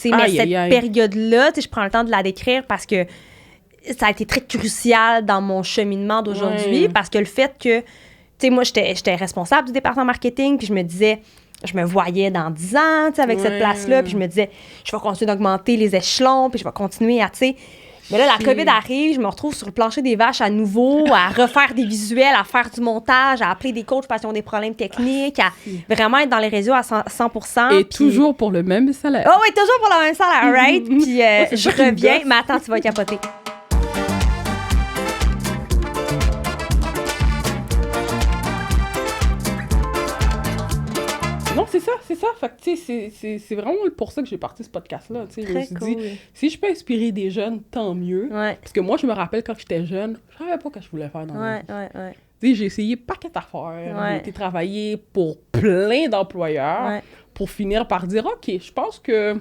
sais, mais cette période-là, tu sais, je prends le temps de la décrire parce que ça a été très crucial dans mon cheminement d'aujourd'hui, parce que le fait que, tu sais, moi, j'étais responsable du département marketing, puis je me disais, je me voyais dans 10 ans, tu sais, avec cette place-là, puis je me disais, je vais continuer d'augmenter les échelons, puis je vais continuer à, tu sais... Mais là, la COVID arrive, je me retrouve sur le plancher des vaches à nouveau, à refaire des visuels, à faire du montage, à appeler des coachs parce qu'ils ont des problèmes techniques, à vraiment être dans les réseaux à 100%. Et puis... toujours pour le même salaire. Oh oui, toujours pour le même salaire, right? Puis je reviens, mais attends, tu vas capoter. Non, c'est ça. Fait que, tu sais, c'est vraiment pour ça que j'ai parti ce podcast-là. Tu sais, je me suis dit, si je peux inspirer des jeunes, tant mieux. Ouais. Parce que moi, je me rappelle quand j'étais jeune, je savais pas ce que je voulais faire dans la vie. Tu sais, j'ai essayé paquet d'affaires. J'ai été travailler pour plein d'employeurs pour finir par dire, OK, je pense que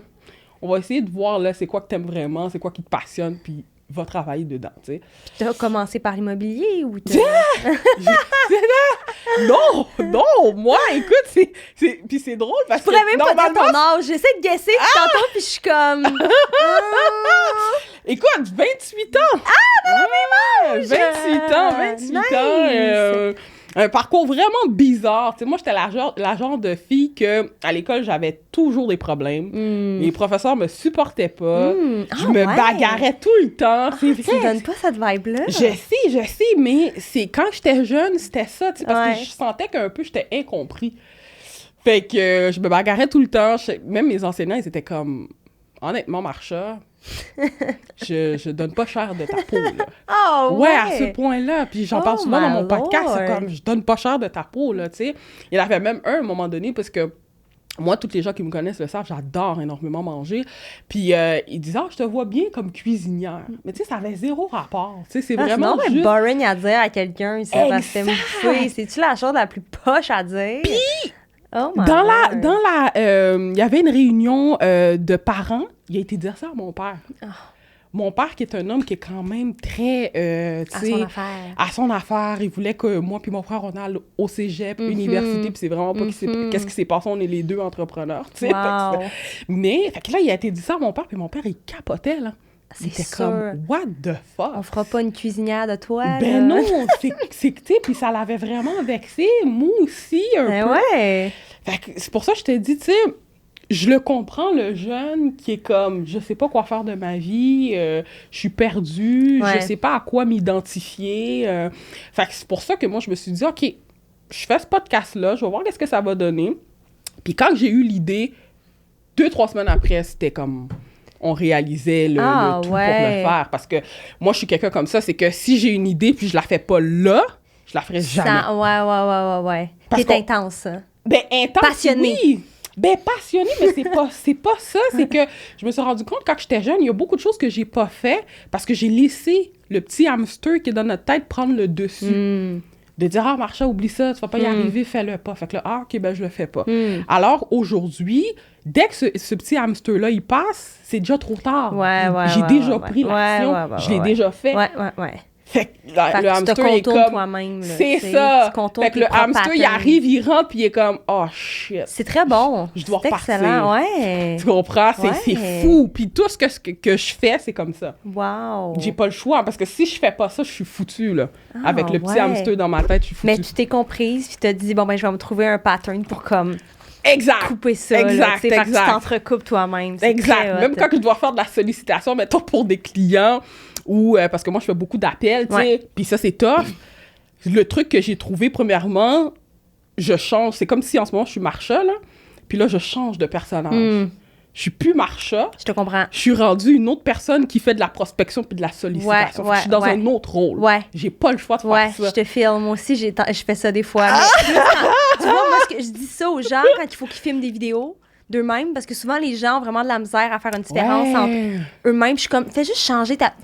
on va essayer de voir, là, c'est quoi que t'aimes vraiment, c'est quoi qui te passionne, puis va travailler dedans, tu sais. T'as commencé par l'immobilier ou Non, moi, écoute, puis c'est drôle parce que... Je pourrais même pas dire ton âge, j'essaie de guesser tantôt, puis je suis comme... Écoute, 28 ans! Ah, dans la même âge! 28 ans, un parcours vraiment bizarre. Tu sais, moi, j'étais la genre de fille que à l'école, j'avais toujours des problèmes. Les professeurs me supportaient pas. Je me bagarrais tout le temps. C'est vrai. Tu donnes pas cette vibe-là? Je sais, mais c'est quand j'étais jeune, c'était ça, tu sais, parce que je sentais qu'un peu, j'étais incompris. Fait que je me bagarrais tout le temps. Même mes enseignants, ils étaient comme... Honnêtement, Marsha... je donne pas cher de ta peau, là. Oh, ouais! À ce point-là. Puis j'en parle souvent dans mon podcast. C'est comme, je donne pas cher de ta peau, là, tu sais. Il y en avait même un, à un moment donné, parce que moi, toutes les gens qui me connaissent le savent, j'adore énormément manger. Puis ils disaient, je te vois bien comme cuisinière. Mais tu sais, ça avait zéro rapport. Tu sais, c'est vraiment juste... boring à dire à quelqu'un, c'est-tu la chose la plus poche à dire? Puis... il y avait une réunion de parents. Il a été dire ça à mon père. Oh. Mon père, qui est un homme qui est quand même très... à son affaire. Il voulait que moi puis mon frère, on aille au cégep, université, puis c'est vraiment pas qu'est-ce qui s'est passé. On est les deux entrepreneurs, tu sais. Wow. Mais, fait que là, il a été dit ça à mon père, puis mon père, il capotait, là. C'est était sûr. Comme, what the fuck? On fera pas une cuisinière de toi, Ben non, c'est tu sais, puis ça l'avait vraiment vexé. Moi aussi, un peu. Ouais. Fait que c'est pour ça que je te dis, tu sais, je le comprends, le jeune qui est comme, je sais pas quoi faire de ma vie, je suis perdue, je sais pas à quoi m'identifier. Fait que c'est pour ça que moi, je me suis dit, OK, je fais ce podcast-là, je vais voir qu'est-ce que ça va donner. Puis quand j'ai eu l'idée, 2-3 semaines après, c'était comme... on réalisait le tout pour le faire. Parce que moi, je suis quelqu'un comme ça, c'est que si j'ai une idée puis je la fais pas là, je la ferai jamais. Ouais. T'es intense, ça. Ben, intense, passionné. Oui. Ben, passionné, mais c'est pas ça. C'est que je me suis rendu compte, quand j'étais jeune, il y a beaucoup de choses que j'ai pas fait parce que j'ai laissé le petit hamster qui est dans notre tête prendre le dessus. De dire, Marsha, oublie ça, tu vas pas y arriver, fais-le pas. Fait que là, OK, ben, je le fais pas. Alors, aujourd'hui, dès que ce petit hamster-là, il passe, c'est déjà trop tard. J'ai déjà pris l'action, je l'ai déjà fait. Fait que le hamster, il est comme... toi-même. Là, c'est ça. Fait que le hamster, il arrive, il rentre, puis il est comme, oh, shit. C'est très bon. Je dois repartir. Excellent, ouais. Tu comprends? C'est fou. Puis tout ce que je fais, c'est comme ça. Wow. J'ai pas le choix, parce que si je fais pas ça, je suis foutue, là. Avec le petit hamster dans ma tête, je suis foutue. Mais tu t'es comprise, puis t'as dit, bon, ben, je vais me trouver un pattern pour, comme... couper ça, exact. Tu t'entrecoupes toi-même. Exact. Même quand je dois faire de la sollicitation, mettons, pour des clients, ou parce que moi, je fais beaucoup d'appels, tu sais, puis ça, c'est tough. Le truc que j'ai trouvé, premièrement, je change. C'est comme si, en ce moment, je suis Marsha, là, puis là, je change de personnage. Je suis plus Marsha. Je te comprends. Je suis rendue une autre personne qui fait de la prospection puis de la sollicitation. Je suis dans un autre rôle. J'ai pas le choix de faire ça. Je te filme. Moi aussi, je fais ça des fois. Mais, tu vois, moi, je dis ça aux gens quand il faut qu'ils filment des vidéos d'eux-mêmes, parce que souvent, les gens ont vraiment de la misère à faire une différence entre eux-mêmes. Je suis comme, fais juste changer ta...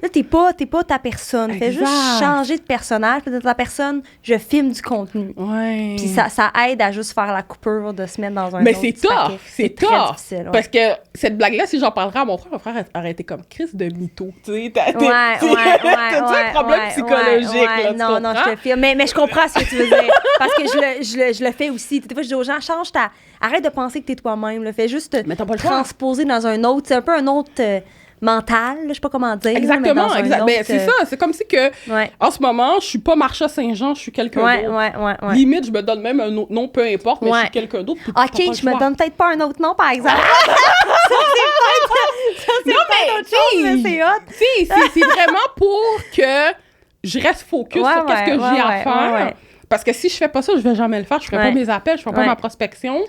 Là, t'es pas ta personne. Fais juste changer de personnage. Peut-être ta personne, je filme du contenu. Ouais. Puis ça aide à juste faire la coupure, de se mettre dans un Mais autre. c'est tough. C'est très tough. difficile. Ouais. Parce que cette blague-là, si j'en parlerais à mon frère aurait été comme Chris de mytho. Tu sais, t'as un problème psychologique. Là, non, je te filme. Mais je comprends ce que tu veux dire. Parce que je le fais aussi. Des fois, je dis aux gens, arrête de penser que t'es toi-même. Là. Fais juste transposer dans un autre. C'est un peu un autre mental, je sais pas comment dire. Exactement, mais c'est ça. C'est comme si que, en ce moment, je suis pas Marsha Saint-Jean, je suis quelqu'un d'autre. Ouais. Limite, je me donne même un autre nom, peu importe, mais je suis quelqu'un d'autre. OK, je me donne peut-être pas un autre nom, par exemple. c'est autre chose, mais c'est hot. C'est vraiment pour que je reste focus sur qu'est-ce que j'ai à faire. Parce que si je fais pas ça, je vais jamais le faire. Je ferai pas mes appels, je ferai pas ma prospection.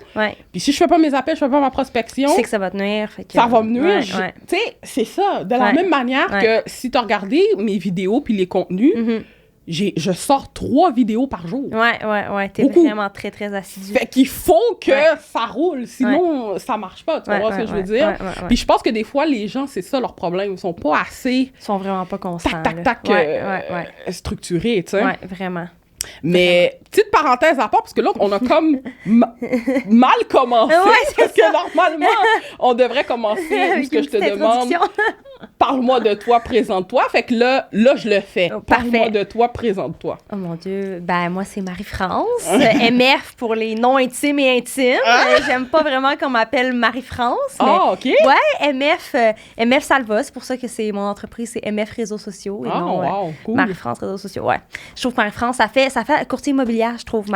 Puis si je fais pas mes appels, je fais pas ma prospection. Tu sais que ça va te nuire. Ça va me nuire. Tu sais, c'est ça. De la même manière que si tu as regardé mes vidéos puis les contenus, je sors 3 vidéos par jour. Ouais. T'es vraiment très, très assidu. Fait qu'il faut que ça roule. Sinon, ça marche pas. Tu vois ce que je veux dire? Puis je pense que des fois, les gens, c'est ça leur problème. Ils sont pas assez... Ils sont vraiment pas constants. Structurés, tu sais. Ouais, vraiment. Mais, petite parenthèse à part, parce que là, on a comme mal commencé, parce que normalement, on devrait commencer avec ce que je te demande. Parle-moi de toi, présente-toi. Fait que là, je le fais. Parle-moi de toi, présente-toi. Oh mon Dieu. Ben, moi, c'est Marie-France. MF pour les non intimes et intimes. J'aime pas vraiment qu'on m'appelle Marie-France. OK. Ouais, MF Salva. C'est pour ça que c'est mon entreprise, c'est MF Réseaux sociaux. Et non, cool. Marie-France Réseaux sociaux, ouais. Je trouve que Marie-France, ça fait courtier immobilière, je trouve.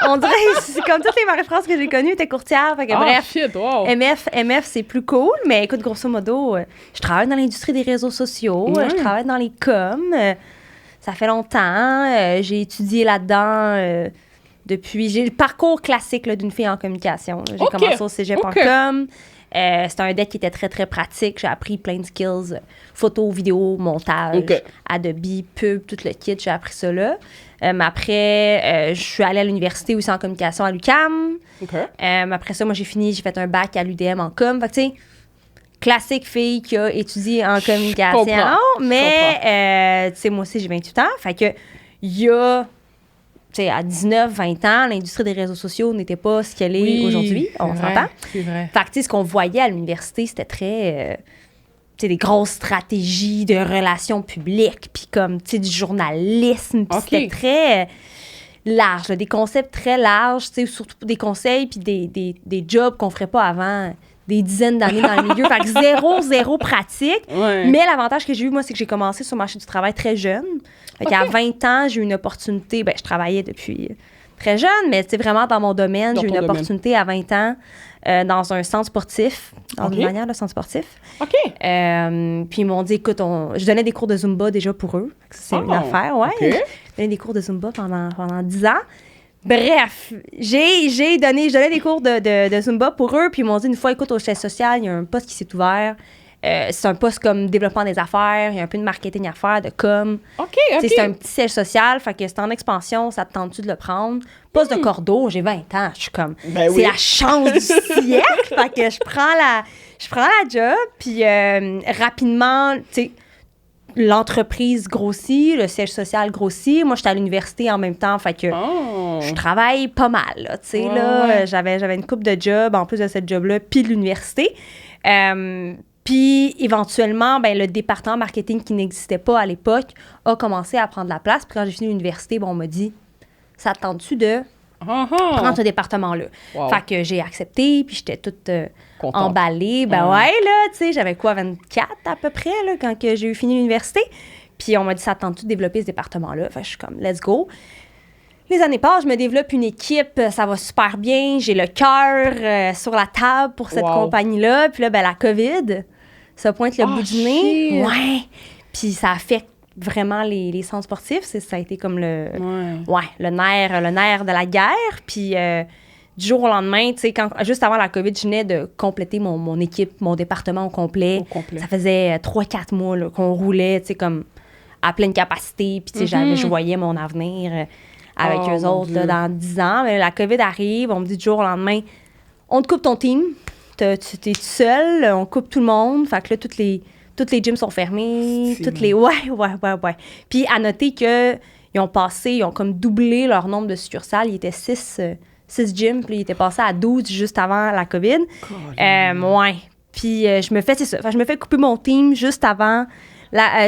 On dirait, c'est comme toutes les Marie-France que j'ai connues étaient courtières. Fait que, bref, shit, wow. MF, c'est plus cool. Mais écoute, grosso modo, je travaille dans l'industrie des réseaux sociaux. Je travaille dans les coms. Ça fait longtemps. J'ai étudié là-dedans depuis... J'ai le parcours classique là, d'une fille en communication. J'ai commencé au cégep en com. C'était un deck qui était très, très pratique. J'ai appris plein de skills. Photo, vidéo, montage, Adobe, pub, tout le kit. J'ai appris ça là. Mais après, je suis allée à l'université aussi en communication à l'UQAM. Après ça, moi, j'ai fait un bac à l'UDM en com. Fait que, tu sais, classique fille qui a étudié en communication. Mais, tu sais, moi aussi, j'ai 28 ans. Fait que, il y a, tu sais, à 19, 20 ans, l'industrie des réseaux sociaux n'était pas ce qu'elle est aujourd'hui. On s'entend. C'est vrai. Fait que, tu sais, ce qu'on voyait à l'université, c'était très... des grosses stratégies de relations publiques, puis comme, tu sais, du journalisme, puis c'était très large, là, des concepts très larges, tu sais, surtout des conseils, puis des jobs qu'on ferait pas avant des dizaines d'années dans le milieu, fait que zéro pratique. Mais l'avantage que j'ai eu, moi, c'est que j'ai commencé sur le marché du travail très jeune. Fait qu'à 20 ans, j'ai eu une opportunité, je travaillais depuis très jeune, mais tu sais, vraiment dans mon domaine, j'ai eu une opportunité à 20 ans dans un centre sportif, dans une manière de centre sportif. Puis ils m'ont dit, écoute, je donnais des cours de Zumba déjà pour eux. C'est une affaire, Je donnais des cours de Zumba pendant 10 ans. Bref, je donnais des cours de Zumba pour eux, puis ils m'ont dit une fois, écoute, au siège social, il y a un poste qui s'est ouvert. C'est un poste comme développement des affaires, il y a un peu de marketing à faire, de com. C'est un petit siège social, fait que c'est en expansion, ça te tente-tu de le prendre? Poste de cordeau, j'ai 20 ans, je suis comme, c'est la chance du siècle, fait que je prends la job, puis rapidement, tu sais, l'entreprise grossit, le siège social grossit. Moi, j'étais à l'université en même temps, fait que je travaille pas mal, là, tu sais, là. J'avais une couple de jobs, en plus de cette job-là, puis de l'université. Puis, éventuellement, le département marketing qui n'existait pas à l'époque a commencé à prendre la place. Puis quand j'ai fini l'université, on m'a dit, ça te tente-tu de prendre ce département-là? Fait que j'ai accepté, puis j'étais toute emballée. Là, tu sais, j'avais quoi, 24 à peu près, là, quand que j'ai eu fini l'université. Puis on m'a dit, ça te tente-tu de développer ce département-là? Fait que je suis comme, let's go. Les années passent, je me développe une équipe, ça va super bien. J'ai le cœur sur la table pour cette compagnie-là. Puis là, la COVID, ça pointe le bout du nez. Puis ça affecte vraiment les centres sportifs. Ça a été comme le nerf de la guerre. Puis du jour au lendemain, tu sais, juste avant la COVID, je venais de compléter mon équipe, mon département au complet. Ça faisait 3-4 mois là, qu'on roulait, tu sais, comme à pleine capacité. Puis tu sais, je voyais mon avenir avec eux autres là, dans 10 ans. Mais la COVID arrive, on me dit du jour au lendemain, on te coupe ton team. Tu es tout seul, on coupe tout le monde. Fait que là, toutes les gyms sont fermés, toutes les... Ouais. Puis à noter qu'ils ont comme doublé leur nombre de succursales. Il était 6 gyms, puis ils étaient passés à 12 juste avant la COVID. Ouais. Puis je me fais couper mon team juste avant,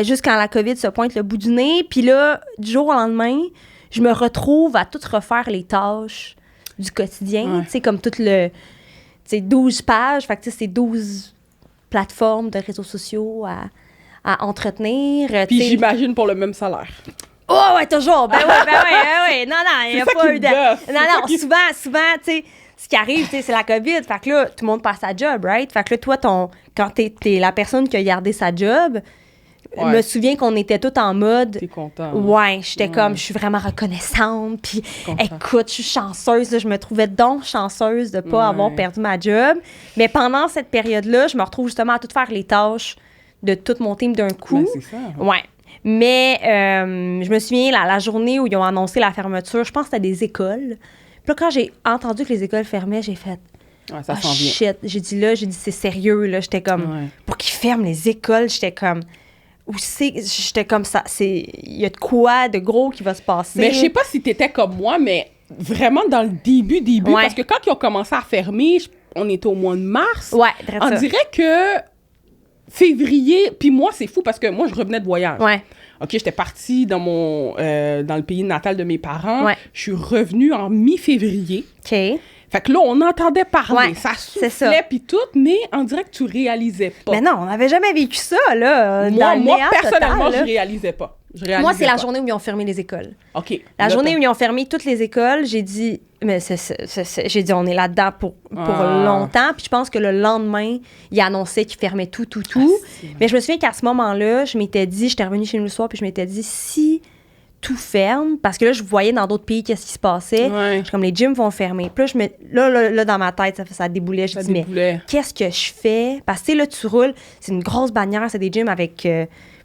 juste quand la COVID se pointe le bout du nez. Puis là, du jour au lendemain, je me retrouve à tout refaire les tâches du quotidien. Tu sais, comme tout le... Tu sais, 12 pages. Fait que c'est 12 plateformes de réseaux sociaux à entretenir. Puis j'imagine pour le même salaire. Oh, ouais, toujours. Ben ouais. Non, il n'y a pas eu de... Non, souvent, tu sais, ce qui arrive, tu sais, c'est la COVID. Fait que là, tout le monde passe sa job, right? Fait que là, toi, quand t'es la personne qui a gardé sa job, je me souviens qu'on était tous en mode... T'es content. Ouais, j'étais comme, je suis vraiment reconnaissante. Puis, écoute, je suis chanceuse. Là, je me trouvais donc chanceuse de ne pas avoir perdu ma job. Mais pendant cette période-là, je me retrouve justement à tout faire les tâches de tout mon team d'un coup. Ben, c'est ça. Ouais. Mais je me souviens, la journée où ils ont annoncé la fermeture, je pense que c'était des écoles. Puis là, quand j'ai entendu que les écoles fermaient, j'ai fait... Ouais, ça s'en vient. Shit. J'ai dit, c'est sérieux, là. J'étais comme... Pour qu'ils ferment les écoles, j'étais comme... J'étais comme ça. Il y a de quoi de gros qui va se passer. Mais je sais pas si t'étais comme moi, mais vraiment dans le début, parce que quand ils ont commencé à fermer, on était au mois de mars. Ouais, on dirait que février, puis moi, c'est fou parce que moi, je revenais de voyage. Ouais. OK, j'étais partie dans le pays natal de mes parents. Ouais. Je suis revenue en mi-février. OK. Fait que là, on entendait parler. Ça soufflait puis tout, mais on dirait que tu réalisais pas. Mais non, on n'avait jamais vécu ça, là. Moi personnellement, je réalisais pas. Moi, c'est la journée où ils ont fermé les écoles. OK. La journée où ils ont fermé toutes les écoles, j'ai dit... Mais j'ai dit, on est là-dedans pour longtemps. Puis je pense que le lendemain, ils annonçaient qu'ils fermaient tout. Mais je me souviens qu'à ce moment-là, je m'étais dit... J'étais revenue chez nous le soir, puis je m'étais dit, si tout ferme... Parce que là, je voyais dans d'autres pays qu'est-ce qui se passait. Je suis comme, les gyms vont fermer. Puis là, dans ma tête, ça déboulait. Je me dis, mais qu'est-ce que je fais? Parce que, tu sais, là, tu roules. C'est une grosse bannière. C'est des gyms avec...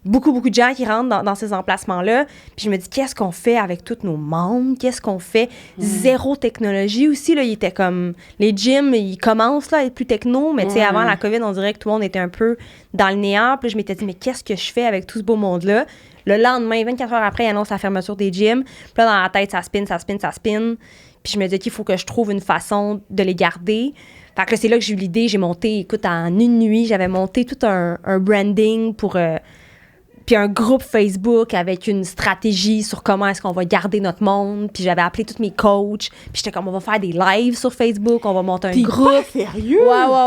beaucoup de gens qui rentrent dans ces emplacements-là. Puis je me dis, qu'est-ce qu'on fait avec tous nos membres? Qu'est-ce qu'on fait? Zéro technologie aussi. Là, il était comme... Les gyms, ils commencent là, à être plus techno, mais tu sais, avant la COVID, on dirait que tout le monde était un peu dans le néant. Puis je m'étais dit, mais qu'est-ce que je fais avec tout ce beau monde-là? Le lendemain, 24 heures après, ils annoncent la fermeture des gyms. Puis là, dans la tête, ça spin. Puis je me dis qu'il faut que je trouve une façon de les garder. Fait que là, c'est là que j'ai eu l'idée. J'ai monté, écoute, en une nuit, j'avais monté tout un branding pour... puis un groupe Facebook avec une stratégie sur comment est-ce qu'on va garder notre monde. Puis j'avais appelé tous mes coachs. Puis j'étais comme, on va faire des lives sur Facebook, on va monter un groupe. Pas sérieux?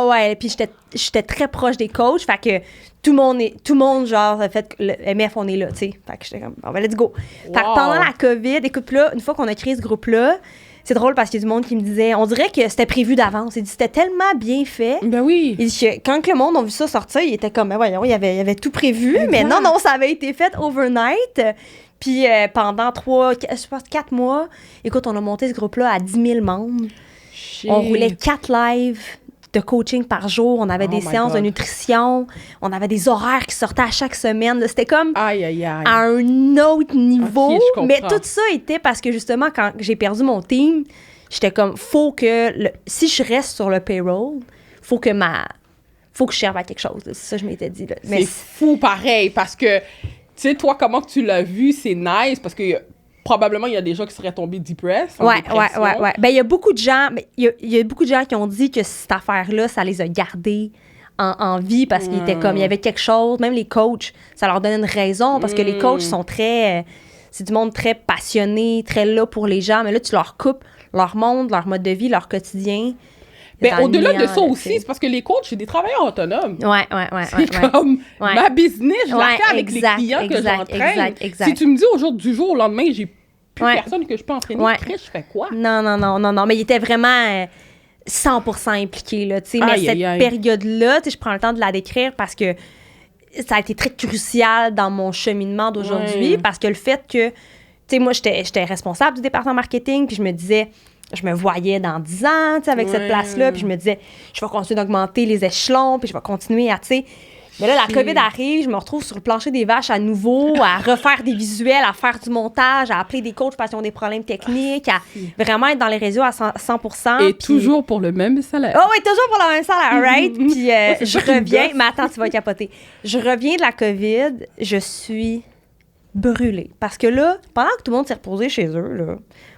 Ouais. Puis j'étais très proche des coachs. Fait que tout le monde genre, a fait le MF, on est là, tu sais. Fait que j'étais comme, bon, ben, let's go. Fait que pendant la COVID, écoute, là, une fois qu'on a créé ce groupe-là, c'est drôle parce qu'il y a du monde qui me disait, on dirait que c'était prévu d'avance. Il dit, c'était tellement bien fait. Ben oui. Il dit que quand le monde a vu ça sortir, il était comme, ben voyons, il y avait tout prévu. Mais non, ça avait été fait overnight. Puis pendant 4 mois, écoute, on a monté ce groupe-là à 10 000 membres. Shit. On roulait 4 lives de coaching par jour. On avait des séances de nutrition. On avait des horaires qui sortaient à chaque semaine. C'était comme à un autre niveau. Okay, mais tout ça était parce que justement, quand j'ai perdu mon team, j'étais comme, faut que si je reste sur le payroll, faut que je serve à quelque chose. C'est ça que je m'étais dit. Là. Mais c'est fou pareil parce que, tu sais, toi, comment que tu l'as vu, c'est nice parce que probablement, il y a des gens qui seraient tombés depressed. Ouais. Ben, il y a beaucoup de gens, il y a beaucoup de gens qui ont dit que cette affaire-là, ça les a gardés en vie parce qu'il était comme, il y avait quelque chose, même les coachs, ça leur donnait une raison parce que les coachs sont c'est du monde très passionné, très là pour les gens, mais là, tu leur coupes leur monde, leur mode de vie, leur quotidien. Ben, au-delà de ça aussi, c'est parce que les coachs, c'est des travailleurs autonomes. Ouais. C'est comme ma business, je la fais avec les clients que j'entraîne. Si tu me dis du jour au lendemain, j'ai plus personne que je peux entraîner, je fais quoi? Non. Mais il était vraiment 100% impliqué, là, tu sais. Mais cette période-là, tu sais, je prends le temps de la décrire parce que ça a été très crucial dans mon cheminement d'aujourd'hui parce que le fait que, tu sais, moi, j'étais responsable du département marketing puis je me disais... Je me voyais dans 10 ans, tu sais, avec cette place-là, puis je me disais, je vais continuer d'augmenter les échelons, puis je vais continuer à, tu sais... Mais là, la COVID arrive, je me retrouve sur le plancher des vaches à nouveau, à refaire des visuels, à faire du montage, à appeler des coachs parce qu'ils ont des problèmes techniques, à vraiment être dans les réseaux à 100%. Et toujours pour le même salaire. Oh oui, toujours pour le même salaire, right? Puis je reviens, mais attends, tu vas capoter. Je reviens de la COVID, je suis brûlée. Parce que là, pendant que tout le monde s'est reposé chez eux, là,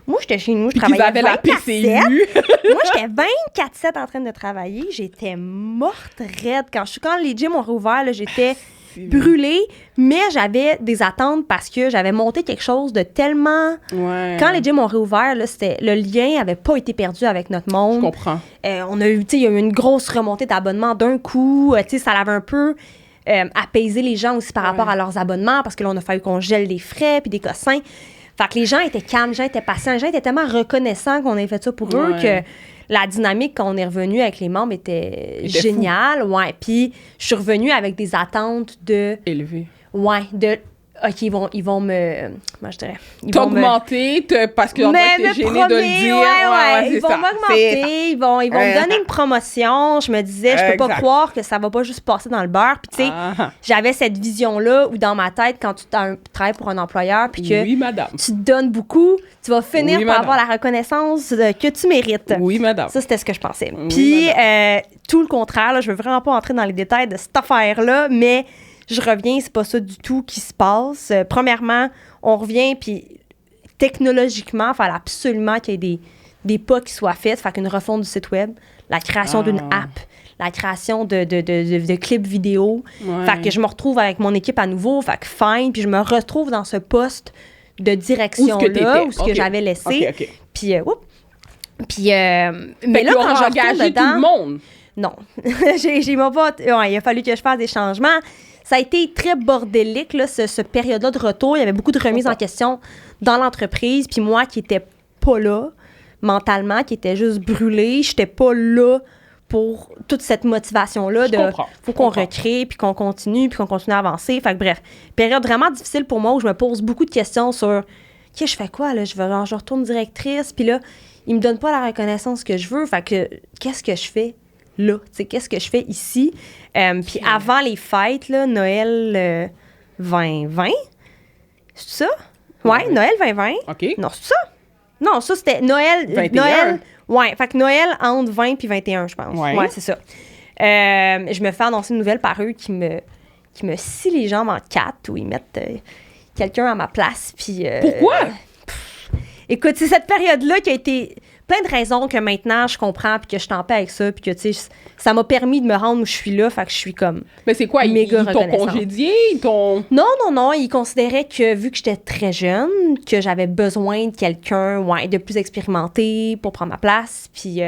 moi, j'étais chez nous, je travaillais 24/7. Moi, j'étais 24/7 en train de travailler. J'étais morte raide. Quand les gyms ont réouvert, là, j'étais brûlée, mais j'avais des attentes parce que j'avais monté quelque chose de tellement... Ouais. Quand les gyms ont réouvert, là, le lien n'avait pas été perdu avec notre monde. Je comprends. Il y a eu une grosse remontée d'abonnements d'un coup. Ça l'avait un peu... apaiser les gens aussi par rapport à leurs abonnements parce que là, on a fallu qu'on gèle des frais puis des cossins. Fait que les gens étaient calmes, les gens étaient patients, les gens étaient tellement reconnaissants qu'on ait fait ça pour eux que la dynamique quand on est revenu avec les membres était géniale. Fou. Ouais, puis je suis revenue avec des attentes de... Élevées. Ouais, de... OK, ils vont me... Moi, je dirais... T'augmenter parce que t'es gênée de le dire. Ouais, ils vont m'augmenter, ils vont me donner une promotion. Je me disais, je peux pas croire que ça va pas juste passer dans le beurre. Puis tu sais, j'avais cette vision-là où dans ma tête, quand tu travailles pour un employeur puis que tu te donnes beaucoup, tu vas finir par avoir la reconnaissance que tu mérites. Oui, madame. Ça, c'était ce que je pensais. Puis tout le contraire, là, je veux vraiment pas entrer dans les détails de cette affaire-là, mais... Je reviens, c'est pas ça du tout qui se passe. Premièrement, on revient, puis technologiquement, il fallait absolument qu'il y ait des pas qui soient faits. Fait qu'une refonte du site web, la création d'une app, la création de clips vidéo. Ouais. Fait que je me retrouve avec mon équipe à nouveau, fait que fine, puis je me retrouve dans ce poste de direction-là, où ce que j'avais laissé. Okay. Puis, mais là, quand je retourne dedans... tout le monde. Non. Il a fallu que je fasse des changements. Ça a été très bordélique, là, ce période-là de retour. Il y avait beaucoup de remises en question dans l'entreprise. Puis moi, qui n'étais pas là mentalement, qui était juste brûlée, je n'étais pas là pour toute cette motivation-là de faut qu'on recrée, puis qu'on continue à avancer. Fait que bref, période vraiment difficile pour moi où je me pose beaucoup de questions sur je fais quoi, là? Je retourne directrice, puis là, ils me donnent pas la reconnaissance que je veux. Fait que qu'est-ce que je fais là? Qu'est-ce que je fais ici? Puis avant les fêtes, là, Noël 2020, c'est ça? Ouais, Noël 2020. OK. Non, c'est ça? Non, ça, c'était Noël... 21. Noël, ouais, fait que Noël entre 20 puis 21, je pense. Ouais, c'est ça. Je me fais annoncer une nouvelle par eux qui me scie les jambes en quatre, où ils mettent quelqu'un à ma place, puis... Pourquoi? Écoute, c'est cette période-là qui a été... plein de raisons que maintenant je comprends puis que je t'en paie avec ça puis que tu sais ça m'a permis de me rendre où je suis là, fait que je suis comme mais c'est quoi, ils t'ont congédié, Non, ils considéraient que vu que j'étais très jeune, que j'avais besoin de quelqu'un de plus expérimenté pour prendre ma place puis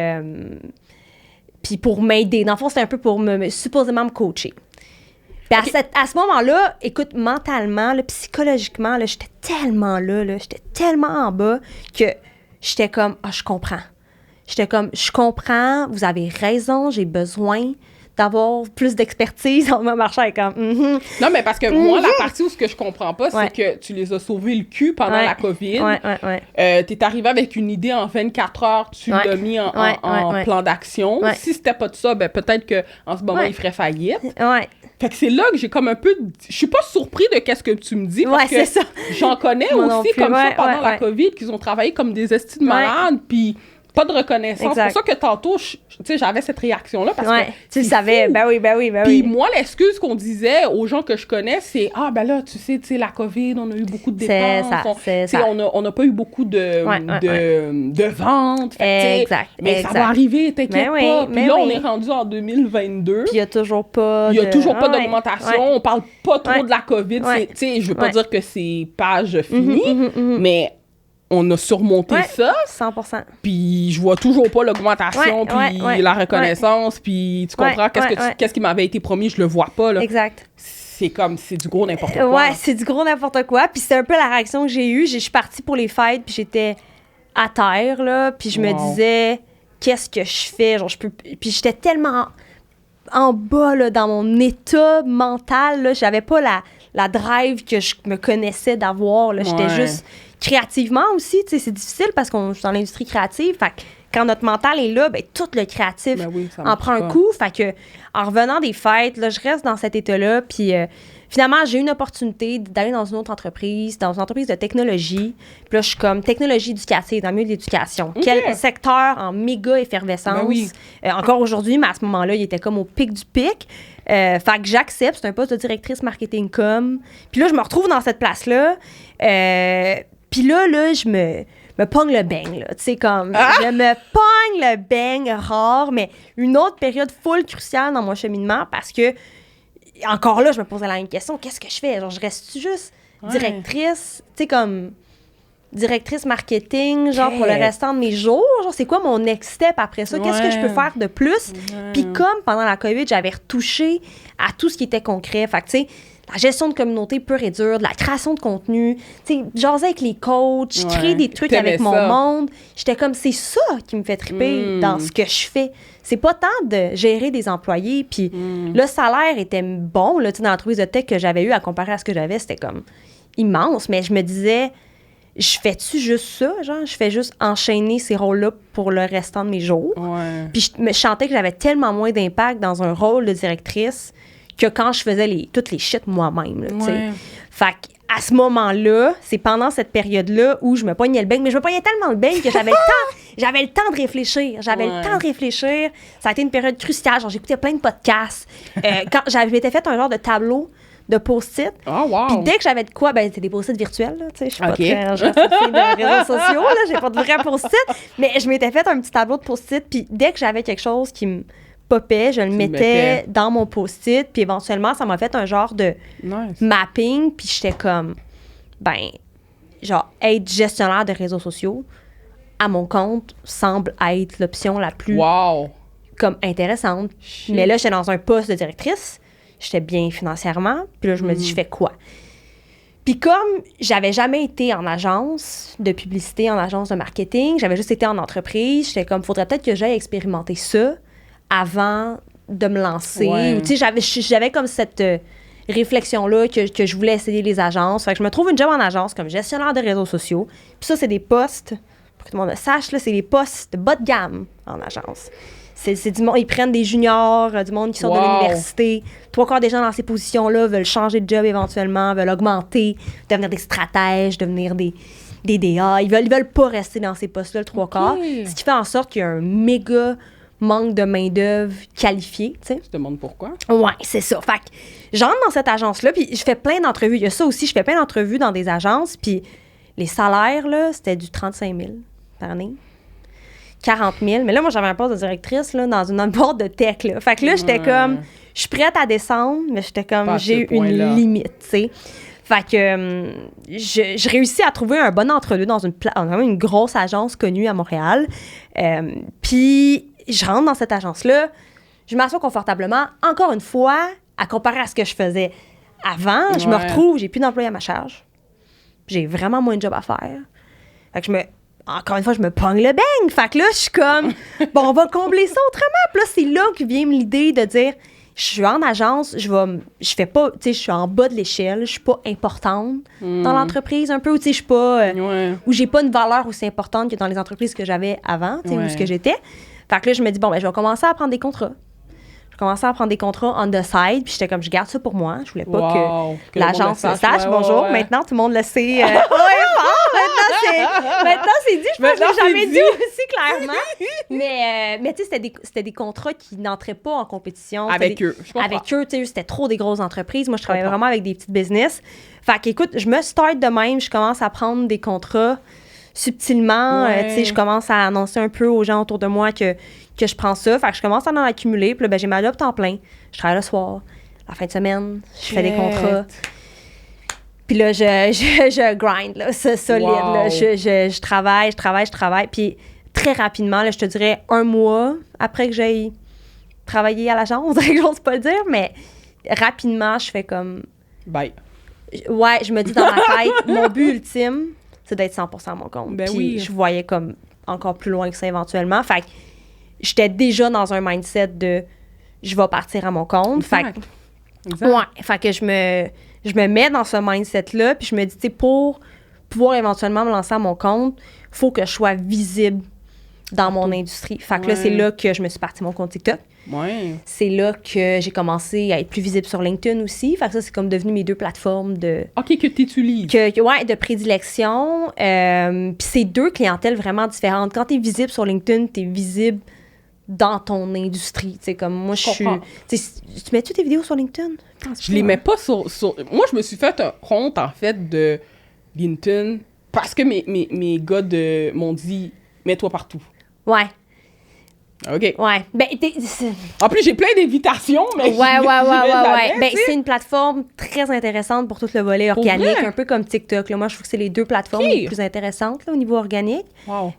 pour m'aider. Dans le fond, c'était un peu pour supposément me coacher. Puis à ce moment-là, écoute, mentalement, là, psychologiquement, là, j'étais tellement là, j'étais tellement en bas que j'étais comme, je comprends. J'étais comme, je comprends, vous avez raison, j'ai besoin d'avoir plus d'expertise. On m'a marché avec comme, Non, mais parce que moi, la partie où ce que je comprends pas, c'est que tu les as sauvés le cul pendant la COVID. T'es arrivé avec une idée en 24 heures, tu l'as mis en plan d'action. Si c'était pas de ça, ben peut-être qu'en ce moment, il ferait faillite. Fait que c'est là que j'ai comme un peu... Je suis pas surpris de qu'est-ce que tu me dis, parce que j'en connais aussi comme ça pendant la COVID, qu'ils ont travaillé comme des estis de malades, puis pas de reconnaissance. C'est pour ça que tantôt, tu sais, j'avais cette réaction-là, parce que tu le savais, ben oui. Puis moi, l'excuse qu'on disait aux gens que je connais, c'est « Ah, ben là, tu sais, la COVID, on a eu beaucoup de dépenses. On n'a pas eu beaucoup de ventes. Exact. Mais ça va arriver, t'inquiète pas. Puis là, on est rendu en 2022. Puis il n'y a toujours pas d'augmentation. On parle pas trop de la COVID. Tu sais, je veux pas dire que c'est page finie, mais... On a surmonté ça. 100%. Puis je vois toujours pas l'augmentation, puis la reconnaissance, puis tu comprends qu'est-ce qui m'avait été promis, je le vois pas, là. Exact. C'est comme, c'est du gros n'importe quoi. Ouais, c'est du gros n'importe quoi. Puis c'est un peu la réaction que j'ai eue. Je suis partie pour les fêtes, puis j'étais à terre, là. Puis je me disais, qu'est-ce que je fais? Genre, puis j'étais tellement en bas, là, dans mon état mental, là. J'avais pas la drive que je me connaissais d'avoir, là. J'étais juste... Créativement aussi, tu sais, c'est difficile parce qu'on est dans l'industrie créative. Fait que quand notre mental est là, ben tout le créatif en prend un coup. Fait que, en revenant des fêtes, là, je reste dans cet état-là. Puis finalement, j'ai eu une opportunité d'aller dans une autre entreprise, dans une entreprise de technologie. Puis là, je suis comme technologie éducative, dans le milieu de l'éducation. Quel secteur en méga effervescence. Encore aujourd'hui, mais à ce moment-là, il était comme au pic du pic. Fait que j'accepte, c'est un poste de directrice marketing com. Puis là, je me retrouve dans cette place-là. Puis là, je me pogne le bang, là. Tu sais, comme, je me pogne le bang rare, mais une autre période full cruciale dans mon cheminement parce que, encore là, je me posais la même question. Qu'est-ce que je fais? Genre, je reste juste directrice, tu sais, comme directrice marketing, genre, pour le restant de mes jours? Genre, c'est quoi mon next step après ça? Qu'est-ce que je peux faire de plus? Puis comme pendant la COVID, j'avais retouché à tout ce qui était concret. Fait que, tu sais, la gestion de communauté pure et dure, de la création de contenu, tu sais, jaser avec les coachs, créer des trucs avec mon monde. J'étais comme, c'est ça qui me fait triper dans ce que je fais. C'est pas tant de gérer des employés, puis le salaire était bon, là, tu sais, dans l'entreprise de tech que j'avais eu à comparer à ce que j'avais, c'était comme immense, mais je me disais, je fais-tu juste ça, genre, je fais juste enchaîner ces rôles-là pour le restant de mes jours. Puis je sentais que j'avais tellement moins d'impact dans un rôle de directrice que quand je faisais toutes les shit moi-même, tu sais. Fait qu'à ce moment-là, c'est pendant cette période-là où je me pognais le beigne, mais je me pognais tellement le beigne que j'avais le temps de réfléchir. J'avais le temps de réfléchir. Ça a été une période cruciale. Genre, j'écoutais plein de podcasts. Quand j'avais fait un genre de tableau de post-it. Puis dès que j'avais de quoi, ben c'est des post-it virtuels, là, tu sais, je suis pas très gentille de réseaux sociaux, là, j'ai pas de vrais post-it, mais je m'étais fait un petit tableau de post-it, puis dès que j'avais quelque chose qui me popait, je le mettais dans mon post-it, puis éventuellement, ça m'a fait un genre de mapping, puis j'étais comme, ben, genre, être gestionnaire de réseaux sociaux, à mon compte, semble être l'option la plus, comme, intéressante. Mais là, j'étais dans un poste de directrice, j'étais bien financièrement, puis là, je me dis, je fais quoi? Puis comme j'avais jamais été en agence de publicité, en agence de marketing, j'avais juste été en entreprise, j'étais comme, faudrait peut-être que j'aille expérimenter ça avant de me lancer. Tu sais, j'avais comme cette réflexion-là que je voulais essayer les agences. Fait que je me trouve une job en agence comme gestionnaire de réseaux sociaux. Puis ça, c'est des postes, pour que tout le monde le sache, là, c'est des postes de bas de gamme en agence. C'est du monde, ils prennent des juniors, du monde qui sort de l'université. 3/4 des gens dans ces positions-là veulent changer de job éventuellement, veulent augmenter, devenir des stratèges, devenir des DA. Ils veulent pas rester dans ces postes-là, le 3/4. Ce qui fait en sorte qu'il y a un méga manque de main-d'œuvre qualifiée, tu sais. Tu te demandes pourquoi? Ouais, c'est ça. Fait que j'entre dans cette agence-là, puis je fais plein d'entrevues. Il y a ça aussi, je fais plein d'entrevues dans des agences, puis les salaires, là, c'était du 35 000 par année. 40 000. Mais là, moi, j'avais un poste de directrice, là, dans une boîte de tech, là. Fait que là, j'étais comme, je suis prête à descendre, mais j'étais comme, j'ai une limite, tu sais. Fait que je réussis à trouver un bon entre-deux dans une grosse agence connue à Montréal. Puis je rentre dans cette agence-là, je m'assois confortablement. Encore une fois, à comparer à ce que je faisais avant, je me retrouve, j'ai plus d'employés à ma charge. J'ai vraiment moins de job à faire. Fait que encore une fois, je me pogne le bang. Fait que là, je suis comme, bon, on va combler ça autrement. Puis là, c'est là que vient l'idée de dire, je suis en agence, je fais pas, tu sais, je suis en bas de l'échelle, je suis pas importante dans l'entreprise un peu, ou tu sais, je suis pas, ou j'ai pas une valeur aussi importante que dans les entreprises que j'avais avant, tu sais, où ce que j'étais. Fait que là, je me dis, bon, ben, je vais commencer à prendre des contrats. Je commençais à prendre des contrats on the side, puis j'étais comme, je garde ça pour moi. Je voulais pas que l'agence le sache. Bonjour, maintenant, tout le monde le sait. Maintenant, c'est dit. Je pense que je l'ai jamais dit aussi clairement. Mais tu sais, c'était des contrats qui n'entraient pas en compétition. Avec eux, je comprends. Avec eux, tu sais, c'était trop des grosses entreprises. Moi, je travaillais vraiment avec des petites business. Fait qu'écoute, je me start de même. Je commence à prendre des contrats subtilement. Tu sais, je commence à annoncer un peu aux gens autour de moi que je prends ça. Fait que je commence à en accumuler. Puis là, ben, j'ai ma job temps plein. Je travaille le soir, la fin de semaine. Je fais des contrats. Puis là, je grind, là, c'est solide. Là. Je travaille. Puis très rapidement, là, je te dirais 1 mois après que j'aille travailler à l'agence, j'ose pas le dire, mais rapidement, je fais comme... Bye. Ouais, je me dis dans ma tête, mon but ultime, c'est d'être 100% à mon compte. Ben puis je voyais comme encore plus loin que ça éventuellement. Fait que j'étais déjà dans un mindset de je vais partir à mon compte. Exact. Fait que je me mets dans ce mindset-là, puis je me dis, tu sais, pour pouvoir éventuellement me lancer à mon compte, il faut que je sois visible dans mon industrie. Fait que là, c'est là que je me suis partie mon compte TikTok. Ouais. C'est là que j'ai commencé à être plus visible sur LinkedIn aussi. Fait que ça, c'est comme devenu mes 2 plateformes de... OK, que tu utilises. Ouais, de prédilection. Puis c'est 2 clientèles vraiment différentes. Quand tu es visible sur LinkedIn, tu es visible dans ton industrie. Tu sais, comme moi, je suis... Tu mets-tu tes vidéos sur LinkedIn? Je les mets pas sur... Moi, je me suis fait un compte, en fait, de LinkedIn parce que mes gars m'ont dit « Mets-toi partout ». Ouais. OK. Ouais. Ben, en plus, j'ai plein d'invitations, mais ouais. Ben, c'est une plateforme très intéressante pour tout le volet organique, un peu comme TikTok. Là. Moi, je trouve que c'est les 2 plateformes les plus intéressantes là, au niveau organique. Wow.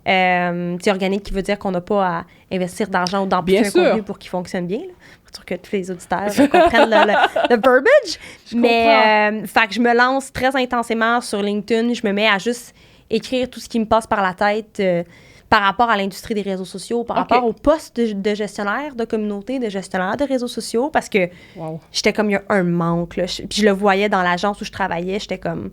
Organique qui veut dire qu'on n'a pas à investir d'argent ou d'amplifier un contenu pour qu'il fonctionne bien. Là. Je sûr que tous les auditeurs comprennent le verbiage. Mais, fait que je me lance très intensément sur LinkedIn. Je me mets à juste écrire tout ce qui me passe par la tête par rapport à l'industrie des réseaux sociaux, par rapport au poste de gestionnaire de communauté, de gestionnaire de réseaux sociaux, parce que j'étais comme, il y a un manque. Là. Puis je le voyais dans l'agence où je travaillais, j'étais comme...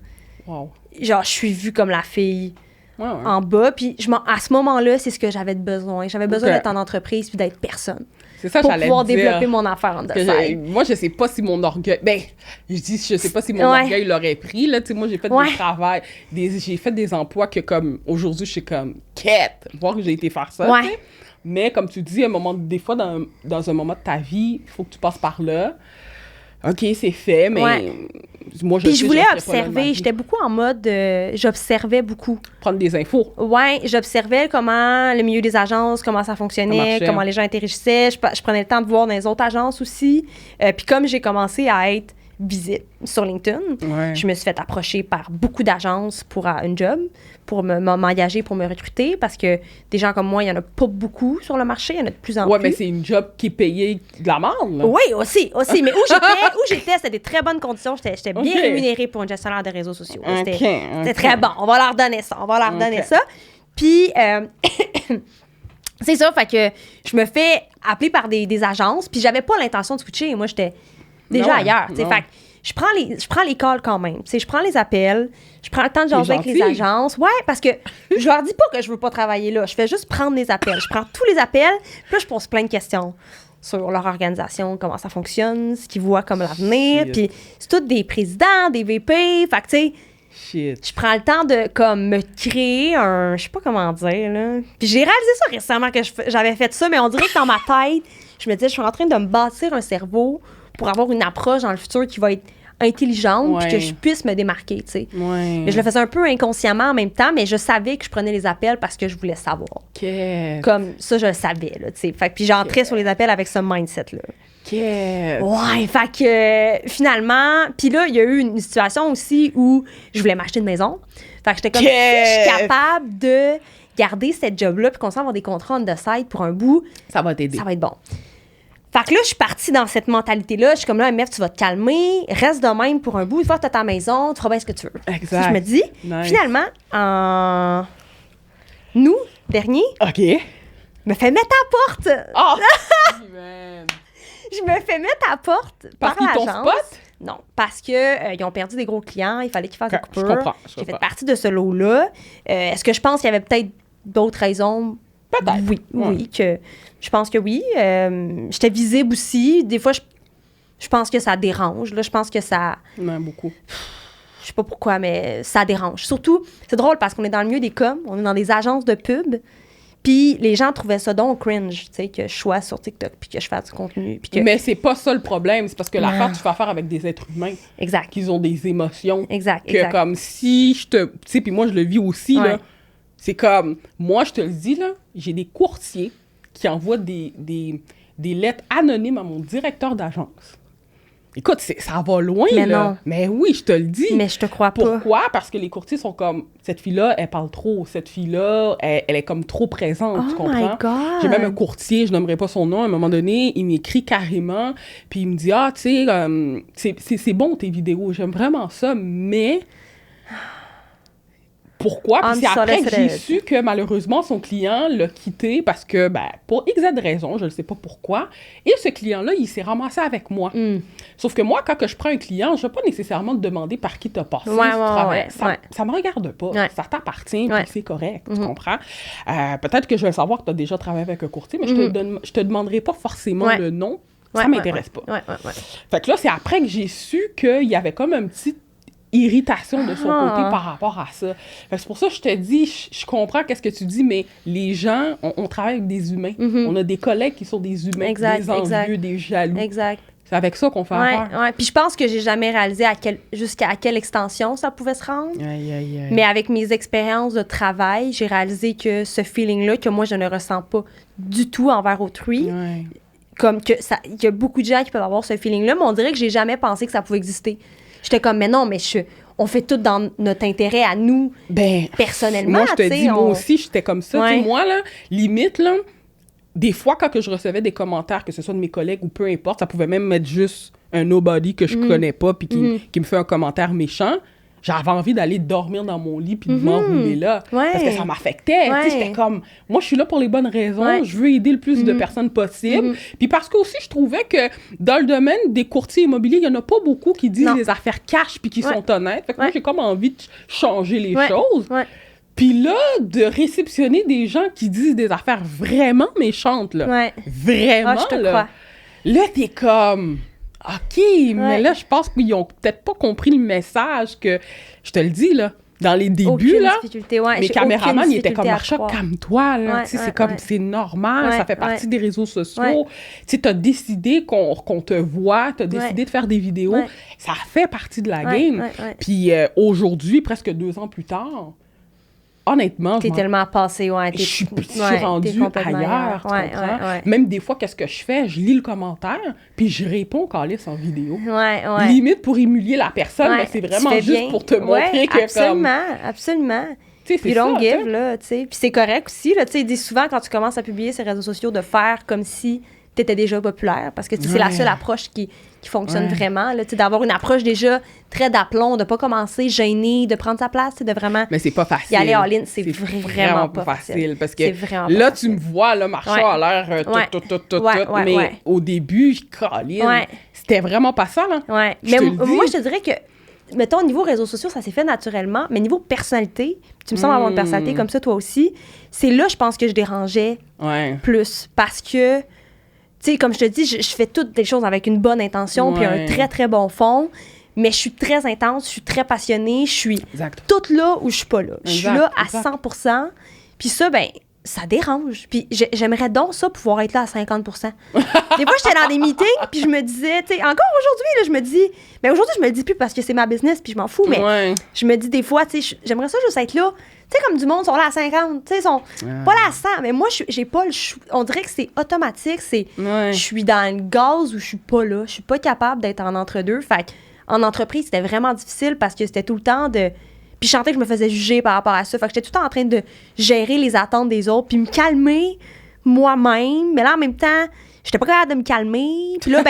Genre, je suis vue comme la fille en bas. Puis à ce moment-là, c'est ce que j'avais besoin. J'avais besoin d'être en entreprise puis d'être personne. C'est ça, pour pouvoir développer mon affaire en dessous. Moi, je sais pas si mon orgueil... Ben, je sais pas si mon orgueil l'aurait pris, là. Tu sais, moi, j'ai fait du travail, j'ai fait des emplois que, comme, aujourd'hui, je suis comme, quête, voir que j'ai été faire ça, tu sais. Mais, comme tu dis, des fois, dans un moment de ta vie, il faut que tu passes par là. OK, c'est fait, mais... Moi, puis je voulais observer. J'étais beaucoup en mode... j'observais beaucoup. Prendre des infos. Ouais, j'observais comment le milieu des agences, comment ça fonctionnait, comment les gens interagissaient. Je prenais le temps de voir dans les autres agences aussi. Puis comme j'ai commencé à être visible sur LinkedIn, je me suis fait approcher par beaucoup d'agences pour un job, pour m'engager, pour me recruter, parce que des gens comme moi, il n'y en a pas beaucoup sur le marché, il y en a de plus en plus. Ouais, mais c'est une job qui est payée de la merde, là. Oui, aussi. Mais où j'étais, c'était des très bonnes conditions. J'étais bien rémunérée pour un gestionnaire de réseaux sociaux. C'était très bon. On va leur donner ça. Puis, c'est ça, fait que je me fais appeler par des agences, puis j'avais pas l'intention de switcher. Moi, j'étais déjà ailleurs. Fait que je prends les calls quand même. Je prends les appels, je prends le temps de jaser avec les agences. Ouais, parce que je leur dis pas que je veux pas travailler là. Je fais juste prendre les appels. Je prends tous les appels, puis là, je pose plein de questions sur leur organisation, comment ça fonctionne, ce qu'ils voient comme l'avenir. Puis c'est tous des présidents, des VP. Fait que, tu sais, je prends le temps de, comme, me créer un... Je sais pas comment dire, là. Puis j'ai réalisé ça récemment, que j'avais fait ça, mais on dirait que dans ma tête, je me disais, je suis en train de me bâtir un cerveau pour avoir une approche dans le futur qui va être intelligente, puis que je puisse me démarquer, tu sais. Mais je le faisais un peu inconsciemment en même temps, mais je savais que je prenais les appels parce que je voulais savoir. Comme ça, je le savais, là, tu sais. Fait que puis j'entrais sur les appels avec ce mindset-là. Ouais, fait que finalement... Puis là, il y a eu une situation aussi où je voulais m'acheter une maison. Fait que j'étais comme, si je suis capable de garder cette job-là puis qu'on s'en va des contrats on the side pour un bout, ça va t'aider. Ça va être bon. Fait que là, je suis partie dans cette mentalité-là. Je suis comme là, meuf, tu vas te calmer, reste de même pour un bout. Une fois que tu as ta maison, tu feras bien ce que tu veux. Exact. Je me dis, finalement, en août dernier, me fais mettre à porte. Oh! Je me fais mettre à porte par l'agence. Ton spot? Non, parce que ils ont perdu des gros clients. Il fallait qu'ils fassent des coupures. Je comprends. J'ai fait partie de ce lot-là. Est-ce que je pense qu'il y avait peut-être d'autres raisons? Peut-être. Oui, que je pense que oui. J'étais visible aussi. Des fois, je pense que ça dérange. Là. Je pense que ça... Non, beaucoup. Je sais pas pourquoi, mais ça dérange. Surtout, c'est drôle parce qu'on est dans le milieu des coms, on est dans des agences de pub, puis les gens trouvaient ça donc cringe, tu sais, que je sois sur TikTok puis que je fasse du contenu. Puis que... Mais c'est pas ça le problème, c'est parce que l'affaire, tu fais affaire avec des êtres humains. Exact. Qui ont des émotions. Exact. Que comme si je te... Tu sais, puis moi, je le vis aussi, là. C'est comme, moi, je te le dis, là, j'ai des courtiers qui envoient des lettres anonymes à mon directeur d'agence. Écoute, ça va loin, mais là. Non. Mais oui, je te le dis. Mais je te crois pas. Pourquoi? Parce que les courtiers sont comme, cette fille-là, elle parle trop. Cette fille-là, elle est comme trop présente, tu comprends? Oh my God! J'ai même un courtier, je nommerai pas son nom, à un moment donné, il m'écrit carrément, puis il me dit, ah, tu sais, c'est bon tes vidéos, j'aime vraiment ça, mais... pourquoi. Puis c'est après que j'ai su que malheureusement, son client l'a quitté parce que, pour X raisons, je ne sais pas pourquoi. Et ce client-là, il s'est ramassé avec moi. Sauf que moi, quand je prends un client, je ne vais pas nécessairement te demander par qui tu as passé ce travail. Ça ne me regarde pas. Ça t'appartient, puis c'est correct. Tu comprends? Peut-être que je vais savoir que tu as déjà travaillé avec un courtier, mais je te demanderai pas forcément le nom. Ça m'intéresse pas. Fait que là, c'est après que j'ai su qu'il y avait comme un petit irritation de son côté par rapport à ça. C'est pour ça que je te dis, je comprends qu'est-ce que tu dis, mais les gens, on travaille avec des humains. On a des collègues qui sont des humains, des envieux, des jaloux. C'est avec ça qu'on fait affaire. Puis je pense que j'ai jamais réalisé jusqu'à quelle extension ça pouvait se rendre. Mais avec mes expériences de travail, j'ai réalisé que ce feeling-là, que moi, je ne ressens pas du tout envers autrui, comme que il y a beaucoup de gens qui peuvent avoir ce feeling-là, mais on dirait que j'ai jamais pensé que ça pouvait exister. J'étais comme, mais non, mais on fait tout dans notre intérêt à nous, personnellement. Moi, je te dis, moi aussi, j'étais comme ça. Moi, là, limite, là, des fois, quand je recevais des commentaires, que ce soit de mes collègues ou peu importe, ça pouvait même mettre juste un nobody que je connais pas puis qui me fait un commentaire méchant. J'avais envie d'aller dormir dans mon lit puis de m'enrouler là. Parce que ça m'affectait. J'étais comme, moi, je suis là pour les bonnes raisons. Je veux aider le plus de personnes possible. Puis parce que aussi, je trouvais que dans le domaine des courtiers immobiliers, il y en a pas beaucoup qui disent les affaires cash puis qui sont honnêtes. Fait que moi, j'ai comme envie de changer les choses. Puis là, de réceptionner des gens qui disent des affaires vraiment méchantes, là. Vraiment, je te là. crois. Là, t'es comme... OK, mais là, je pense qu'ils ont peut-être pas compris le message que... Je te le dis, là, dans les débuts, là, mes caméramans, ils étaient comme « Marsha, calme-toi, là. C'est comme, c'est normal, ça fait partie des réseaux sociaux. Tu sais, t'as décidé qu'on te voit, t'as décidé de faire des vidéos. Ça fait partie de la game. Puis aujourd'hui, presque 2 ans plus tard... Honnêtement, t'es tellement passé, je suis rendue ailleurs, tu comprends? Même des fois, qu'est-ce que je fais? Je lis le commentaire, puis je réponds câlisse en vidéo. Limite pour émuler la personne, mais c'est vraiment juste pour te montrer que absolument. You don't give, là, tu sais. Puis c'est correct aussi, là, tu sais, dis souvent, quand tu commences à publier sur les réseaux sociaux, de faire comme si t'étais déjà populaire, parce que c'est la seule approche qui fonctionne vraiment, là, tu sais, d'avoir une approche déjà très d'aplomb, de pas commencer gêné, de prendre sa place, de vraiment... Mais c'est pas facile. Y aller all-in, c'est vraiment pas facile. Parce que là, tu me vois, là, Marsha a l'air mais au début, c'était vraiment pas ça, là. Mais moi, je te dirais que, mettons, niveau réseaux sociaux, ça s'est fait naturellement, mais niveau personnalité, tu me sembles avoir une personnalité comme ça, toi aussi, c'est là, je pense que je dérangeais plus, parce que... Tu sais, comme je te dis, je fais toutes des choses avec une bonne intention puis un très, très bon fond, mais je suis très intense, je suis très passionnée, je suis toute là où je suis pas là. Je suis là à 100%, puis ça, ça dérange. Puis j'aimerais donc ça, pouvoir être là à 50%. Des fois, j'étais dans des meetings, puis je me disais, tu sais, encore aujourd'hui, là, je me dis... Mais aujourd'hui, je me le dis plus parce que c'est ma business, puis je m'en fous, mais je me dis des fois, tu sais, j'aimerais ça juste être là. Tu sais, comme du monde, sont là à 50, tu sais, sont pas là à 100, mais moi, j'ai pas le choix. On dirait que c'est automatique, je suis dans le gaz où je suis pas là. Je suis pas capable d'être en entre-deux. Fait en entreprise, c'était vraiment difficile parce que c'était tout le temps de... Puis je sentais que je me faisais juger par rapport à ça. Fait que j'étais tout le temps en train de gérer les attentes des autres, puis me calmer moi-même. Mais là, en même temps, j'étais pas capable de me calmer. Puis là,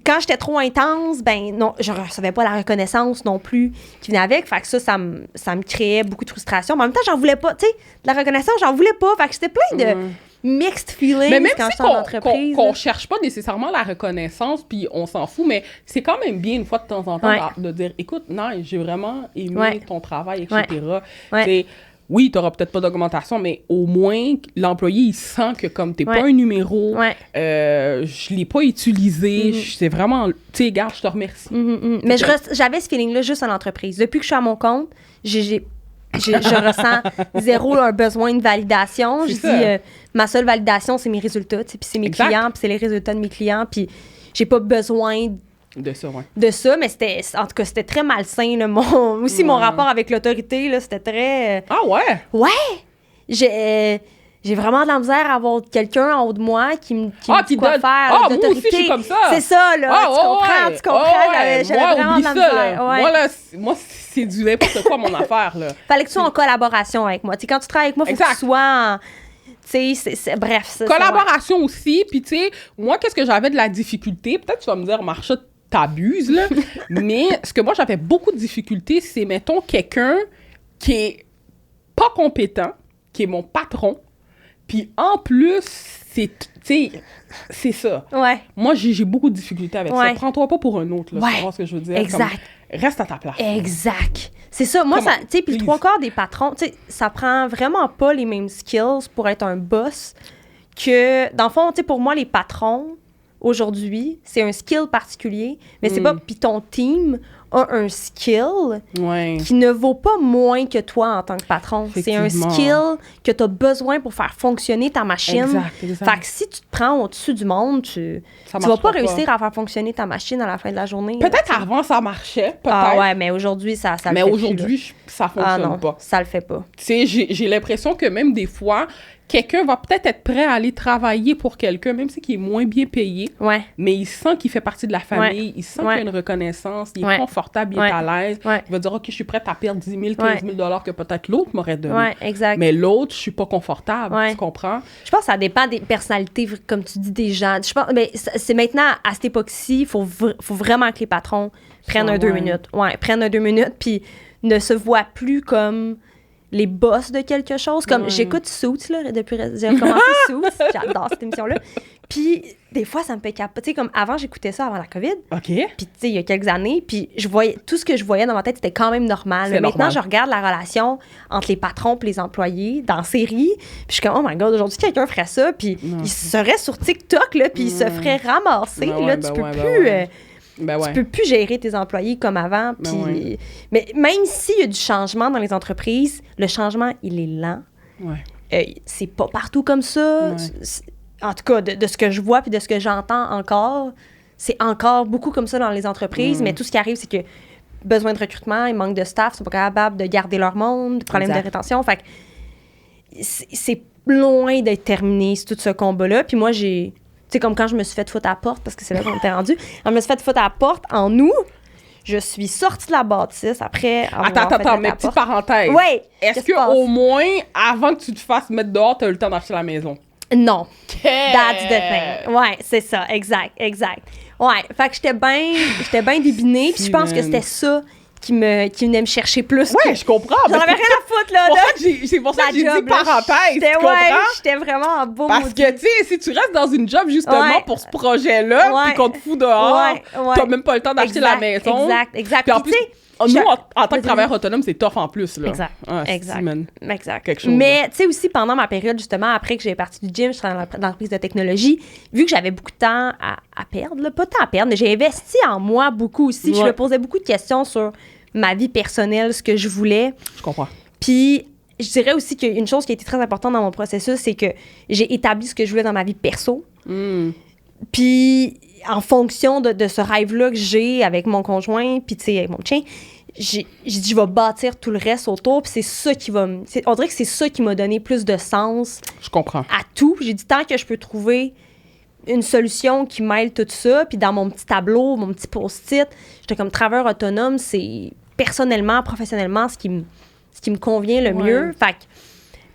quand j'étais trop intense, non, je recevais pas la reconnaissance non plus qui venait avec. Fait que ça me créait beaucoup de frustration. Mais en même temps, j'en voulais pas. Tu sais, de la reconnaissance, j'en voulais pas. Fait que c'était plein de mixed feelings mais même quand si j'étais en entreprise. qu'on cherche pas nécessairement la reconnaissance, puis on s'en fout, mais c'est quand même bien, une fois de temps en temps, de dire, écoute, non, j'ai vraiment aimé ton travail, etc. Oui, tu n'auras peut-être pas d'augmentation, mais au moins, l'employé, il sent que comme tu n'es pas un numéro, je ne l'ai pas utilisé, c'est vraiment... Tu sais, gars, je te remercie. Mais j'avais ce feeling-là juste en entreprise. Depuis que je suis à mon compte, je ressens zéro un besoin de validation. Je dis, ma seule validation, c'est mes résultats, puis c'est mes clients, puis c'est les résultats de mes clients, puis j'ai pas besoin de ça, mais en tout cas, c'était très malsain, là, mon rapport avec l'autorité, là, c'était très... Ah ouais? Ouais! J'ai vraiment de la misère à avoir quelqu'un en haut de moi qui me dit quoi faire, d'autorité. Moi aussi, je suis comme ça! C'est ça, là, tu comprends? J'avais vraiment de la misère. Moi, c'est du n'importe quoi, mon affaire, là. Fallait que tu sois en collaboration avec moi. T'sais, quand tu travailles avec moi, il faut que tu sois bref. Collaboration aussi, puis tu sais, moi, qu'est-ce que j'avais de la difficulté? Peut-être tu vas me dire, Marsha, t'abuses, là. Mais ce que moi, j'avais beaucoup de difficultés, c'est, mettons, quelqu'un qui est pas compétent, qui est mon patron, puis en plus, c'est ça. Ouais. Moi, j'ai beaucoup de difficultés avec ça. Prends-toi pas pour un autre, là. Ouais. Tu vois ce que je veux dire? Exact. Comme, reste à ta place. Exact. C'est ça. Moi, ça, tu sais, puis le 3/4 des patrons, tu sais, ça prend vraiment pas les mêmes skills pour être un boss que, dans le fond, tu sais, pour moi, les patrons, aujourd'hui, c'est un skill particulier, mais c'est pas... Puis ton team a un skill qui ne vaut pas moins que toi en tant que patron. C'est un skill que tu as besoin pour faire fonctionner ta machine. Exact. Fait que si tu te prends au-dessus du monde, tu vas pas réussir à faire fonctionner ta machine à la fin de la journée. Peut-être avant, ça marchait, peut-être. Ah ouais, mais aujourd'hui, ça le fait mais aujourd'hui, ça fonctionne pas. Ça le fait pas. Tu sais, j'ai l'impression que même des fois, quelqu'un va peut-être être prêt à aller travailler pour quelqu'un, même si il est moins bien payé, mais il sent qu'il fait partie de la famille, il sent qu'il y a une reconnaissance, il est confortable, il est à l'aise. Il va dire, OK, je suis prête à perdre 10 000, 15 000 $ que peut-être l'autre m'aurait donné. Exact. Mais l'autre, je suis pas confortable, tu comprends? Je pense que ça dépend des personnalités, comme tu dis, des gens. Je pense, mais c'est maintenant, à cette époque-ci, il faut vraiment que les patrons prennent un 2 minutes. Prennent un 2 minutes, puis ne se voient plus comme... les boss de quelque chose. Comme j'écoute Suits, là, depuis j'ai commencé Suits. J'adore cette émission-là. Puis, des fois, ça me fait capoter. Tu sais, comme avant, j'écoutais ça avant la COVID. OK. Puis, tu sais, il y a quelques années, puis je voyais... Tout ce que je voyais dans ma tête, c'était quand même normal. Mais maintenant, je regarde la relation entre les patrons et les employés dans la série. Puis, je suis comme, oh my God, aujourd'hui, quelqu'un ferait ça, puis il serait sur TikTok, là, puis il se ferait ramasser. Là, tu peux plus... tu peux plus gérer tes employés comme avant. Mais même s'il y a du changement dans les entreprises, le changement, il est lent. C'est pas partout comme ça. En tout cas, de ce que je vois puis de ce que j'entends encore, c'est encore beaucoup comme ça dans les entreprises. Mais tout ce qui arrive, c'est que besoin de recrutement, il manque de staff, ils sont pas capables de garder leur monde, problème de rétention. Fait que c'est loin d'être terminé, tout ce combat-là. Puis moi, j'ai... Tu sais, comme quand je me suis fait foutre à la porte, parce que c'est là qu'on était rendu. Je me suis fait foutre à la porte en août. Je suis sortie de la bâtisse après avoir Attends, mais petite parenthèse. Oui. Est-ce qu'au moins, avant que tu te fasses mettre dehors, tu as eu le temps d'acheter la maison? Non. That's the thing. Ouais, c'est ça. Exact. Ouais. Fait que j'étais bien débinée. Puis je pense que c'était ça qui venait me chercher plus. Ouais, je comprends. J'en avais rien à foutre, là. C'est pour ça que j'ai dit parenthèse, tu comprends? J'étais vraiment en beau Parce maudit. que, tu sais, si tu restes dans une job, justement, pour ce projet-là, puis qu'on te fout dehors, t'as même pas le temps d'acheter la maison. Exact. Puis en plus, nous, en tant que travailleur autonome, c'est tough en plus, là. Exact. Quelque chose. Mais, tu sais, aussi, pendant ma période, justement, après que j'ai parti du gym, je travaillais dans l'entreprise de technologie, vu que j'avais beaucoup de temps à perdre, là, pas de temps à perdre, mais j'ai investi en moi beaucoup aussi. Je me posais beaucoup de questions sur ma vie personnelle, ce que je voulais. Je comprends. Puis, je dirais aussi qu'une chose qui a été très importante dans mon processus, c'est que j'ai établi ce que je voulais dans ma vie perso. Puis, en fonction de ce rêve-là que j'ai avec mon conjoint, puis, tu sais, avec mon chien, j'ai dit, je vais bâtir tout le reste autour, puis c'est ça qui va... On dirait que c'est ça qui m'a donné plus de sens. Je comprends. À tout. J'ai dit, tant que je peux trouver une solution qui mêle tout ça, puis dans mon petit tableau, mon petit post-it, j'étais comme travailleur autonome, c'est personnellement, professionnellement, ce qui me convient le mieux. Fait que,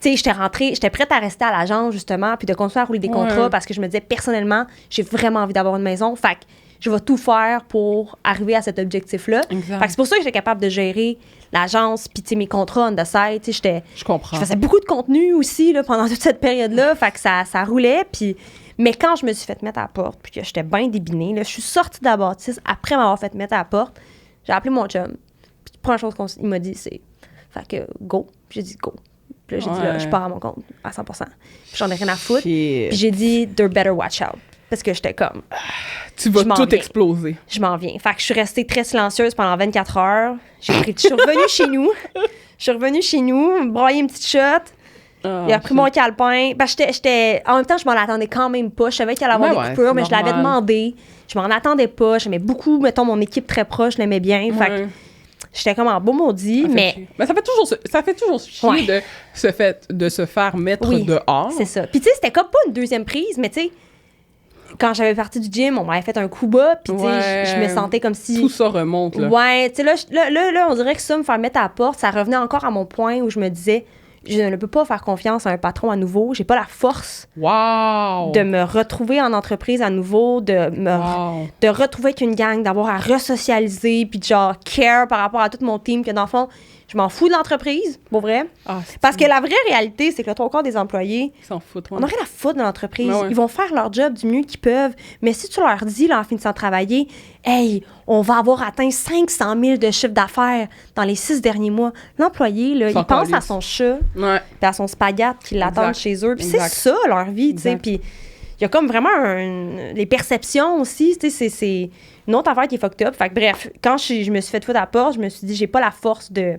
tu sais, j'étais prête à rester à l'agence, justement, puis de continuer à rouler des contrats parce que je me disais, personnellement, j'ai vraiment envie d'avoir une maison. Fait que je vais tout faire pour arriver à cet objectif-là. Fait que c'est pour ça que j'étais capable de gérer l'agence, puis, tu sais, mes contrats on the side, tu sais, je comprends. Je faisais beaucoup de contenu aussi, là, pendant toute cette période-là. Fait que ça roulait, puis... Mais quand je me suis fait mettre à la porte, puis que j'étais bien débinée, là, je suis sortie de la bâtisse après m'avoir fait mettre à la porte. J'ai appelé mon chum. Puis la première chose qu'il m'a dit, c'est « Fait que go ». J'ai dit « Go ». Puis là, j'ai dit « Là, je pars à mon compte à 100%. » Puis j'en ai rien à foutre. Puis j'ai dit « There better watch out ». Parce que j'étais comme... Tu vas tout exploser. Je m'en viens. Fait que je suis restée très silencieuse pendant 24 heures. Je suis revenue chez nous. Je suis revenue chez nous, broyer une petite shot. Il a pris mon calepin. Ben, en même temps, je m'en attendais quand même pas. Je savais qu'il allait avoir des coupures, mais je l'avais demandé. Je m'en attendais pas. J'aimais beaucoup, mettons, mon équipe très proche, je l'aimais bien. Fait que j'étais comme en beau maudit, mais ça fait toujours chier de se faire mettre dehors. C'est ça. Puis tu sais, c'était comme pas une deuxième prise, mais tu sais, quand j'avais parti du gym, on m'avait fait un coup bas, puis tu sais, je me sentais comme si... Tout ça remonte, là. Ouais, tu sais, là, on dirait que ça, me faire mettre à la porte, ça revenait encore à mon point où je me disais... Je ne peux pas faire confiance à un patron à nouveau. J'ai pas la force de me retrouver en entreprise à nouveau, de retrouver avec une gang, d'avoir à resocialiser, puis de genre care par rapport à tout mon team, que dans le fond, Je m'en fous de l'entreprise, pour vrai. Parce que la vraie réalité, c'est que le 3/4 des employés, ils s'en foutent. On n'a rien à foutre de l'entreprise. Ils vont faire leur job du mieux qu'ils peuvent. Mais si tu leur dis, là, en finissant de travailler, hey, on va avoir atteint 500 000 de chiffre d'affaires dans les 6 derniers mois, l'employé, là, il pense à son chat, puis à son spaghette qui l'attend chez eux. Puis c'est ça, leur vie, tu sais. Puis il y a comme vraiment les perceptions aussi, tu sais, c'est une autre affaire qui est fucked up. Fait que bref, quand je me suis fait foutre à la porte, je me suis dit, j'ai pas la force de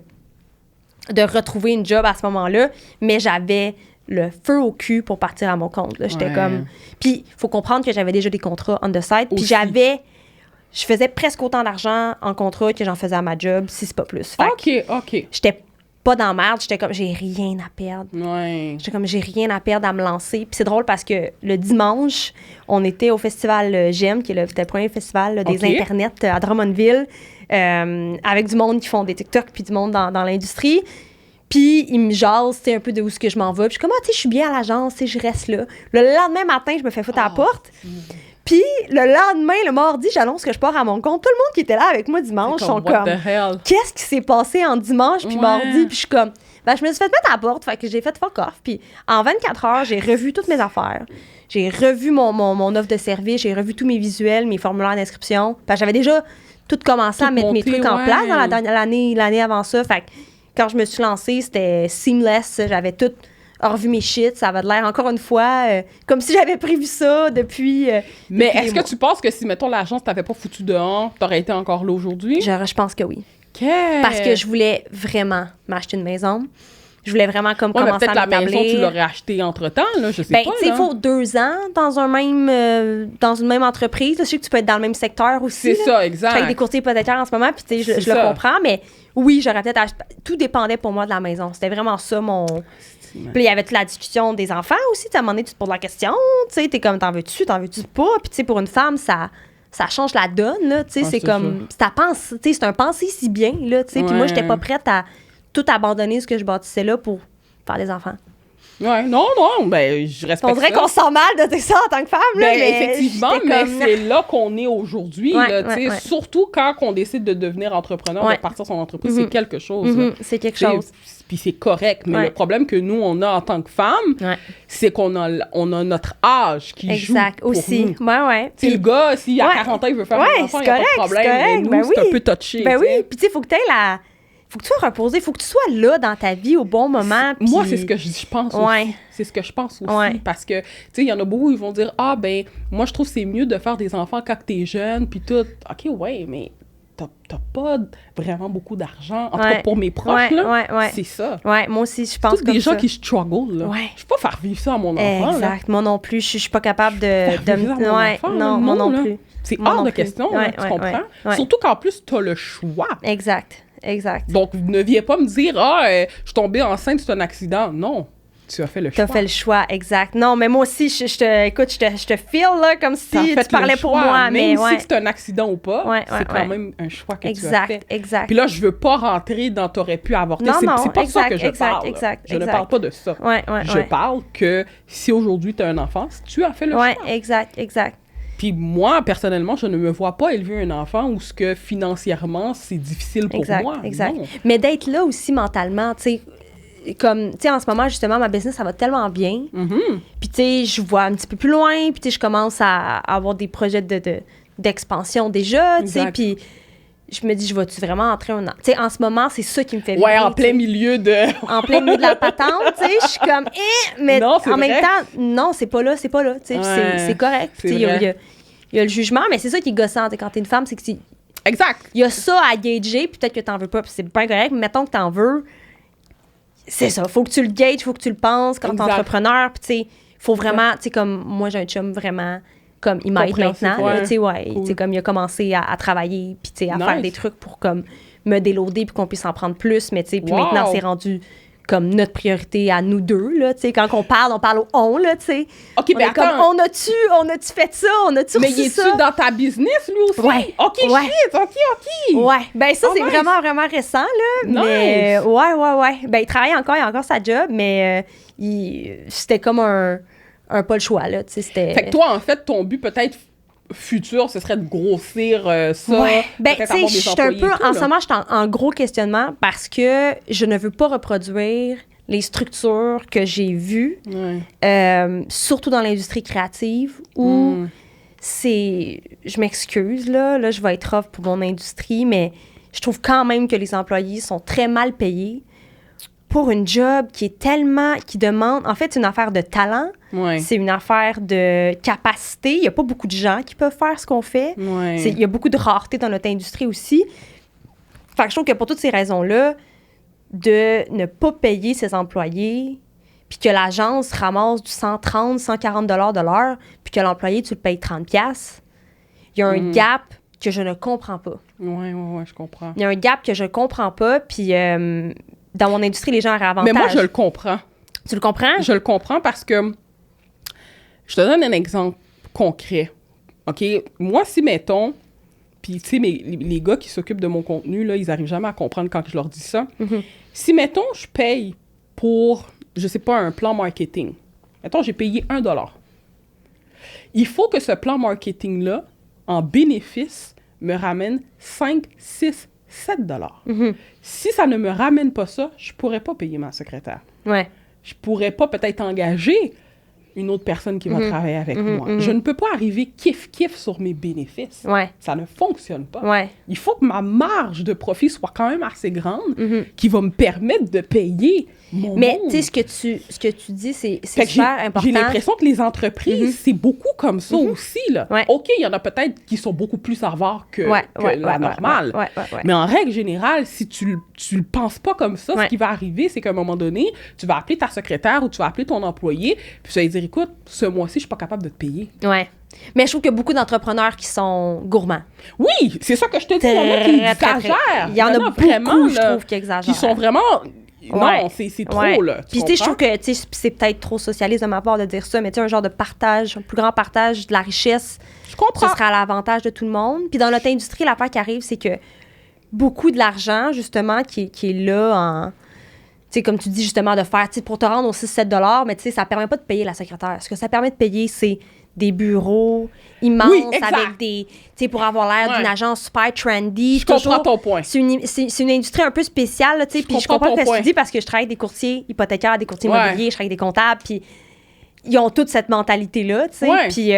retrouver une job à ce moment-là, mais j'avais le feu au cul pour partir à mon compte. Là. J'étais comme... Puis, il faut comprendre que j'avais déjà des contrats on the side, puis je faisais presque autant d'argent en contrat que j'en faisais à ma job, si c'est pas plus. Fait OK. J'étais pas dans la merde, j'étais comme, j'ai rien à perdre. J'étais comme, j'ai rien à perdre à me lancer. Puis c'est drôle parce que le dimanche, on était au festival GEM, qui est le premier festival là, des internets à Drummondville, avec du monde qui font des TikTok, puis du monde dans l'industrie. Puis ils me jasent, un peu de où est-ce que je m'en vais. Puis je suis comme, je suis bien à l'agence, je reste là. Le lendemain matin, je me fais foutre à la porte. Puis le lendemain, le mardi, j'annonce que je pars à mon compte. Tout le monde qui était là avec moi dimanche sont comme, qu'est-ce qui s'est passé en dimanche puis mardi? Puis je suis comme, je me suis fait mettre à la porte, fait que j'ai fait fuck off. Puis en 24 heures, j'ai revu toutes mes affaires. J'ai revu mon offre de service, j'ai revu tous mes visuels, mes formulaires d'inscription. J'avais déjà tout commencé à mettre mes trucs en place dans l'année avant ça. Fait que quand je me suis lancée, c'était seamless. J'avais tout revu mes shit. Ça avait l'air, encore une fois, comme si j'avais prévu ça depuis. Mais est-ce que tu penses que si, mettons, l'agence t'avait pas foutu dehors, t'aurais été encore là aujourd'hui? Je pense que oui. Parce que je voulais vraiment m'acheter une maison. Je voulais vraiment commencer à m'établir. Peut-être la maison, tu l'aurais achetée entre-temps, là, je sais pas. Tu sais, il faut 2 ans dans une même entreprise. Là, je sais que tu peux être dans le même secteur aussi. C'est ça, exact. Je fais avec des courtiers hypothécaires en ce moment, puis tu sais, je le comprends, mais oui, j'aurais peut-être acheté. Tout dépendait pour moi de la maison. C'était vraiment ça, mon... Puis il y avait toute la discussion des enfants aussi. À un moment donné, tu te poses la question, tu sais, t'es comme, t'en veux-tu pas? Puis tu sais, pour une femme, ça change la donne, là, tu sais, c'est comme... C'est un penser si bien, là, tu sais. Puis moi, j'étais pas prête à tout abandonner ce que je bâtissais là pour faire des enfants. Ouais, non, ben, je respecte ça. On dirait qu'on se sent mal de dire ça en tant que femme, là, mais effectivement, mais c'est là qu'on est aujourd'hui, là, tu sais, surtout quand on décide de devenir entrepreneur, de partir son entreprise, c'est quelque chose. C'est quelque chose. Puis c'est correct, mais le problème que nous, on a en tant que femme, c'est qu'on a notre âge qui joue pour aussi. nous. Ouais. Puis le gars, s'il a 40 ans, il veut faire un enfant, il n'y a pas de problème, mais nous, c'est un peu touché. Ben oui, puis tu sais, faut que tu aies faut que tu sois reposé, faut que tu sois là dans ta vie au bon moment. Pis... Moi, c'est ce que je pense aussi. C'est ce que je pense aussi. Parce que, tu sais, il y en a beaucoup, ils vont dire, ben, moi, je trouve que c'est mieux de faire des enfants quand t'es jeune, puis tout. OK, mais t'as pas vraiment beaucoup d'argent. En tout cas, pour mes proches, là, c'est ça. Ouais, moi aussi, je pense que des gens qui struggle, là. Je peux pas faire vivre ça à mon enfant, exact. Moi non plus, je suis pas capable de non, moi non plus. C'est hors de question, tu comprends? Surtout qu'en plus, t'as le choix. Exact. Donc, ne viens pas me dire, je suis tombée enceinte, c'est un accident. Non, tu as fait le choix. Tu as fait le choix, exact. Non, mais moi aussi, je te feel là, comme si tu parlais pour moi. Même si c'est un accident ou pas, c'est quand même un choix que tu as fait. Exact. Puis là, je veux pas rentrer dans t'aurais pu avorter. C'est pas ça que je parle. Je ne parle pas de ça. Je parle que si aujourd'hui tu as un enfant, tu as fait le choix. Exact. Puis moi, personnellement, je ne me vois pas élever un enfant où ce que financièrement, c'est difficile pour moi. Exact. Non. Mais d'être là aussi mentalement, tu sais, comme, tu sais, en ce moment, justement, ma business, ça va tellement bien. Puis, tu sais, je vois un petit peu plus loin, puis, tu sais, je commence à avoir des projets d'expansion déjà, tu sais, puis je me dis, je vais-tu vraiment entrer un an? Tu sais, en ce moment, c'est ça qui me fait vibrer. En plein milieu de... En plein milieu de la patente, tu sais, je suis comme, mais non, en même temps, non, c'est pas là, tu sais, c'est correct. Tu sais, il y a le jugement, mais c'est ça qui est gossant, quand t'es une femme, c'est que exact. Il y a ça à gager, puis peut-être que t'en veux pas, puis c'est pas correct, mais mettons que t'en veux, c'est ça, faut que tu le gages, faut que tu le penses quand t'es entrepreneur, puis tu sais, faut vraiment, tu sais, comme moi, j'ai un chum vraiment... comme il m'aide maintenant, tu sais, cool. Comme il a commencé à travailler, puis tu sais, à faire des trucs pour comme me déloader, puis qu'on puisse en prendre plus, mais tu sais, puis maintenant, c'est rendu comme notre priorité à nous deux, là, tu sais, quand on parle au on, là, tu sais. OK, mais comme, on a-tu fait ça, on a-tu reçu ça? Mais il est-tu dans ta business, lui aussi? Ouais. OK, shit, OK. Ouais, ben ça, c'est vraiment, vraiment récent, là, mais ouais. Ben, il travaille encore, il a encore sa job, mais c'était comme un pas le choix, là, tu sais, c'était... Fait que toi, en fait, ton but, peut-être, futur, ce serait de grossir ça. Ouais. Ben, tu sais, je suis un peu... En ce moment, je suis en gros questionnement parce que je ne veux pas reproduire les structures que j'ai vues, surtout dans l'industrie créative, où c'est... Je m'excuse, là, je vais être off pour mon industrie, mais je trouve quand même que les employés sont très mal payés pour une job qui est tellement... qui demande... En fait, c'est une affaire de talent, c'est une affaire de capacité. Il n'y a pas beaucoup de gens qui peuvent faire ce qu'on fait. Il y a beaucoup de rareté dans notre industrie aussi. Fait que je trouve que pour toutes ces raisons-là, de ne pas payer ses employés, puis que l'agence ramasse du 130, 140 $ de l'heure, puis que l'employé, tu le payes 30 $, il y a un gap que je ne comprends pas. Oui, je comprends. Il y a un gap que je ne comprends pas, puis dans mon industrie, les gens auraient avantage. Mais moi, je le comprends. Tu le comprends? Je le comprends parce que, je te donne un exemple concret. OK? Moi, si, mettons, puis, tu sais, les gars qui s'occupent de mon contenu, là, ils n'arrivent jamais à comprendre quand je leur dis ça. Si, mettons, je paye pour, je sais pas, un plan marketing. Mettons, j'ai payé $1. Il faut que ce plan marketing-là, en bénéfice, me ramène 5, 6, 7 $. Si ça ne me ramène pas ça, je pourrais pas payer ma secrétaire. Je pourrais pas peut-être engager une autre personne qui va travailler avec moi. Je ne peux pas arriver kiff-kiff sur mes bénéfices. Ça ne fonctionne pas. Il faut que ma marge de profit soit quand même assez grande qui va me permettre de payer mon Mais monde. tu sais, ce que tu dis, c'est super important. J'ai l'impression que les entreprises, c'est beaucoup comme ça aussi. Là. OK, il y en a peut-être qui sont beaucoup plus avares que la normale. Mais en règle générale, si tu le penses pas comme ça, ce qui va arriver, c'est qu'à un moment donné, tu vas appeler ta secrétaire ou tu vas appeler ton employé, puis tu vas lui dire, écoute, ce mois-ci, je suis pas capable de te payer. Mais je trouve qu'il y a beaucoup d'entrepreneurs qui sont gourmands. Oui, c'est ça que je te dis. Il y en a qui exagèrent. Il y en a beaucoup, vraiment, je trouve, qui exagèrent. Qui sont vraiment... Non, c'est trop, là. Puis, tu sais, je trouve que c'est peut-être trop socialiste de ma part de dire ça, mais tu sais, un genre de partage, un plus grand partage de la richesse, je comprends. Ce serait à l'avantage de tout le monde. Puis, dans notre industrie, l'affaire qui arrive, c'est que beaucoup de l'argent, justement, qui est là en... Tu sais, comme tu dis, justement, de faire, tu sais, pour te rendre aux 6-7 $, mais tu sais, ça permet pas de payer la secrétaire. Ce que ça permet de payer, c'est des bureaux immenses avec des... Tu sais, pour avoir l'air d'une agence super trendy. Je comprends ton point. C'est une industrie un peu spéciale, tu sais. Puis je comprends ce que tu dis parce que je travaille avec des courtiers hypothécaires, des courtiers immobiliers, je travaille avec des comptables, puis ils ont toute cette mentalité-là, tu sais. Puis,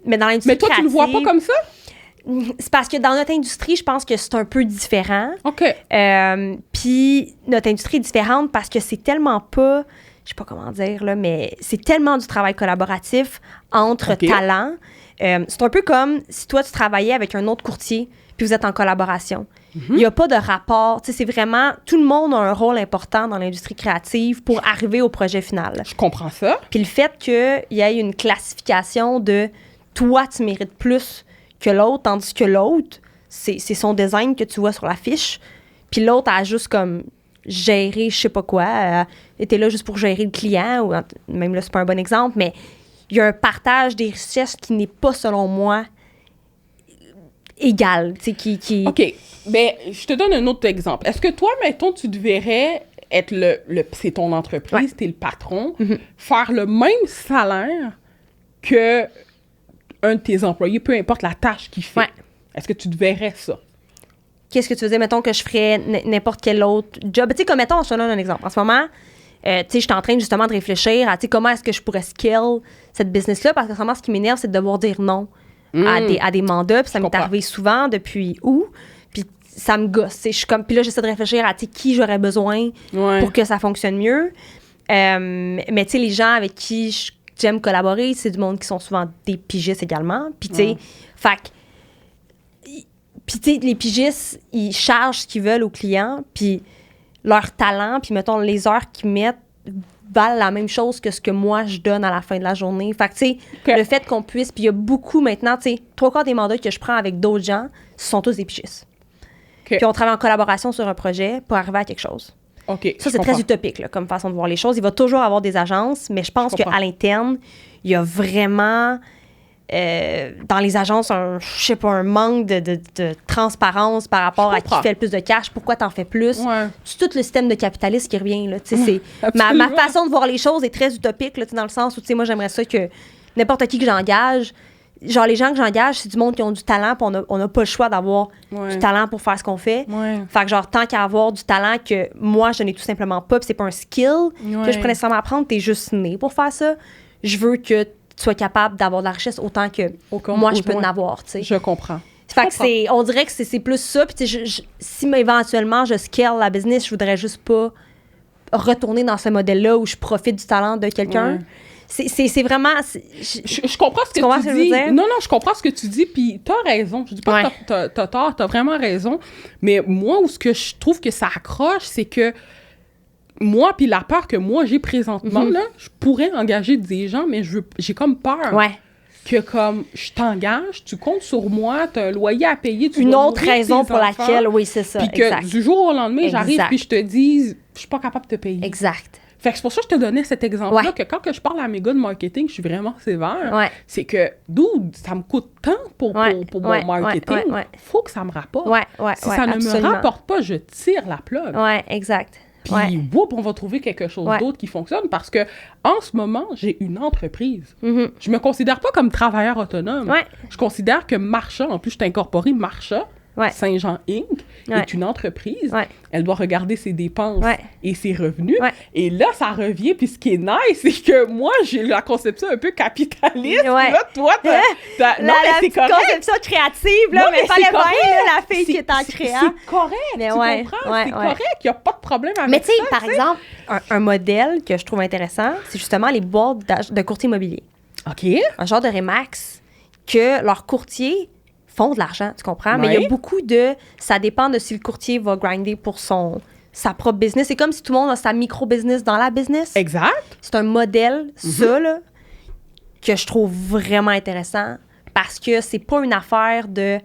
mais dans l'industrie Mais toi, tu le vois pas comme ça? C'est parce que dans notre industrie, je pense que c'est un peu différent. OK. Puis notre industrie est différente parce que c'est tellement pas... Je sais pas comment dire, là, mais c'est tellement du travail collaboratif entre talents. C'est un peu comme si toi, tu travaillais avec un autre courtier puis vous êtes en collaboration. Il n'y a pas de rapport. Tu sais, c'est vraiment... Tout le monde a un rôle important dans l'industrie créative pour arriver au projet final. Je comprends ça. Puis le fait qu'il y ait une classification de « toi, tu mérites plus que l'autre », tandis que l'autre, c'est son design que tu vois sur la fiche. Puis l'autre a juste comme... gérer je sais pas quoi, était là juste pour gérer le client, ou même là, c'est pas un bon exemple, mais il y a un partage des richesses qui n'est pas, selon moi, égal. Qui... OK. Ben, je te donne un autre exemple. Est-ce que toi, mettons, tu devrais être c'est ton entreprise, t'es le patron, faire le même salaire que un de tes employés, peu importe la tâche qu'il fait. Est-ce que tu devrais ça? Qu'est-ce que tu faisais, mettons, que je ferais n'importe quel autre job? Tu sais, comme, mettons, je te donne un exemple. En ce moment, tu sais, je suis en train, justement, de réfléchir à, tu sais, comment est-ce que je pourrais scale cette business-là, parce que vraiment, ce qui m'énerve, c'est de devoir dire non à des mandats, puis ça m'est arrivé souvent depuis puis ça me gosse. Je suis comme, puis là, j'essaie de réfléchir à, tu sais, qui j'aurais besoin pour que ça fonctionne mieux. Mais, tu sais, les gens avec qui j'aime collaborer, c'est du monde qui sont souvent des pigistes également. Puis, tu sais, puis, tu sais, les pigistes, ils chargent ce qu'ils veulent aux clients, puis leur talent, puis, mettons, les heures qu'ils mettent valent la même chose que ce que moi, je donne à la fin de la journée. Fait que, tu sais, le fait qu'on puisse... Puis il y a beaucoup, maintenant, tu sais, 3/4 des mandats que je prends avec d'autres gens, ce sont tous des pigistes. Puis on travaille en collaboration sur un projet pour arriver à quelque chose. Ça, c'est très utopique, là, comme façon de voir les choses. Il va toujours avoir des agences, mais je pense qu'à l'interne, il y a vraiment... dans les agences, je sais pas, un manque de transparence par rapport à qui fait le plus de cash, pourquoi t'en fais plus. C'est tout le système de capitalisme qui revient, là. Ma façon de voir les choses est très utopique, là, dans le sens où, moi, j'aimerais ça que n'importe qui que j'engage, genre, les gens que j'engage, c'est du monde qui ont du talent, puis on n'a pas le choix d'avoir du talent pour faire ce qu'on fait. Fait que, genre, tant qu'à avoir du talent que moi, je n'ai tout simplement pas, puis c'est pas un skill que je peux nécessairement apprendre, t'es juste né pour faire ça. Je veux que tu sois capable d'avoir de la richesse autant que moi, je peux en avoir, tu sais. Je comprends. Fait que on dirait que c'est plus ça, puis si éventuellement je scale la business, je voudrais juste pas retourner dans ce modèle-là où je profite du talent de quelqu'un. C'est vraiment... Je comprends ce que tu dis. Non, je comprends ce que tu dis, puis t'as raison. Je dis pas que t'as tort, t'as vraiment raison. Mais moi, où ce que je trouve que ça accroche, c'est que moi, puis la peur que moi, j'ai présentement, là, je pourrais engager des gens, mais j'ai comme peur. Que comme, je t'engage, tu comptes sur moi, t'as un loyer à payer, tu une autre raison pour laquelle, oui, c'est ça, puis que du jour au lendemain, j'arrive puis je te dis, je suis pas capable de te payer. Exact. Fait que c'est pour ça que je te donnais cet exemple-là, que quand que je parle à mes gars de marketing, je suis vraiment sévère. C'est que, ça me coûte tant pour mon marketing, faut que ça me rapporte. Si ça ne me rapporte pas, je tire la plug. Exact. Puis, on va trouver quelque chose d'autre qui fonctionne parce que en ce moment, j'ai une entreprise. Je me considère pas comme travailleur autonome. Je considère que Marcha, en plus, je t'ai incorporé Marcha, Saint-Jean Inc., est une entreprise. Elle doit regarder ses dépenses et ses revenus. Et là, ça revient. Puis ce qui est nice, c'est que moi, j'ai la conception un peu capitaliste. Là, toi, t'as... Non, mais c'est correct. Conception créative, là, mais fallait bien, la fille qui est en créant. C'est correct, tu comprends? C'est correct, il n'y a pas de problème avec ça. Mais tu sais, par exemple, un modèle que je trouve intéressant, c'est justement les boîtes de courtier immobilier. OK. Un genre de Remax que leurs courtiers font de l'argent, tu comprends? Mais il y a beaucoup ça dépend de si le courtier va grinder pour sa propre business. C'est comme si tout le monde a sa micro-business dans la business. Exact. C'est un modèle, ça, là, que je trouve vraiment intéressant parce que c'est pas une affaire de...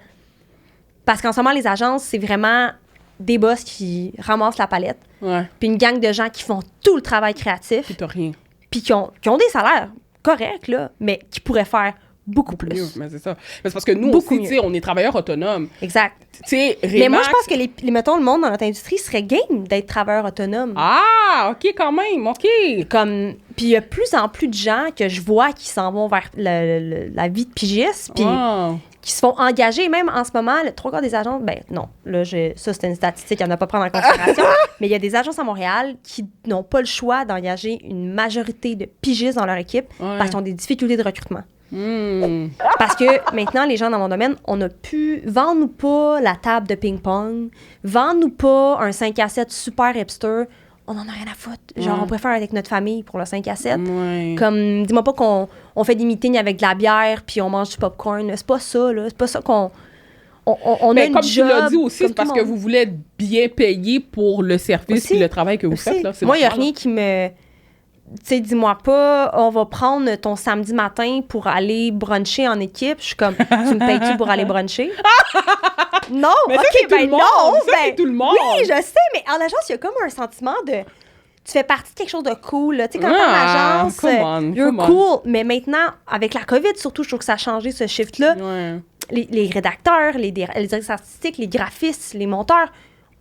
Parce qu'en ce moment, les agences, c'est vraiment des boss qui ramassent la palette, puis une gang de gens qui font tout le travail créatif. Puis t'as rien. Puis qui ont des salaires corrects, là, mais qui pourraient faire beaucoup plus. Mieux, mais c'est ça. Mais c'est parce que nous aussi, tu sais, on est travailleurs autonomes. Exact. Tu sais, mais moi, je pense que mettons, le monde dans notre industrie serait game d'être travailleur autonome. Ah, OK, quand même, OK. Puis il y a plus en plus de gens que je vois qui s'en vont vers la vie de pigiste, puis qui se font engager. Même en ce moment, le 3/4 des agences, ben non, là, ça, c'est une statistique, il n'y en a pas à prendre en considération, mais il y a des agences à Montréal qui n'ont pas le choix d'engager une majorité de pigistes dans leur équipe parce qu'ils ont des difficultés de recrutement. Parce que maintenant, les gens dans mon domaine, on a pu... Vends-nous pas la table de ping-pong, vends-nous pas un 5 à 7 super hipster, on en a rien à foutre. Genre, on préfère être avec notre famille pour le 5 à 7. Comme, dis-moi pas qu'on fait des meetings avec de la bière puis on mange du popcorn. C'est pas ça, là. C'est pas ça qu'on... On a une comme job, tu l'as dit aussi, c'est parce que vous voulez être bien payé pour le service et le travail que vous faites. Là. Moi, il n'y a rien qui me... Tu sais, dis-moi pas, on va prendre ton samedi matin pour aller bruncher en équipe. Je suis comme, tu me payes-tu pour aller bruncher? Non! Mais ça, OK, c'est tout le monde. Ça, c'est tout le monde. Oui, je sais, mais en agence, il y a comme un sentiment de... Tu fais partie de quelque chose de cool. Tu sais, quand t'es en agence, you're cool. Mais maintenant, avec la COVID, surtout, je trouve que ça a changé, ce shift-là. Les rédacteurs, les directeurs artistiques, les graphistes, les monteurs,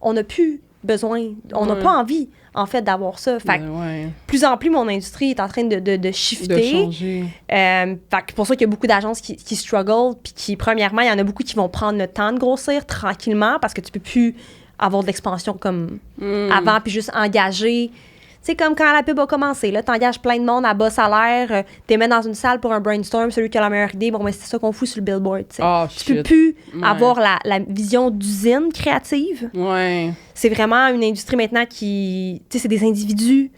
on n'a plus besoin, on n'a pas envie, en fait, d'avoir ça. Fait que, plus en plus, mon industrie est en train de shifter. De changer. Fait que pour ça qu'il y a beaucoup d'agences qui struggle, puis qui, premièrement, il y en a beaucoup qui vont prendre le temps de grossir tranquillement, parce que tu peux plus avoir de l'expansion comme avant, puis juste engager... C'est comme quand la pub a commencé, là, t'engages plein de monde à bas salaire, t'es mis dans une salle pour un brainstorm, celui qui a la meilleure idée, bon, mais c'est ça qu'on fout sur le billboard, tu sais. Tu peux plus avoir la vision d'usine créative. C'est vraiment une industrie maintenant qui, tu sais, c'est des individus,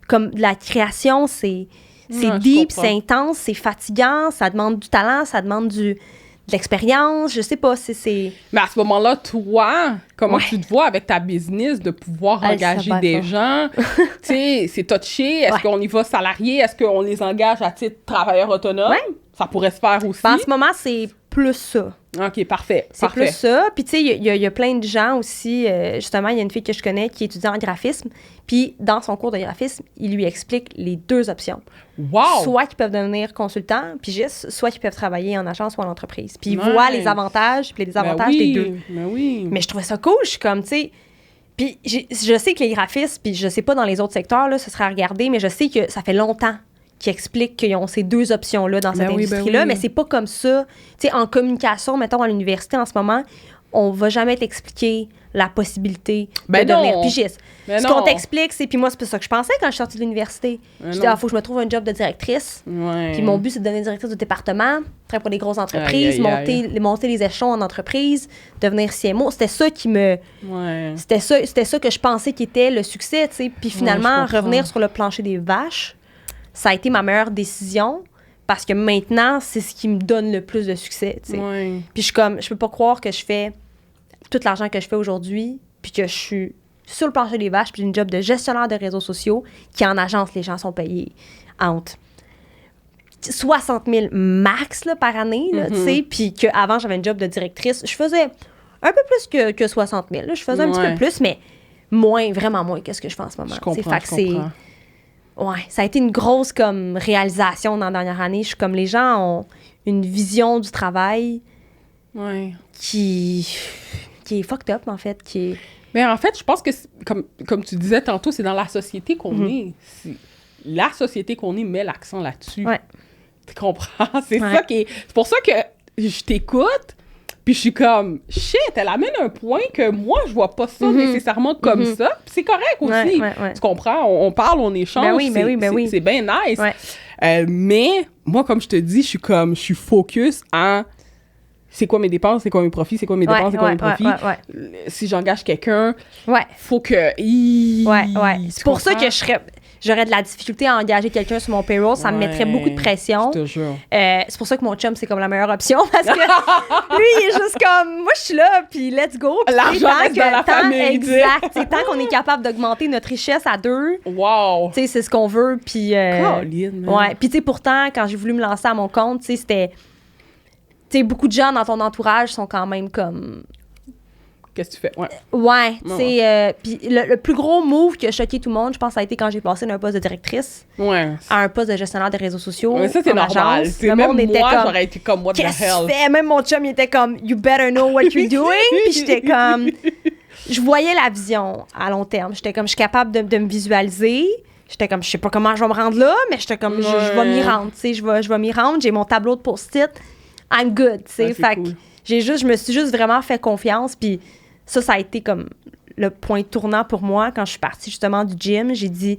comme la création, c'est deep, c'est intense, c'est fatigant, ça demande du talent, ça demande de l'expérience, je sais pas, c'est... Mais à ce moment-là, toi, comment tu te vois avec ta business de pouvoir engager des gens? Tu sais, c'est touché. Est-ce qu'on y va salarié? Est-ce qu'on les engage à titre travailleur autonome? Ça pourrait se faire aussi. En ce moment, c'est plus ça. OK, parfait. C'est plus ça. Puis, tu sais, il y a plein de gens aussi. Justement, il y a une fille que je connais qui étudie en graphisme. Puis, dans son cours de graphisme, il lui explique les deux options. Wow! Soit qu'ils peuvent devenir consultants, pigistes, soit qu'ils peuvent travailler en agence ou en entreprise. Puis, ils voient les avantages puis les désavantages des deux. Mais je trouvais ça cool. Je suis comme, tu sais... Puis, je sais que les graphistes, puis je sais pas dans les autres secteurs, là, ce serait à regarder, mais je sais que ça fait longtemps qui expliquent qu'ils ont ces deux options-là dans cette industrie-là, mais c'est pas comme ça. Tu sais, en communication, mettons, à l'université en ce moment, on va jamais t'expliquer la possibilité de devenir pigiste. Ce qu'on t'explique, c'est... Puis moi, c'est pas ça que je pensais quand je suis sortie de l'université. J'étais, faut que je me trouve un job de directrice. Puis mon but, c'est de devenir directrice de département, travailler pour des grosses entreprises, monter les échelons en entreprise, devenir CMO. C'était ça qui me... C'était ça que je pensais qui était le succès, tu sais. Puis finalement, revenir sur le plancher des vaches, ça a été ma meilleure décision. Parce que maintenant, c'est ce qui me donne le plus de succès, tu sais. Puis je peux pas croire que je fais tout l'argent que je fais aujourd'hui, puis que je suis sur le plancher des vaches, puis j'ai une job de gestionnaire de réseaux sociaux, qui en agence, les gens sont payés entre 60 000 max là, par année, là, tu sais, puis qu'avant, j'avais une job de directrice. Je faisais un peu plus que 60 000. Là. Je faisais un petit peu plus, mais vraiment moins que ce que je fais en ce moment. Je comprends. Ouais, ça a été une grosse comme réalisation dans la dernière année. Je suis comme, les gens ont une vision du travail qui est fucked up, en fait. Mais en fait, je pense que, comme tu disais tantôt, c'est dans la société qu'on est. La société qu'on est met l'accent là-dessus. Ouais. Tu comprends? C'est ça qui est... C'est pour ça que je t'écoute, puis je suis comme, shit, elle amène un point que moi, je vois pas ça nécessairement comme ça. Puis c'est correct aussi. Tu comprends? On parle, on échange. C'est bien nice. Mais moi, comme je te dis, je suis focus en... C'est quoi mes dépenses, c'est quoi mes profits, c'est quoi mes dépenses, c'est quoi mes profits. Si j'engage quelqu'un, faut que... C'est pour ça que j'aurais de la difficulté à engager quelqu'un sur mon payroll. Ça me mettrait beaucoup de pression. Je te jure. C'est pour ça que mon chum, c'est comme la meilleure option. Parce que lui, il est juste comme... Moi, je suis là, puis let's go. L'argent reste dans la famille. Exact. Tant qu'on est capable d'augmenter notre richesse à deux, c'est ce qu'on veut. Puis... Puis tu sais, pourtant, quand j'ai voulu me lancer à mon compte, tu sais, c'était... Tu sais, beaucoup de gens dans ton entourage sont quand même comme... Qu'est-ce que tu fais? Tu sais, puis le plus gros move qui a choqué tout le monde, je pense, ça a été quand j'ai passé d'un poste de directrice à un poste de gestionnaire de réseaux sociaux. Mais ça, c'est normal. Le monde était comme... j'aurais été comme, what the hell? Qu'est-ce que tu fais? Même mon chum, il était comme, you better know what you're doing. Puis j'étais comme... Je voyais la vision à long terme. J'étais comme, je suis capable de me visualiser. J'étais comme, je sais pas comment je vais me rendre là, mais j'étais comme, je vais m'y rendre, tu sais, je vais m'y rendre. J'ai mon tableau de post-it. I'm good, tu sais. Fait que je me suis juste vraiment fait confiance. Puis ça a été comme le point tournant pour moi quand je suis partie justement du gym. J'ai dit,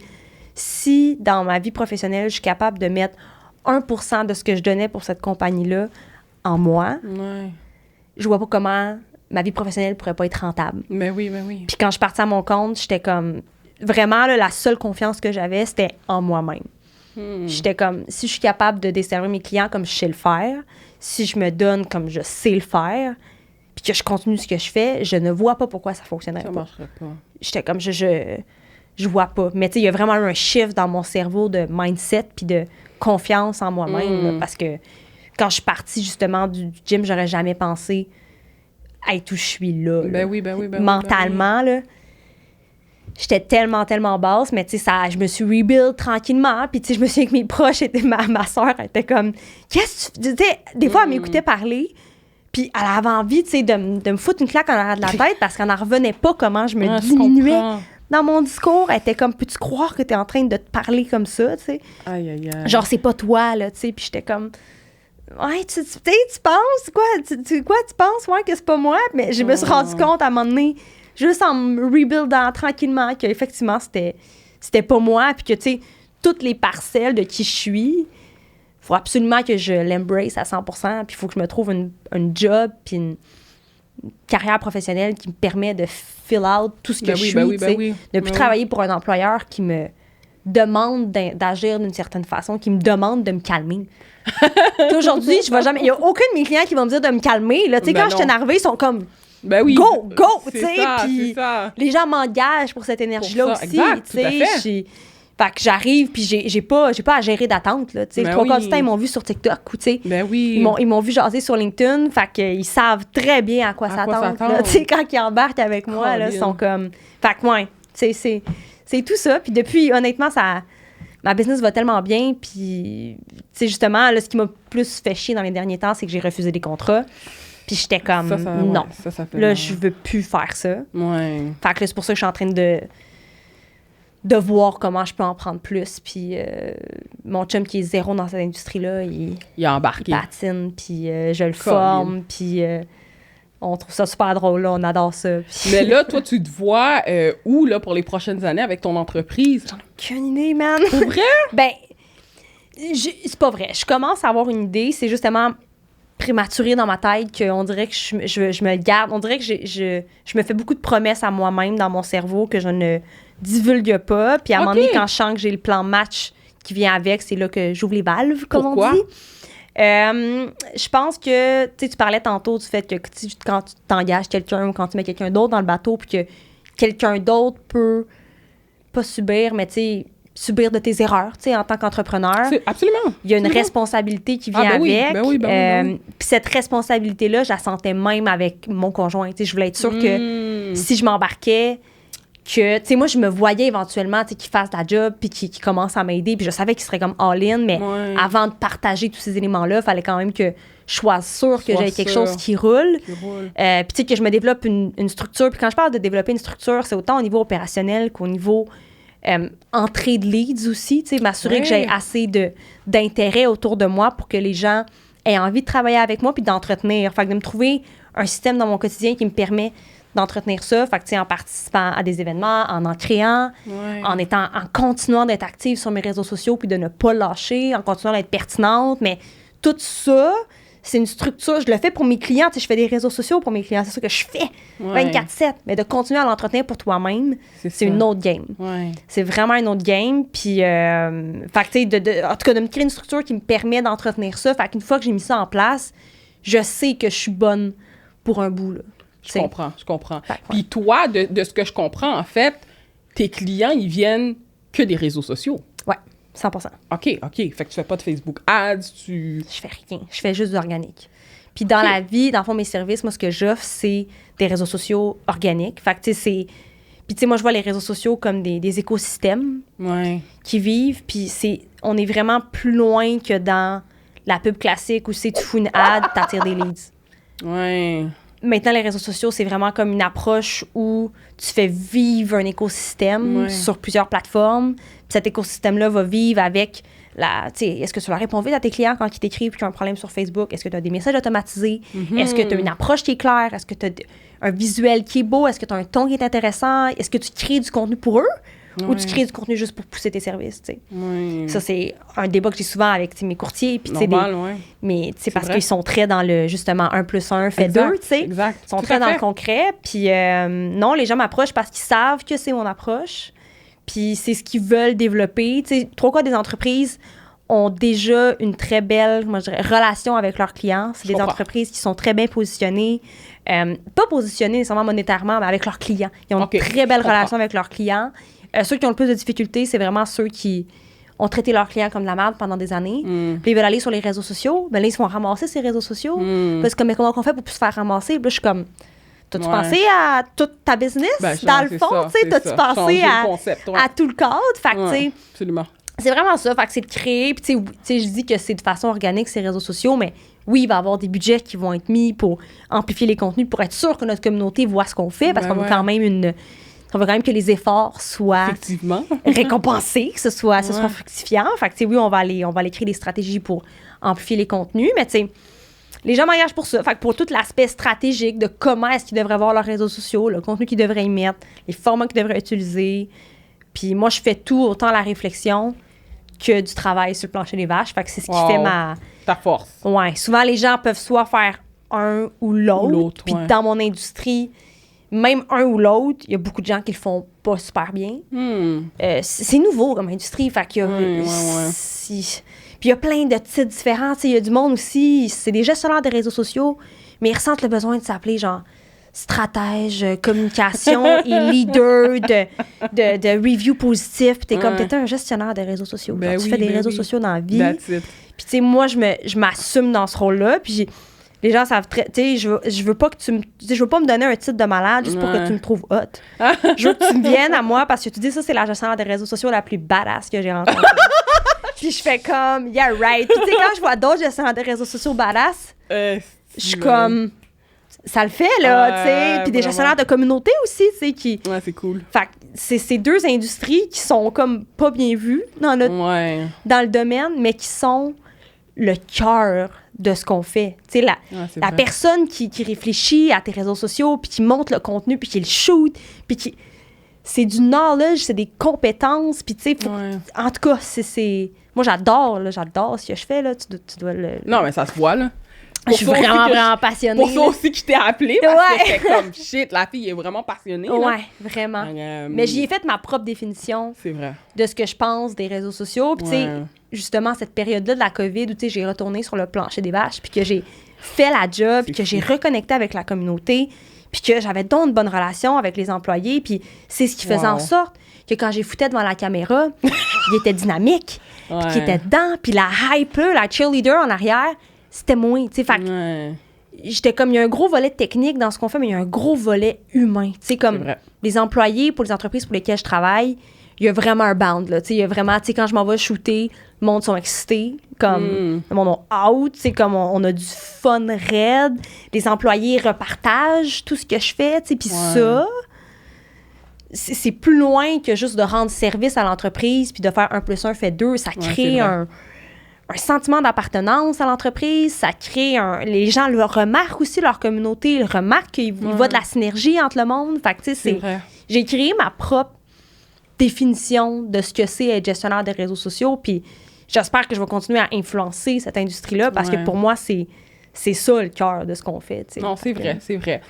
si dans ma vie professionnelle, je suis capable de mettre 1% de ce que je donnais pour cette compagnie-là en moi, je vois pas comment ma vie professionnelle pourrait pas être rentable. Mais oui. Puis quand je suis partie à mon compte, j'étais comme... Vraiment, là, la seule confiance que j'avais, c'était en moi-même. J'étais comme, si je suis capable de desservir mes clients comme je sais le faire, si je me donne comme je sais le faire, puis que je continue ce que je fais, je ne vois pas pourquoi ça fonctionnerait pas. Ça marcherait pas. J'étais comme, je vois pas. Mais tu sais, il y a vraiment eu un shift dans mon cerveau de mindset puis de confiance en moi-même, là, parce que quand je suis partie justement du gym, j'aurais jamais pensé être où je suis là. Mentalement, là. J'étais tellement basse, mais tu sais, je me suis rebuild tranquillement. Puis tu sais, je me souviens que mes proches étaient... Ma soeur était comme... Qu'est-ce que tu... Tu sais, des fois, elle m'écoutait parler, puis elle avait envie, tu sais, de me foutre une claque en arrière de la tête parce qu'elle n'en revenait pas comment je me diminuais dans mon discours. Elle était comme, peux-tu croire que t'es en train de te parler comme ça, tu sais? Genre, c'est pas toi, là, tu sais. Puis j'étais comme... Ouais, tu penses? Quoi? Tu penses? Ouais, que c'est pas moi? Mais je me suis rendu compte à un moment donné... Juste en me rebuildant tranquillement qu'effectivement, c'était pas moi. Puis que, tu sais, toutes les parcelles de qui je suis, il faut absolument que je l'embrace à 100%. Puis il faut que je me trouve un job puis une carrière professionnelle qui me permet de fill out tout ce que je suis. De plus travailler pour un employeur qui me demande d'agir d'une certaine façon, qui me demande de me calmer. Aujourd'hui, je vais jamais... Il n'y a aucun de mes clients qui vont me dire de me calmer. Là, tu sais, quand je suis énervée, ils sont comme... Go, tu sais, puis les gens m'engagent pour cette énergie-là aussi, tu sais. Fait que j'arrive, puis j'ai pas à gérer d'attente, là, tu sais. 3/4 du temps, ils m'ont vu sur TikTok, tu sais. Ils m'ont vu jaser sur LinkedIn, fait qu'ils savent très bien à quoi s'attendre, tu sais. Quand ils embarquent avec moi, là, ils sont comme... Fait que, tu sais, c'est tout ça. Puis depuis, honnêtement, ma business va tellement bien, puis, tu sais, justement, là, ce qui m'a plus fait chier dans les derniers temps, c'est que j'ai refusé des contrats. Puis j'étais comme, non, là, je veux plus faire ça. Fait que là, c'est pour ça que je suis en train de de voir comment je peux en prendre plus. Puis mon chum qui est zéro dans cette industrie-là, il est embarqué. Il patine, puis je le forme, puis on trouve ça super drôle, là, on adore ça. Puis... Mais là, toi, tu te vois où, là, pour les prochaines années avec ton entreprise? J'en ai aucune idée, man. Pour vrai? Ben, c'est pas vrai. Je commence à avoir une idée, c'est justement prématuré dans ma tête qu'on dirait que je me le garde. On dirait que je me fais beaucoup de promesses à moi-même dans mon cerveau que je ne divulgue pas. Puis à un moment donné, quand je sens que j'ai le plan match qui vient avec, c'est là que j'ouvre les valves, comme on dit. Je pense que, tu parlais tantôt du fait que quand tu t'engages quelqu'un ou quand tu mets quelqu'un d'autre dans le bateau, puis que quelqu'un d'autre peut pas subir, mais tu sais, subir de tes erreurs, tu sais, en tant qu'entrepreneur. Absolument. Il y a une responsabilité qui vient avec. Puis cette responsabilité-là, je la sentais même avec mon conjoint. Tu sais, je voulais être sûre que si je m'embarquais, que, tu sais, moi, je me voyais éventuellement, tu sais, qu'il fasse la job puis qu'il commence à m'aider. Puis je savais qu'il serait comme all-in, mais avant de partager tous ces éléments-là, il fallait quand même que je sois sûre que j'avais quelque chose qui roule. Puis, tu sais, que je me développe une structure. Puis quand je parle de développer une structure, c'est autant au niveau opérationnel qu'au niveau entrée de leads aussi, tu sais, m'assurer que j'ai assez d'intérêt autour de moi pour que les gens aient envie de travailler avec moi puis d'entretenir. Fait que de me trouver un système dans mon quotidien qui me permet d'entretenir ça. Fait que, tu sais, en participant à des événements, en créant, en continuant d'être active sur mes réseaux sociaux puis de ne pas lâcher, en continuant d'être pertinente. Mais tout ça, c'est une structure. Je le fais pour mes clients. Tu sais, je fais des réseaux sociaux pour mes clients. C'est ça que je fais 24/7. Mais de continuer à l'entretenir pour toi-même, c'est une autre game. C'est vraiment une autre game. Puis, fait que, tu sais, en tout cas, de me créer une structure qui me permet d'entretenir ça. Fait qu'une fois que j'ai mis ça en place, je sais que je suis bonne pour un bout, là. Je comprends. Puis toi, de ce que je comprends, en fait, tes clients, ils viennent que des réseaux sociaux. Ouais, 100%. OK. Fait que tu fais pas de Facebook Ads, Je fais rien. Je fais juste de l'organique. Puis dans la vie, dans le fond, mes services, moi, ce que j'offre, c'est des réseaux sociaux organiques. Fait que, tu sais, c'est... Puis, tu sais, moi, je vois les réseaux sociaux comme des écosystèmes qui vivent. Puis on est vraiment plus loin que dans la pub classique où, tu fous une ad, t'attires des leads. Maintenant, les réseaux sociaux, c'est vraiment comme une approche où tu fais vivre un écosystème sur plusieurs plateformes. Puis cet écosystème-là va vivre avec tu sais, est-ce que tu leur réponds vite à tes clients quand ils t'écrivent qu'ils ont un problème sur Facebook? Est-ce que tu as des messages automatisés? Est-ce que tu as une approche qui est claire? Est-ce que tu as un visuel qui est beau? Est-ce que tu as un ton qui est intéressant? Est-ce que tu crées du contenu pour eux? Ou tu crées du contenu juste pour pousser tes services, tu sais. Ça, c'est un débat que j'ai souvent avec mes courtiers. Puis, mais c'est parce qu'ils sont très dans le, justement, 1+1 fait 2, tu sais. Ils sont très dans le concret. Puis non, les gens m'approchent parce qu'ils savent que c'est mon approche. Puis c'est ce qu'ils veulent développer. Tu sais, 3/4 des entreprises ont déjà une très belle, moi, je dirais, relation avec leurs clients. C'est des entreprises qui sont très bien positionnées. Pas positionnées nécessairement monétairement, mais avec leurs clients. Ils ont une très belle relation avec leurs clients. Ceux qui ont le plus de difficultés, c'est vraiment ceux qui ont traité leurs clients comme de la merde pendant des années. Puis ils veulent aller sur les réseaux sociaux. Ben là, ils se font ramasser ces réseaux sociaux. Parce que, mais comment on fait pour plus se faire ramasser? Puis là, je suis comme, t'as-tu pensé à toute ta business? Dans le fond, tu sais, t'as-tu pensé à tout le cadre? Fait que, tu sais, absolument. C'est vraiment ça. Fait que c'est de créer. Puis, tu sais, je dis que c'est de façon organique, ces réseaux sociaux, mais oui, il va y avoir des budgets qui vont être mis pour amplifier les contenus, pour être sûr que notre communauté voit ce qu'on fait, parce qu'on veut quand même on veut quand même que les efforts soient récompensés, que ce soit fructifiant. Fait que, oui, on va aller créer des stratégies pour amplifier les contenus, mais tu sais, les gens m'engagent pour ça. Fait que pour tout l'aspect stratégique de comment est-ce qu'ils devraient voir leurs réseaux sociaux, le contenu qu'ils devraient y mettre, les formats qu'ils devraient utiliser. Puis moi, je fais tout, autant la réflexion que du travail sur le plancher des vaches. Fait que c'est ce qui fait ta force. Ouais. Souvent, les gens peuvent soit faire un ou l'autre. Puis dans mon industrie, même un ou l'autre, il y a beaucoup de gens qui le font pas super bien. C'est nouveau comme industrie. Fait qu'il y a... Puis il y a plein de titres différents. Il y a du monde aussi, c'est des gestionnaires de réseaux sociaux, mais ils ressentent le besoin de s'appeler genre stratège, communication et leader de review positif. Puis t'es un gestionnaire de réseaux sociaux. Tu fais des réseaux sociaux dans la vie. Puis tu sais, moi, je m'assume dans ce rôle-là. Puis les gens savent très... Tu sais, je veux pas que je veux pas me donner un titre de malade juste pour que tu me trouves hot. Je veux que tu me viennes à moi parce que tu dis ça, c'est la gestionnaire des réseaux sociaux la plus badass que j'ai rencontrée. Puis je fais comme, yeah, right. Puis tu sais, quand je vois d'autres gestionnaires des réseaux sociaux badass, je suis comme... Ça le fait, là, tu sais. Puis des gestionnaires de communauté aussi, tu sais, qui... Ouais, c'est cool. Fait c'est deux industries qui sont comme pas bien vues dans le domaine, mais qui sont le cœur de ce qu'on fait. Tu sais, la personne qui réfléchit à tes réseaux sociaux, puis qui monte le contenu, puis qui le shoot, puis qui... C'est du knowledge, c'est des compétences, puis tu sais, en tout cas, c'est... Moi, j'adore ce que je fais, là. Tu dois le... Non, mais ça se voit, là. Je suis vraiment passionnée. Pour ça aussi que je t'ai appelée, parce que c'est comme, shit, la fille est vraiment passionnée. Là. Ouais, vraiment. Mais j'y ai fait ma propre définition de ce que je pense des réseaux sociaux. Puis, tu sais, justement, cette période-là de la COVID, où, tu sais, j'ai retourné sur le plancher des vaches, puis que j'ai fait la job, puis que j'ai reconnecté avec la communauté, puis que j'avais donc une bonne relation avec les employés, puis c'est ce qui faisait en sorte que quand j'ai foutais devant la caméra, il était dynamique, puis qu'il était dedans, puis la hype, la cheerleader en arrière, c'était moins, tu sais, fait j'étais comme, il y a un gros volet technique dans ce qu'on fait, mais il y a un gros volet humain, tu sais, comme les employés pour les entreprises pour lesquelles je travaille, il y a vraiment un bound, là, tu sais, il y a vraiment, tu sais, quand je m'en vais shooter, le monde sont excités, comme, le monde out, tu sais, comme on a du fun raide, les employés repartagent tout ce que je fais, tu sais, puis ça, c'est plus loin que juste de rendre service à l'entreprise, puis de faire 1 + 1 fait 2, ça crée un sentiment d'appartenance à l'entreprise, ça crée les gens le remarquent aussi, leur communauté, ils remarquent qu'il voit de la synergie entre le monde, fait que, tu sais, j'ai créé ma propre définition de ce que c'est être gestionnaire des réseaux sociaux, puis j'espère que je vais continuer à influencer cette industrie-là, parce que pour moi, c'est ça le cœur de ce qu'on fait. T'sais. Non, c'est vrai.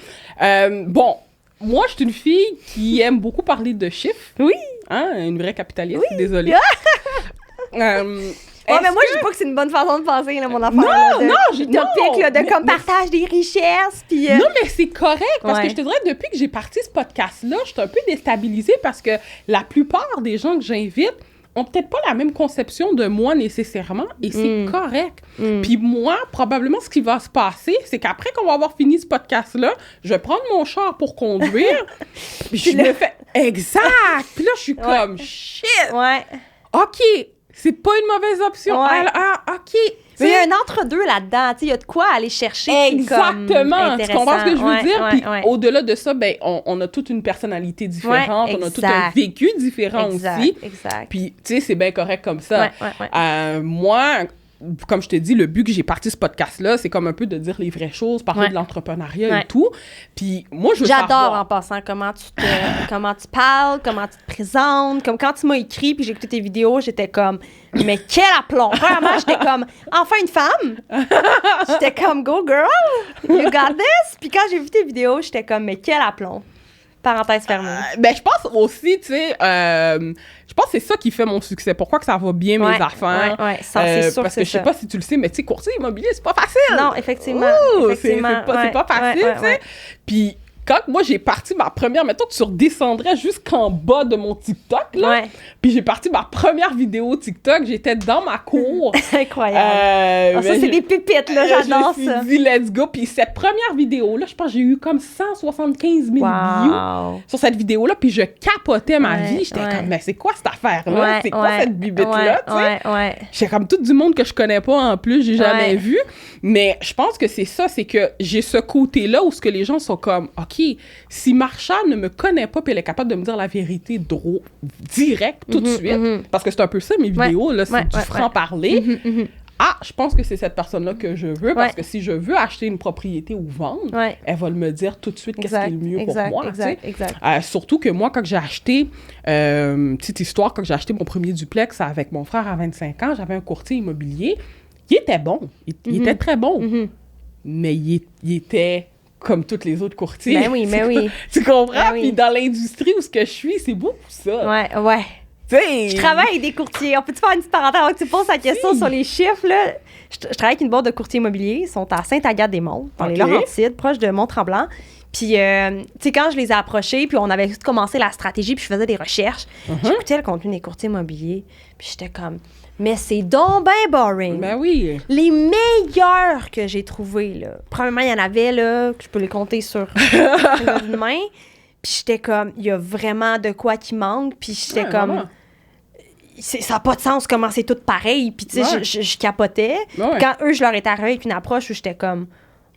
Bon, moi, je suis une fille qui aime beaucoup parler de chiffres. Oui. Hein, une vraie capitaliste, désolée. Mais moi, je dis pas que c'est une bonne façon de penser, là, mon affaire. De comme partage des richesses. Puis, Non, mais c'est correct, parce que je te dirais, depuis que j'ai parti ce podcast-là, je suis un peu déstabilisée parce que la plupart des gens que j'invite ont peut-être pas la même conception de moi nécessairement, et c'est correct. Puis moi, probablement, ce qui va se passer, c'est qu'après qu'on va avoir fini ce podcast-là, je vais prendre mon char pour conduire, puis je me fais... Exact! Puis là, je suis comme, shit! OK, c'est pas une mauvaise option. OK. Mais il y a un entre-deux là-dedans. Il y a de quoi aller chercher. Exactement. Tu comprends ce que je veux dire? Puis au-delà de ça, ben, on a toute une personnalité différente. On a tout un vécu différent aussi. Exact. Puis, tu sais, c'est bien correct comme ça. Moi, comme je te dis, le but que j'ai parti ce podcast-là, c'est comme un peu de dire les vraies choses, parler de l'entrepreneuriat et tout. Puis moi, je veux J'adore en passant comment tu parles, comment tu te présentes. Comme quand tu m'as écrit puis j'ai écouté tes vidéos, j'étais comme, mais quel aplomb! Vraiment, j'étais comme, enfin une femme! J'étais comme, go girl! You got this! Puis quand j'ai vu tes vidéos, j'étais comme, mais quel aplomb! Parenthèse fermée. Ben, je pense aussi, tu sais, je pense que c'est ça qui fait mon succès. Pourquoi que ça va bien mes affaires? C'est sûr parce que je sais pas si tu le sais, mais tu sais, courtier immobilier, c'est pas facile. Non, effectivement. C'est pas facile, tu sais. Puis quand moi, j'ai parti ma première... Mettons, tu redescendrais jusqu'en bas de mon TikTok, là. Puis j'ai parti ma première vidéo TikTok. J'étais dans ma cour. Incroyable. Ça, c'est des pépites, là. J'adore ça. Je me suis dit, let's go. Puis cette première vidéo-là, je pense que j'ai eu comme 175 000 views sur cette vidéo-là. Puis je capotais ma vie. J'étais comme, mais c'est quoi cette affaire-là? C'est quoi cette bibite-là? J'étais comme tout du monde que je connais pas en plus. J'ai jamais vu. Mais je pense que c'est ça. C'est que j'ai ce côté-là où ce que les gens sont comme, OK, si Marsha ne me connaît pas puis elle est capable de me dire la vérité direct, tout de suite, parce que c'est un peu ça mes vidéos, là, c'est du franc-parler, je pense que c'est cette personne-là que je veux, parce que si je veux acheter une propriété ou vendre, elle va me dire tout de suite qu'est-ce qui est le mieux pour moi. Surtout que moi, quand j'ai acheté, petite histoire, quand j'ai acheté mon premier duplex avec mon frère à 25 ans, j'avais un courtier immobilier, il était bon, il était très bon, mais il était... comme tous les autres courtiers. Ben oui. Tu comprends? Puis dans l'industrie où ce que je suis, c'est beaucoup ça. Ouais. T'sais... Je travaille avec des courtiers. On peut-tu faire une petite parenthèse avant que tu poses la question sur les chiffres, là? Je travaille avec une boîte de courtiers immobiliers. Ils sont à Sainte-Agathe-des-Monts, dans les Laurentides, proche de Mont-Tremblant. Puis, tu sais, quand je les ai approchés, puis on avait tout commencé la stratégie, puis je faisais des recherches, j'écoutais le contenu des courtiers immobiliers, puis j'étais comme... Mais c'est donc ben boring. Ben oui. Les meilleurs que j'ai trouvés, là. Premièrement, il y en avait, là, que je peux les compter sur une main. Puis j'étais comme, il y a vraiment de quoi qui manque. Puis j'étais comme, vraiment. Ça n'a pas de sens comment c'est tout pareil. Puis tu sais, je capotais. Quand eux, je leur étais arrivée avec une approche où j'étais comme,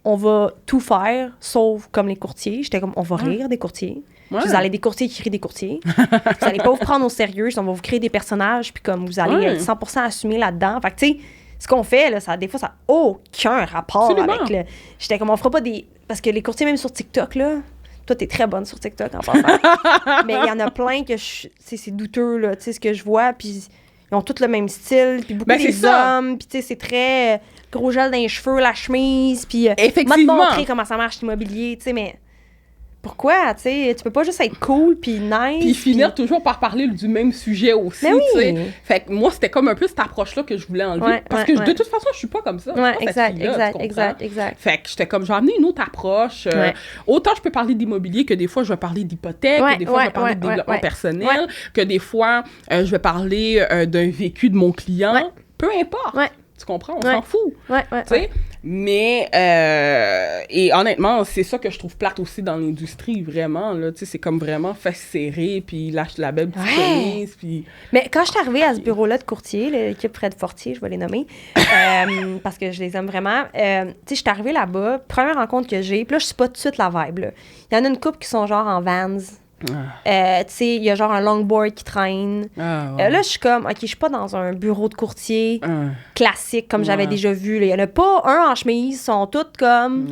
on va tout faire, sauf comme les courtiers. J'étais comme, on va rire des courtiers. Ouais. Vous allez des courtiers qui rient des courtiers. Vous allez pas vous prendre au sérieux. On va vous créer des personnages, puis comme vous allez être 100% assumé là-dedans. Fait que, tu sais, ce qu'on fait, là, des fois, ça n'a aucun rapport avec le... J'étais comme, on fera pas des... Parce que les courtiers, même sur TikTok, là... Toi, t'es très bonne sur TikTok, en passant. Mais il y en a plein que c'est douteux, là, tu sais, ce que je vois, puis ils ont tous le même style, puis beaucoup des hommes, puis tu sais, c'est très gros gel dans les cheveux, la chemise, puis effectivement. M'a te montrer comment ça marche l'immobilier, tu sais, mais... Pourquoi, tu sais? Tu peux pas juste être cool puis nice. Puis finir toujours par parler du même sujet aussi, tu sais. Fait que moi, c'était comme un peu cette approche-là que je voulais enlever. Parce que de toute façon, je suis pas comme ça. Ouais, exact. Fait que j'étais comme, j'ai amené une autre approche. Autant je peux parler d'immobilier que des fois, je vais parler d'hypothèque, que des fois, je vais parler de développement personnel, que des fois, je vais parler d'un vécu de mon client. Peu importe. Tu comprends? On s'en fout. Tu sais? Mais, et honnêtement, c'est ça que je trouve plate aussi dans l'industrie, vraiment, là. Tu sais, c'est comme vraiment fesses serrées, puis lâche la belle petite chemise, puis... Mais quand je suis arrivée à ce bureau-là de courtier, l'équipe Fred Fortier, je vais les nommer, parce que je les aime vraiment, tu sais, je suis arrivée là-bas, première rencontre que j'ai, puis là, je suis pas tout de suite la vibe, là. Il y en a une couple qui sont genre en Vans. Tu sais, il y a genre un longboard qui traîne. Là, je suis comme, OK, je suis pas dans un bureau de courtier classique comme j'avais déjà vu. Il y en a pas un en chemise, ils sont toutes comme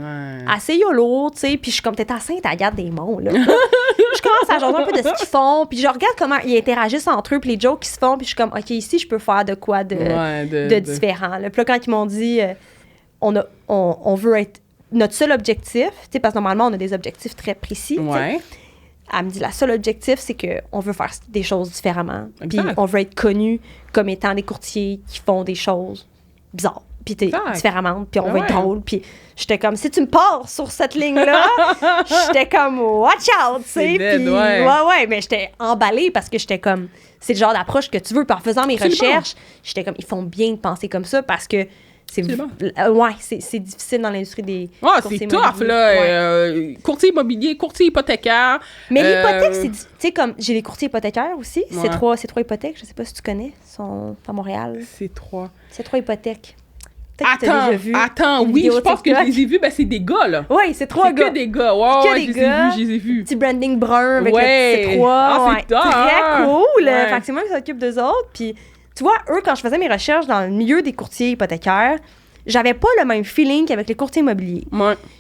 assez YOLO, tu sais. Puis je suis comme, t'es assez à garde des mots, là. Je commence à jaser un peu de ce qu'ils font, puis je regarde comment ils interagissent entre eux, puis les jokes qu'ils se font, puis je suis comme, OK, ici, je peux faire de quoi de différent. Là. Puis là, quand ils m'ont dit, on veut être notre seul objectif, tu sais, parce que normalement, on a des objectifs très précis, elle me dit, la seule objectif, c'est qu'on veut faire des choses différemment. Puis on veut être connu comme étant des courtiers qui font des choses bizarres. Puis différemment. Puis on veut être drôle. Puis j'étais comme, si tu me pars sur cette ligne-là, j'étais comme, watch out, tu sais. Puis mais j'étais emballée parce que j'étais comme, c'est le genre d'approche que tu veux. Puis en faisant mes recherches, j'étais comme, ils font bien de penser comme ça parce que c'est difficile dans l'industrie des courtiers c'est tough, là. Courtier immobilier, courtier hypothécaire. Mais l'hypothèque, c'est... Tu sais, comme... J'ai des courtiers hypothécaires aussi. C'est trois hypothèques. Je sais pas si tu connais. Ils sont à Montréal. C'est trois hypothèques. Attends, oui, je pense que je les ai vus. Ben, c'est des gars, là. Oui, c'est trois gars. C'est que des gars. Je les ai vus. Petit branding brun avec le petit C3. C'est top. Très cool. Fait que c'est moi qui s'occupe d'eux autres. Puis... Tu vois, eux, quand je faisais mes recherches dans le milieu des courtiers hypothécaires, j'avais pas le même feeling qu'avec les courtiers immobiliers.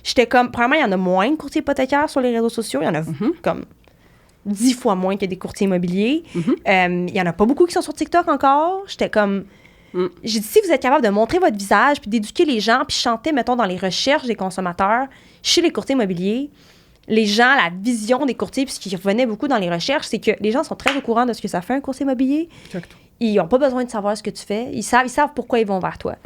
J'étais comme, premièrement, il y en a moins de courtiers hypothécaires sur les réseaux sociaux. Il y en a comme 10 fois moins que des courtiers immobiliers. Il y en a pas beaucoup qui sont sur TikTok encore. J'étais comme... J'ai dit, si vous êtes capable de montrer votre visage, puis d'éduquer les gens, puis chanter, mettons, dans les recherches des consommateurs, chez les courtiers immobiliers, les gens, la vision des courtiers, puis ce qui revenait beaucoup dans les recherches, c'est que les gens sont très au courant de ce que ça fait un courtier immobilier. Ils n'ont pas besoin de savoir ce que tu fais. Ils savent pourquoi ils vont vers toi.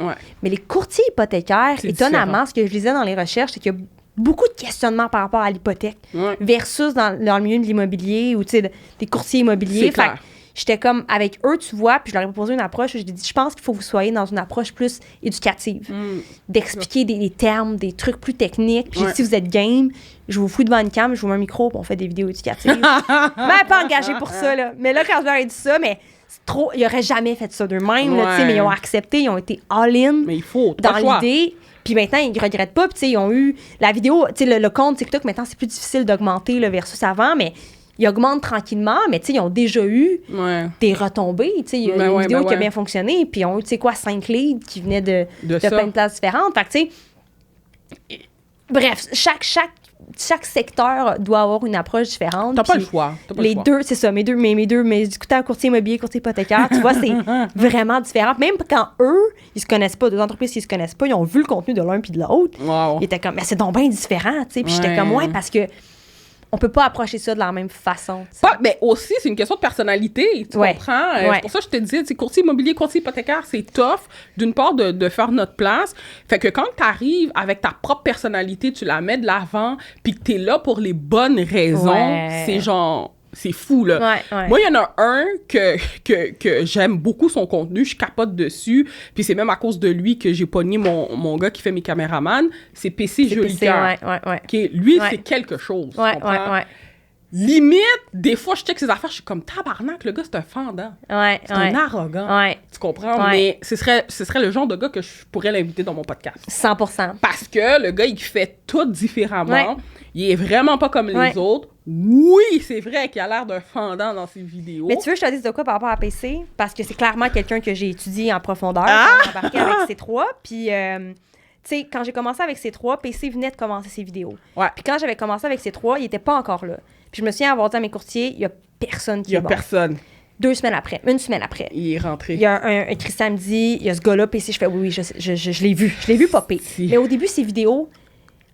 Mais les courtiers hypothécaires, étonnamment, ce que je lisais dans les recherches, c'est qu'il y a beaucoup de questionnements par rapport à l'hypothèque versus dans le milieu de l'immobilier ou des courtiers immobiliers. Fait j'étais comme avec eux, tu vois, puis je leur ai proposé une approche. Je lui ai dit, je pense qu'il faut que vous soyez dans une approche plus éducative, d'expliquer des termes, des trucs plus techniques. Puis j'ai dit, si vous êtes game, je vous fous devant une cam, je vous mets un micro, puis on fait des vidéos éducatives. Mais pas engagé pour ça, là. Mais là, quand je leur ai dit ça, mais c'est trop, ils n'auraient jamais fait ça d'eux-mêmes, là, mais ils ont accepté, ils ont été all-in dans l'idée. Puis maintenant, ils ne regrettent pas. Puis ils ont eu la vidéo, le compte TikTok, maintenant, c'est plus difficile d'augmenter là, versus avant, mais ils augmentent tranquillement, mais ils ont déjà eu des retombées. Il y a une vidéo qui a bien fonctionné, puis ils ont eu, 5 leads qui venaient de plein de places différentes. Fait que, tu sais, bref, chaque secteur doit avoir une approche différente. T'as pas le choix. Les deux, c'est ça, mes deux, mais du côté courtier immobilier, courtier hypothécaire, tu vois, c'est vraiment différent. Même quand eux, ils se connaissent pas, deux entreprises qui se connaissent pas, ils ont vu le contenu de l'un puis de l'autre. Ils étaient comme, mais c'est donc bien différent, tu sais. Puis j'étais comme, parce que on peut pas approcher ça de la même façon. Mais aussi, c'est une question de personnalité, tu comprends? C'est pour ça que je te disais, courtier immobilier, courtier hypothécaire, c'est tough, d'une part, de faire notre place. Fait que quand tu arrives avec ta propre personnalité, tu la mets de l'avant, puis que tu es là pour les bonnes raisons, c'est genre... C'est fou, là. Moi, il y en a un que j'aime beaucoup son contenu, je capote dessus, puis c'est même à cause de lui que j'ai pogné mon gars qui fait mes caméramans, c'est PC Jolicoeur. Lui, c'est quelque chose, tu comprends? limite, des fois, je check ses affaires, je suis comme, tabarnak, le gars, c'est un fendant. Ouais, c'est un arrogant. Ouais. Tu comprends? Mais ce serait le genre de gars que je pourrais l'inviter dans mon podcast. 100%. Parce que le gars, il fait tout différemment. Ouais. Il est vraiment pas comme les autres. Oui, c'est vrai qu'il a l'air d'un fendant dans ses vidéos. Mais tu veux que je te dise de quoi par rapport à PC? Parce que c'est clairement quelqu'un que j'ai étudié en profondeur quand j'ai embarqué avec C3. Puis, tu sais, quand j'ai commencé avec C3, PC venait de commencer ses vidéos. Ouais. Puis quand j'avais commencé avec C3, il était pas encore là. Puis je me souviens avoir dit à mes courtiers, il y a personne qui est bon. Il y a personne. 2 semaines après, une semaine après. Il est rentré. Il y a un Christian me dit, il y a ce gars-là, PC, je fais oui, je l'ai vu. Je l'ai vu popper. Si. Mais au début, ses vidéos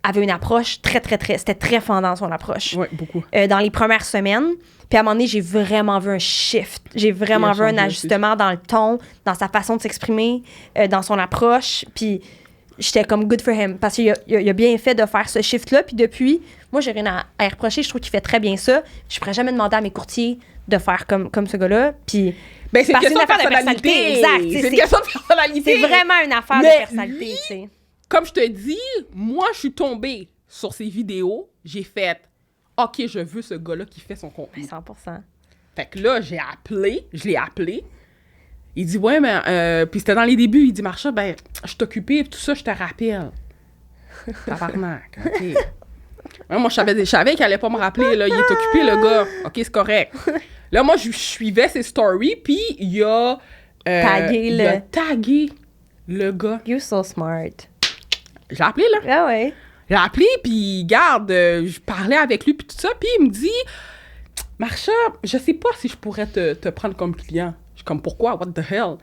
avaient une approche très, c'était très fendant son approche. Oui, beaucoup. Dans les premières semaines. Puis à un moment donné, j'ai vraiment vu un shift. J'ai vraiment vu un ajustement dans le ton, dans sa façon de s'exprimer, dans son approche. Puis j'étais comme good for him. Parce qu'il a bien fait de faire ce shift-là. Puis depuis, moi, j'ai rien à reprocher. Je trouve qu'il fait très bien ça. Je ne pourrais jamais demander à mes courtiers de faire comme ce gars-là. Puis ben, c'est une question de personnalité. Exact. C'est une question de personnalité. C'est vraiment une affaire de personnalité, tu sais. Comme je te dis, moi, je suis tombée sur ces vidéos. J'ai fait, OK, je veux ce gars-là qui fait son contenu. 100%. Fait que là, je l'ai appelé. Il dit, ouais, mais... puis c'était dans les débuts. Il dit, Marsha, ben, je suis occupée, tout ça, je te rappelle. Tabarnak, OK. Ouais, moi, je savais qu'il allait pas me rappeler, là. Il est occupé, le gars. OK, c'est correct. Là, moi, je suivais ses stories, puis il a tagué le gars. You're so smart. Je l'ai appelé, là. Ah ouais. Je l'ai appelé, puis garde, je parlais avec lui, puis tout ça, puis il me dit, Marsha, je sais pas si je pourrais te prendre comme client. Je suis comme, pourquoi? What the hell?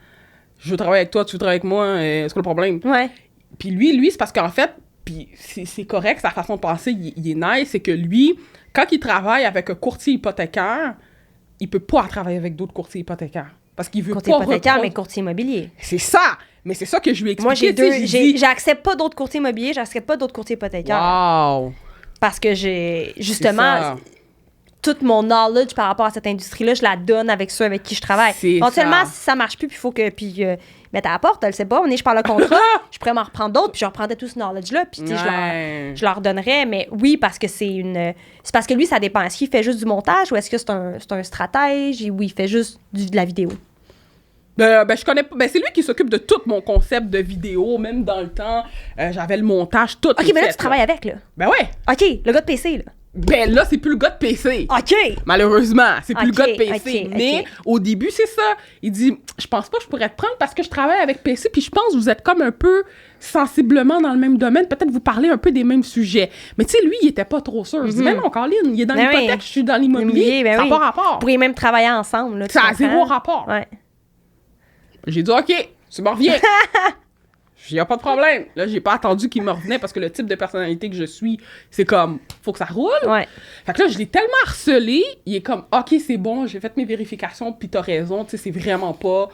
Je veux travailler avec toi, tu veux travailler avec moi, c'est quoi le problème? Ouais. Puis lui, c'est parce qu'en fait, puis c'est correct, sa façon de penser, il est nice, c'est que lui, quand il travaille avec un courtier hypothécaire, il peut pas travailler avec d'autres courtiers hypothécaires. Parce qu'il veut courtier pas hypothécaire, mais courtier immobilier. C'est ça! Mais c'est ça que je lui ai expliqué. Moi, j'accepte pas d'autres courtiers immobiliers, j'accepte pas d'autres courtiers hypothécaires. Wow! Parce que justement, tout mon knowledge par rapport à cette industrie-là, je la donne avec ceux avec qui je travaille. Éventuellement, si ça marche plus, puis il faut que... mettre à la porte, elle le sait pas, je parle le contrat, je pourrais m'en reprendre d'autres, puis je reprendrais tout ce knowledge-là, puis je leur donnerais, mais oui, parce que c'est parce que lui, ça dépend. Est-ce qu'il fait juste du montage ou est-ce que c'est un stratège ou il fait juste de la vidéo? Je connais pas. Ben, c'est lui qui s'occupe de tout mon concept de vidéo, même dans le temps, j'avais le montage, tout. OK, mais là, tu travailles avec, là. Ben ouais. OK, le gars de PC, là. Ben là, c'est plus le gars de PC. OK. Malheureusement, c'est plus le gars de PC. Mais OK. au début, c'est ça. Il dit, je pense pas que je pourrais te prendre parce que je travaille avec PC, puis je pense que vous êtes comme un peu sensiblement dans le même domaine. Peut-être vous parlez un peu des mêmes sujets. Mais tu sais, lui, il était pas trop sûr. Je dis, mais non, Caroline, il est dans l'hypothèque, je suis dans l'immobilier. Ça n'a pas rapport. Vous pourriez même travailler ensemble. Là, ça a zéro rapport. Ouais. J'ai dit, OK, tu m'en reviens. Il n'y a pas de problème. Là, j'ai pas attendu qu'il me revenait parce que le type de personnalité que je suis, c'est comme, faut que ça roule. Ouais. Fait que là, je l'ai tellement harcelé, il est comme, OK, c'est bon, j'ai fait mes vérifications, puis t'as raison, tu sais, c'est vraiment pas...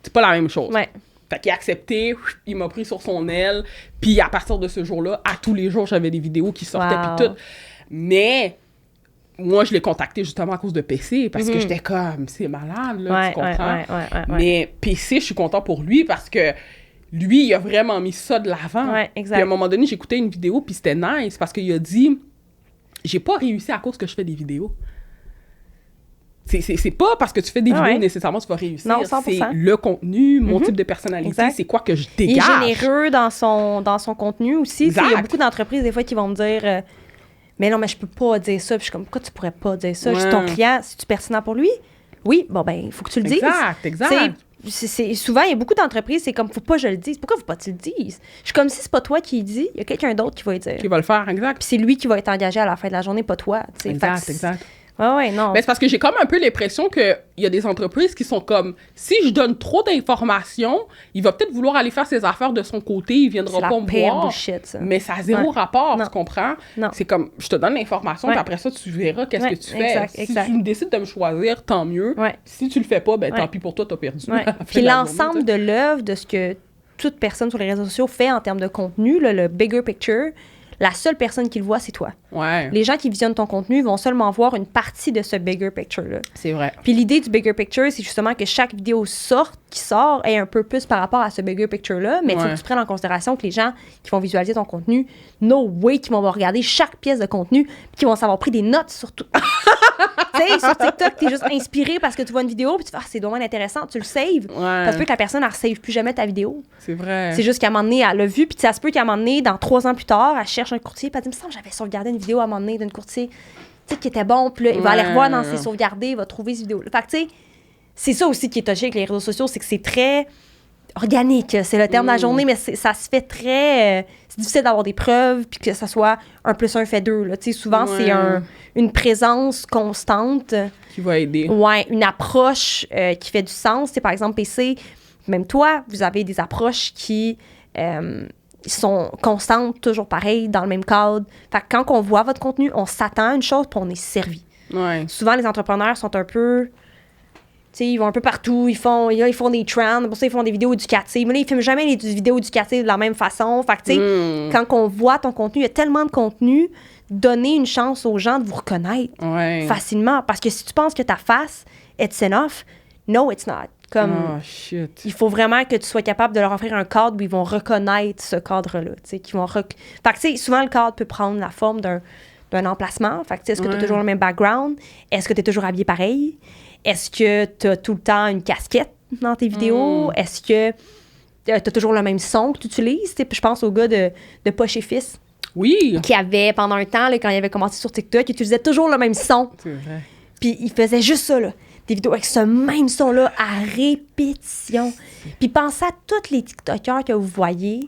C'est pas la même chose. Ouais. Fait qu'il a accepté, il m'a pris sur son aile, puis à partir de ce jour-là, à tous les jours, j'avais des vidéos qui sortaient, puis tout. Mais... Moi, je l'ai contacté justement à cause de PC parce que j'étais comme, c'est malade, là, tu comprends? Ouais. Mais PC, je suis content pour lui parce que lui, il a vraiment mis ça de l'avant. Ouais, exact. Puis à un moment donné, j'écoutais une vidéo, puis c'était nice parce qu'il a dit, j'ai pas réussi à cause que je fais des vidéos. C'est pas parce que tu fais des vidéos nécessairement tu vas réussir. Non, 100%. C'est le contenu, mon type de personnalité, c'est quoi que je dégage. Il est généreux dans son contenu aussi. Il y a beaucoup d'entreprises, des fois, qui vont me dire... mais non, mais je peux pas dire ça. Puis je suis comme, pourquoi tu pourrais pas dire ça? Je suis ton client, c'est-tu pertinent pour lui? Oui, bon, ben, il faut que tu le dises. Exact. Souvent, il y a beaucoup d'entreprises, c'est comme, faut pas que je le dise. Pourquoi faut pas que tu le dises? Je suis comme, si c'est pas toi qui le dis, il y a quelqu'un d'autre qui va le dire. Qui va le faire, exact. Puis c'est lui qui va être engagé à la fin de la journée, pas toi. T'sais. Exact. Ouais, non. Mais c'est parce que j'ai comme un peu l'impression qu'il y a des entreprises qui sont comme, si je donne trop d'informations, il va peut-être vouloir aller faire ses affaires de son côté, il viendra pas me voir. Bullshit, ça. Mais ça a zéro rapport, tu comprends? Non. C'est comme, je te donne l'information, puis après ça, tu verras qu'est-ce que tu fais. Si tu décides de me choisir, tant mieux. Si tu le fais pas, ben tant pis pour toi, t'as perdu. Puis l'ensemble de l'œuvre, de ce que toute personne sur les réseaux sociaux fait en termes de contenu, là, le bigger picture, la seule personne qui le voit, c'est toi. Ouais. Les gens qui visionnent ton contenu vont seulement voir une partie de ce bigger picture-là. C'est vrai. Puis l'idée du bigger picture, c'est justement que chaque vidéo qui sort ait un purpose par rapport à ce bigger picture-là, mais il faut que tu prennes en considération que les gens qui vont visualiser ton contenu, no way qu'ils vont regarder chaque pièce de contenu, puis qu'ils vont s'avoir pris des notes sur tout. Tu sais, sur TikTok, t'es juste inspiré parce que tu vois une vidéo, puis tu fais « Ah, c'est dommage intéressant », tu le saves. Ça se peut que la personne, elle ne save plus jamais ta vidéo. C'est vrai. C'est juste qu'à un moment donné, elle l'a vu, puis ça se peut qu'à un moment donné, dans 3 ans plus tard, elle cherche un courtier, puis elle dit « Il me semble que j'avais sauvegardé une vidéo à un moment donné d'un courtier, tu sais, qui était bon, puis là, il va aller revoir dans ses sauvegardés, il va trouver cette vidéo-là. » Fait que, tu sais, c'est ça aussi qui est touché avec les réseaux sociaux, c'est que c'est très organique, c'est le terme de la journée, mais ça se fait très... c'est difficile d'avoir des preuves, puis que ça soit 1 + 1 fait 2. Là. Souvent, c'est une présence constante. Qui va aider. Ouais, une approche qui fait du sens. Par exemple, PC, même toi, vous avez des approches qui sont constantes, toujours pareilles, dans le même cadre. Fait que quand on voit votre contenu, on s'attend à une chose, puis on est servi. Ouais. Souvent, les entrepreneurs sont un peu... T'sais, ils vont un peu partout, ils font des trends, pour ça, ils font des vidéos éducatives. Mais là, ils filment jamais les vidéos éducatives de la même façon. Fait que, tu sais, quand on voit ton contenu, il y a tellement de contenu, donner une chance aux gens de vous reconnaître facilement. Parce que si tu penses que ta face, it's enough, no, it's not. Comme, il faut vraiment que tu sois capable de leur offrir un cadre où ils vont reconnaître ce cadre-là. Fait que, tu sais, souvent, le cadre peut prendre la forme d'un emplacement. Fait que, est-ce que tu as toujours le même background? Est-ce que tu es toujours habillé pareil? Est-ce que tu as tout le temps une casquette dans tes vidéos? Est-ce que tu as toujours le même son que tu utilises? Je pense au gars de Poche et Fils. Oui. Qui avait, pendant un temps, là, quand il avait commencé sur TikTok, il utilisait toujours le même son. C'est vrai. Puis il faisait juste ça, là. Des vidéos avec ce même son-là à répétition. Puis pensez à tous les TikTokers que vous voyez,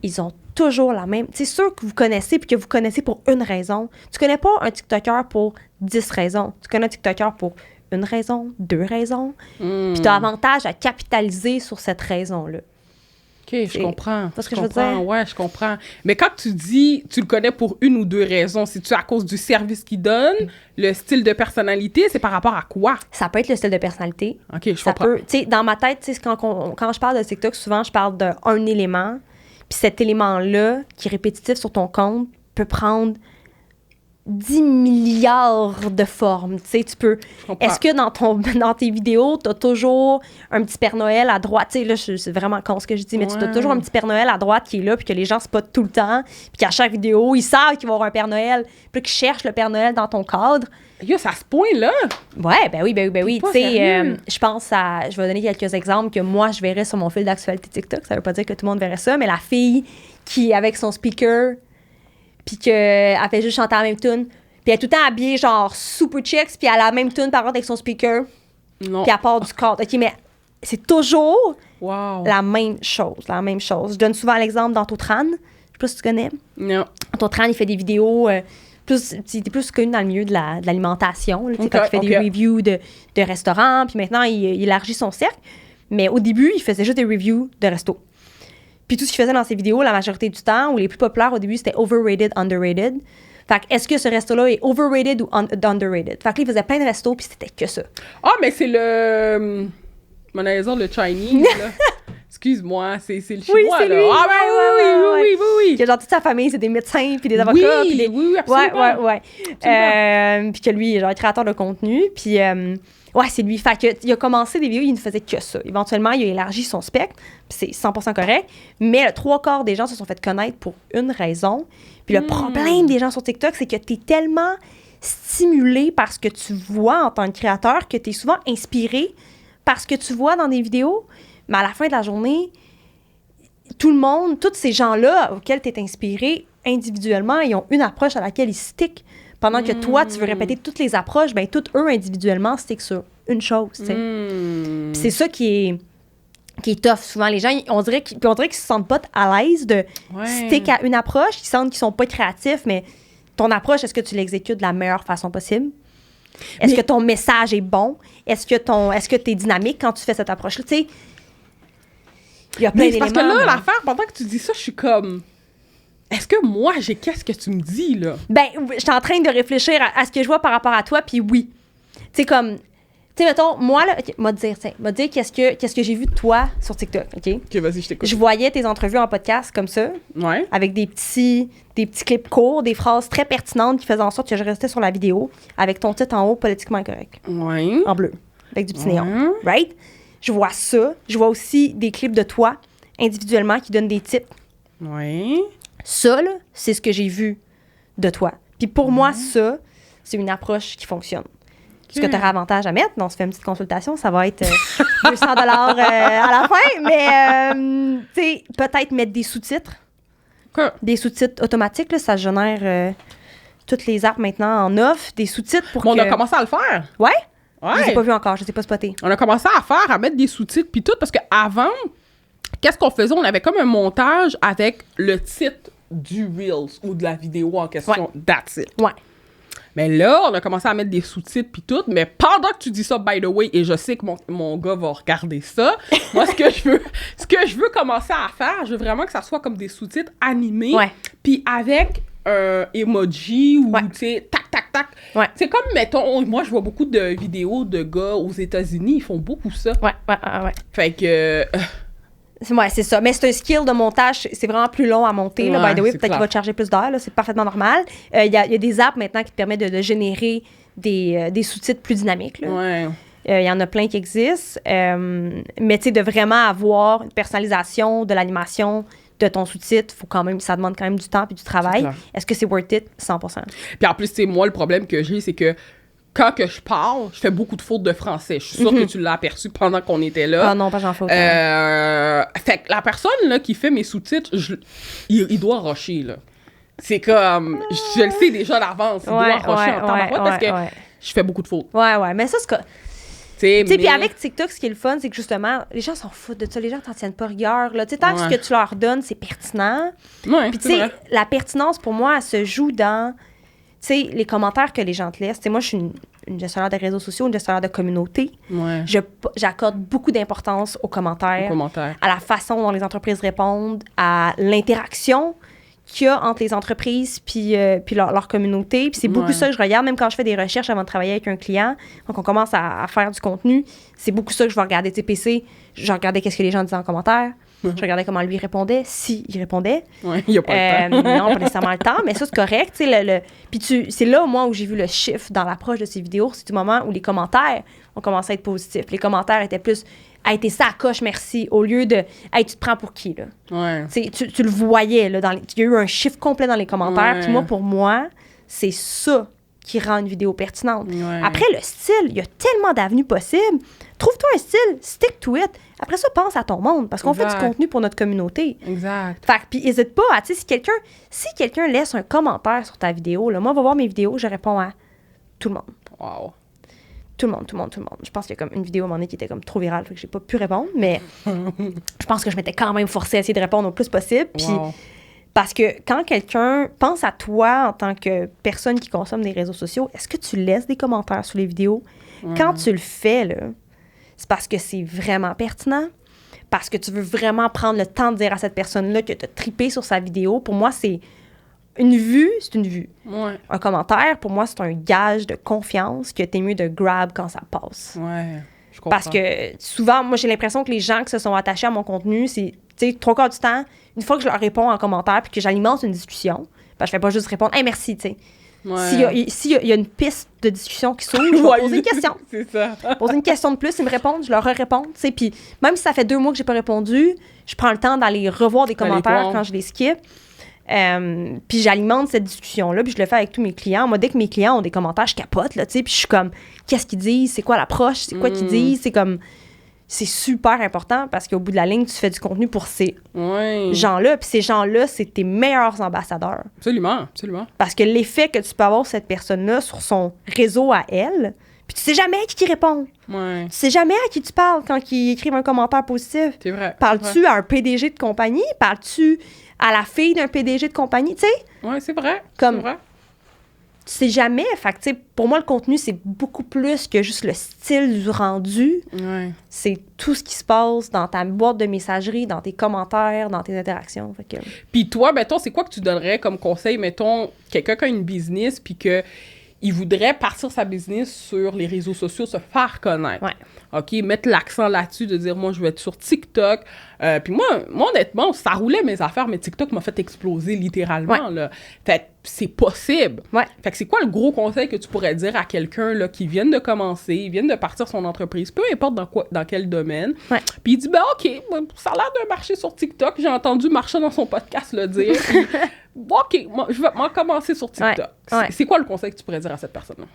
ils ont toujours la même... C'est sûr que vous connaissez, puis que vous connaissez pour une raison. Tu connais pas un TikToker pour 10 raisons. Tu connais un TikToker pour 1 raison, 2 raisons. Puis tu as avantage à capitaliser sur cette raison-là. OK, je comprends. C'est ce que je veux dire? Ouais, je comprends. Mais quand tu dis tu le connais pour 1 ou 2 raisons, c'est-tu à cause du service qu'il donne, le style de personnalité, c'est par rapport à quoi? Ça peut être le style de personnalité. OK, je comprends. Tu sais, dans ma tête, quand je parle de TikTok, souvent, je parle d'un élément. Puis cet élément-là, qui est répétitif sur ton compte, peut prendre 10 milliards de formes. Tu sais, tu peux... Est-ce que dans tes vidéos, tu as toujours un petit Père Noël à droite? Tu sais, là, c'est vraiment con ce que je dis, mais tu as toujours un petit Père Noël à droite qui est là, puis que les gens spotent tout le temps, puis qu'à chaque vidéo, ils savent qu'ils vont avoir un Père Noël, puis qu'ils cherchent le Père Noël dans ton cadre. Yo, c'est à ce point-là? Ouais, ben oui. Tu sais, je pense à... Je vais donner quelques exemples que moi, je verrais sur mon fil d'actualité TikTok. Ça veut pas dire que tout le monde verrait ça, mais la fille qui, avec son speaker... puis qu'elle fait juste chanter la même tune, puis elle est tout le temps habillée genre super chicks, puis elle a la même tune par contre avec son speaker, puis elle part du cadre. OK, mais c'est toujours la même chose. Je donne souvent l'exemple d'Anto-Tran. Je sais pas si tu connais. Non. Anto-Tran, il fait des vidéos... il est plus connu dans le milieu de l'alimentation. Là, quand il fait des reviews de restaurants, puis maintenant, il élargit son cercle. Mais au début, il faisait juste des reviews de resto. Puis tout ce qu'il faisait dans ses vidéos, la majorité du temps, ou les plus populaires au début, c'était overrated, underrated. Fait que est-ce que ce resto-là est overrated ou underrated? Fait que là, il faisait plein de restos, puis c'était que ça. Ah, mais c'est le... Mon dire le Chinese, là. Excuse-moi, c'est le chinois, oui, c'est là. Lui. Ah, oui. Que genre toute sa famille, c'est des médecins, puis des avocats. Oui, oui, absolument. Ouais. Puis que lui, il est genre créateur de contenu, puis... ouais, c'est lui. Fait que, il a commencé des vidéos, il ne faisait que ça. Éventuellement, il a élargi son spectre, puis c'est 100% correct. Mais le 3/4 des gens se sont fait connaître pour une raison. Puis le problème des gens sur TikTok, c'est que tu es tellement stimulé par ce que tu vois en tant que créateur que tu es souvent inspiré par ce que tu vois dans des vidéos. Mais à la fin de la journée, tout le monde, tous ces gens-là auxquels tu es inspiré individuellement, ils ont une approche à laquelle ils stickent. Pendant que toi, tu veux répéter toutes les approches, bien, toutes eux, individuellement, stickent sur une chose, tu sais. Puis c'est ça qui est tough. Souvent, les gens, on dirait qu'ils se sentent pas à l'aise de stick à une approche. Ils sentent qu'ils sont pas créatifs, mais ton approche, est-ce que tu l'exécutes de la meilleure façon possible? Est-ce que ton message est bon? Est-ce que tu es dynamique quand tu fais cette approche-là? Tu sais, il y a plein d'éléments. Parce que là, l'affaire, pendant que tu dis ça, je suis comme... Est-ce que moi, qu'est-ce que tu me dis, là? Ben, je suis en train de réfléchir à ce que je vois par rapport à toi, puis oui. Tu sais, comme, Tu sais, mettons, moi, là, m'a dire qu'est-ce que j'ai vu de toi sur TikTok, OK? OK, vas-y, je t'écoute. Je voyais tes entrevues en podcast comme ça, avec des petits clips courts, des phrases très pertinentes qui faisaient en sorte que je restais sur la vidéo avec ton titre en haut, politiquement incorrect. Oui. En bleu, avec du petit néon, right? Je vois ça. Je vois aussi des clips de toi, individuellement, qui donnent des tips. Oui. Ça, là, c'est ce que j'ai vu de toi. Puis pour moi, ça, c'est une approche qui fonctionne. Ce que tu auras avantage à mettre, on se fait une petite consultation, ça va être 200 $ à la fin, mais tu sais, peut-être mettre des sous-titres. Quoi? Des sous-titres automatiques, là, ça génère toutes les apps maintenant en offre, des sous-titres pour que... On a commencé à le faire. Ouais? Ouais. Je les ai pas vus encore, je les ai pas spotés. On a commencé à mettre des sous-titres puis tout, parce qu'avant, qu'est-ce qu'on faisait? On avait comme un montage avec le titre du Reels ou de la vidéo en question. Ouais. That's it. Ouais. Mais là, on a commencé à mettre des sous-titres puis tout. Mais pendant que tu dis ça, by the way, et je sais que mon gars va regarder ça, moi, ce que je veux commencer à faire, je veux vraiment que ça soit comme des sous-titres animés. Ouais. Puis avec un emoji ou, tu sais, tac, tac, tac. Ouais. C'est comme, mettons, moi, je vois beaucoup de vidéos de gars aux États-Unis, ils font beaucoup ça. Ouais. Fait que... Ouais, c'est ça. Mais c'est un skill de montage, c'est vraiment plus long à monter, là, by the way. Peut-être qu'il va te charger plus d'heures, là, c'est parfaitement normal. Il y a des apps maintenant qui te permettent de générer des sous-titres plus dynamiques, là. Ouais. Il y en a plein qui existent. Mais tu sais, de vraiment avoir une personnalisation de l'animation de ton sous-titre, ça demande quand même du temps et du travail. Est-ce que c'est worth it? 100%. Puis en plus, tu sais, moi, le problème que j'ai, c'est que quand que je parle, je fais beaucoup de fautes de français. Je suis sûre que tu l'as aperçu pendant qu'on était là. Ah non, pas j'en fais autant. Fait que la personne là, qui fait mes sous-titres, il doit rusher, là. C'est comme... Je le sais déjà d'avance. Il doit rusher en temps parce que je fais beaucoup de fautes. Ouais. Mais ça, c'est... Tu sais, puis avec TikTok, ce qui est le fun, c'est que justement, les gens s'en foutent de ça. Les gens t'en tiennent pas rigueur, là. Tu sais, tant que ce que tu leur donnes, c'est pertinent. Ouais, puis tu sais, la pertinence, pour moi, elle se joue dans... Tu sais, les commentaires que les gens te laissent. Tu sais, moi, je suis une gestionnaire de réseaux sociaux, une gestionnaire de communauté. Ouais. J'accorde beaucoup d'importance aux commentaires, à la façon dont les entreprises répondent, à l'interaction qu'il y a entre les entreprises puis leur communauté. Puis c'est beaucoup ça que je regarde, même quand je fais des recherches avant de travailler avec un client. Donc, on commence à faire du contenu. C'est beaucoup ça que je vais regarder. Tu sais, PC, je regardais qu'est-ce que les gens disaient en commentaire. Je regardais comment lui répondait, s'il répondait. Ouais, il n'y a pas le temps. Non, pas nécessairement le temps, mais ça, c'est correct. Puis c'est là, moi, où j'ai vu le shift dans l'approche de ces vidéos. C'est du moment où les commentaires ont commencé à être positifs. Les commentaires étaient plus « Hey, t'es ça, coche, merci », au lieu de « Hey, tu te prends pour qui, là? » Ouais. Tu le voyais, là. Il y a eu un shift complet dans les commentaires. Puis moi, pour moi, c'est ça qui rend une vidéo pertinente. Ouais. Après, le style, il y a tellement d'avenues possibles. Trouve-toi un style, stick to it. Après ça, pense à ton monde, parce qu'on fait du contenu pour notre communauté. Exact. Fait que, puis n'hésite pas à, tu sais, si quelqu'un laisse un commentaire sur ta vidéo, là, moi, va voir mes vidéos, je réponds à tout le monde. Wow. Tout le monde. Je pense qu'il y a comme une vidéo à un moment donné qui était comme trop virale, fait que j'ai pas pu répondre, mais je pense que je m'étais quand même forcée à essayer de répondre au plus possible. Puis, parce que quand quelqu'un pense à toi en tant que personne qui consomme des réseaux sociaux, est-ce que tu laisses des commentaires sur les vidéos? Quand tu le fais, là, c'est parce que c'est vraiment pertinent, parce que tu veux vraiment prendre le temps de dire à cette personne-là que tu as trippé sur sa vidéo. Pour moi, c'est une vue, c'est une vue. Ouais. Un commentaire, pour moi, c'est un gage de confiance que t'es mieux de grab quand ça passe. Ouais, je comprends. Parce que souvent, moi, j'ai l'impression que les gens qui se sont attachés à mon contenu, c'est, tu sais, 3/4 du temps, une fois que je leur réponds en commentaire puis que j'alimente une discussion, je fais pas juste répondre « Hey, merci », tu sais. Ouais. S'il y a une piste de discussion qui s'ouvre, je vais poser une question. C'est ça. Poser une question de plus, ils me répondent, je leur réponds, tu sais. Puis même si ça fait 2 mois que j'ai pas répondu, je prends le temps d'aller revoir des commentaires quand je les skip. Puis j'alimente cette discussion-là, puis je le fais avec tous mes clients. Moi, dès que mes clients ont des commentaires, je capote, là, tu sais, puis je suis comme, qu'est-ce qu'ils disent? C'est quoi l'approche? C'est quoi qu'ils disent? C'est comme... C'est super important parce qu'au bout de la ligne, tu fais du contenu pour ces gens-là. Puis ces gens-là, c'est tes meilleurs ambassadeurs. Absolument. Parce que l'effet que tu peux avoir sur cette personne-là, sur son réseau à elle, puis tu sais jamais à qui répond. Ouais. Tu sais jamais à qui tu parles quand ils écrivent un commentaire positif. C'est vrai. Parles-tu à un PDG de compagnie? Parles-tu à la fille d'un PDG de compagnie? Tu sais? Ouais, c'est vrai. Comme, c'est vrai. Tu sais jamais. Fait que, tu sais, pour moi, le contenu, c'est beaucoup plus que juste le style du rendu. Ouais. C'est tout ce qui se passe dans ta boîte de messagerie, dans tes commentaires, dans tes interactions. Fait que... Puis toi, mettons, c'est quoi que tu donnerais comme conseil, mettons, quelqu'un qui a une business puis que il voudrait partir sa business sur les réseaux sociaux, se faire connaître. Ouais. OK, mettre l'accent là-dessus, de dire, moi, je vais être sur TikTok. Puis moi, honnêtement, ça roulait mes affaires, mais TikTok m'a fait exploser littéralement, là. Fait que c'est possible. Ouais. Fait que c'est quoi le gros conseil que tu pourrais dire à quelqu'un, là, qui vient de commencer, il vient de partir son entreprise, peu importe dans quel domaine. Ouais. Puis il dit, ben OK, ça a l'air de marcher sur TikTok. J'ai entendu Marsha dans son podcast le dire. Puis, OK, moi, je vais m'en commencer sur TikTok. Ouais. C'est quoi le conseil que tu pourrais dire à cette personne-là?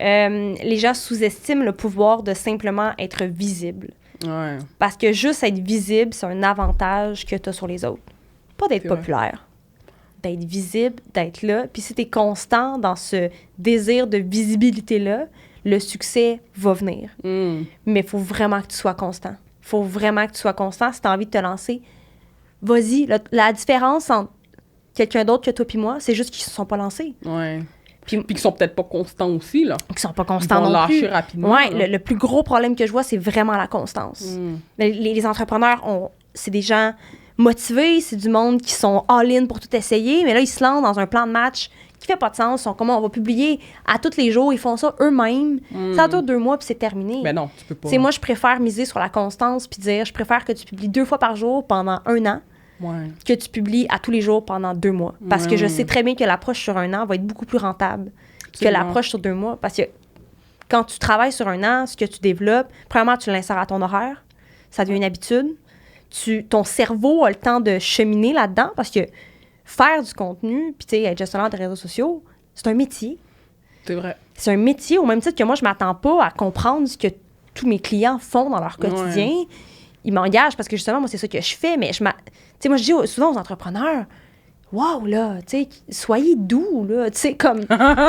Les gens sous-estiment le pouvoir de simplement être visible. Ouais. Parce que juste être visible, c'est un avantage que tu as sur les autres. Pas d'être populaire. D'être visible, d'être là. Puis si tu es constant dans ce désir de visibilité-là, le succès va venir. Mais il faut vraiment que tu sois constant. Il faut vraiment que tu sois constant. Si tu as envie de te lancer, vas-y. La différence entre quelqu'un d'autre que toi et moi, c'est juste qu'ils ne se sont pas lancés. Ouais. Puis qu'ils sont peut-être pas constants aussi, là. Qui sont pas constants non lâcher plus. Rapidement. Ouais, le plus gros problème que je vois, c'est vraiment la constance. Les entrepreneurs, c'est des gens motivés, c'est du monde qui sont all-in pour tout essayer, mais là, ils se lancent dans un plan de match qui fait pas de sens. Ils sont comment on va publier à tous les jours, ils font ça eux-mêmes. Ça dure 2 mois, puis c'est terminé. Mais non, tu peux pas. T'sais, moi, je préfère miser sur la constance, puis dire, je préfère que tu publies 2 fois par jour pendant 1 an, que tu publies à tous les jours pendant 2 mois. Parce que je sais très bien que l'approche sur 1 an va être beaucoup plus rentable que l'approche sur 2 mois. Parce que quand tu travailles sur 1 an, ce que tu développes, premièrement, tu l'insères à ton horaire. Ça devient une habitude. Ton cerveau a le temps de cheminer là-dedans parce que faire du contenu, puis tu sais, être gestionnaire des réseaux sociaux, c'est un métier. C'est vrai. C'est un métier au même titre que moi, je m'attends pas à comprendre ce que tous mes clients font dans leur quotidien. Ils m'engagent parce que justement, moi, c'est ça que je fais, mais tu sais, moi, je dis souvent aux entrepreneurs, wow, là, tu sais, soyez doux, là, tu sais, comme,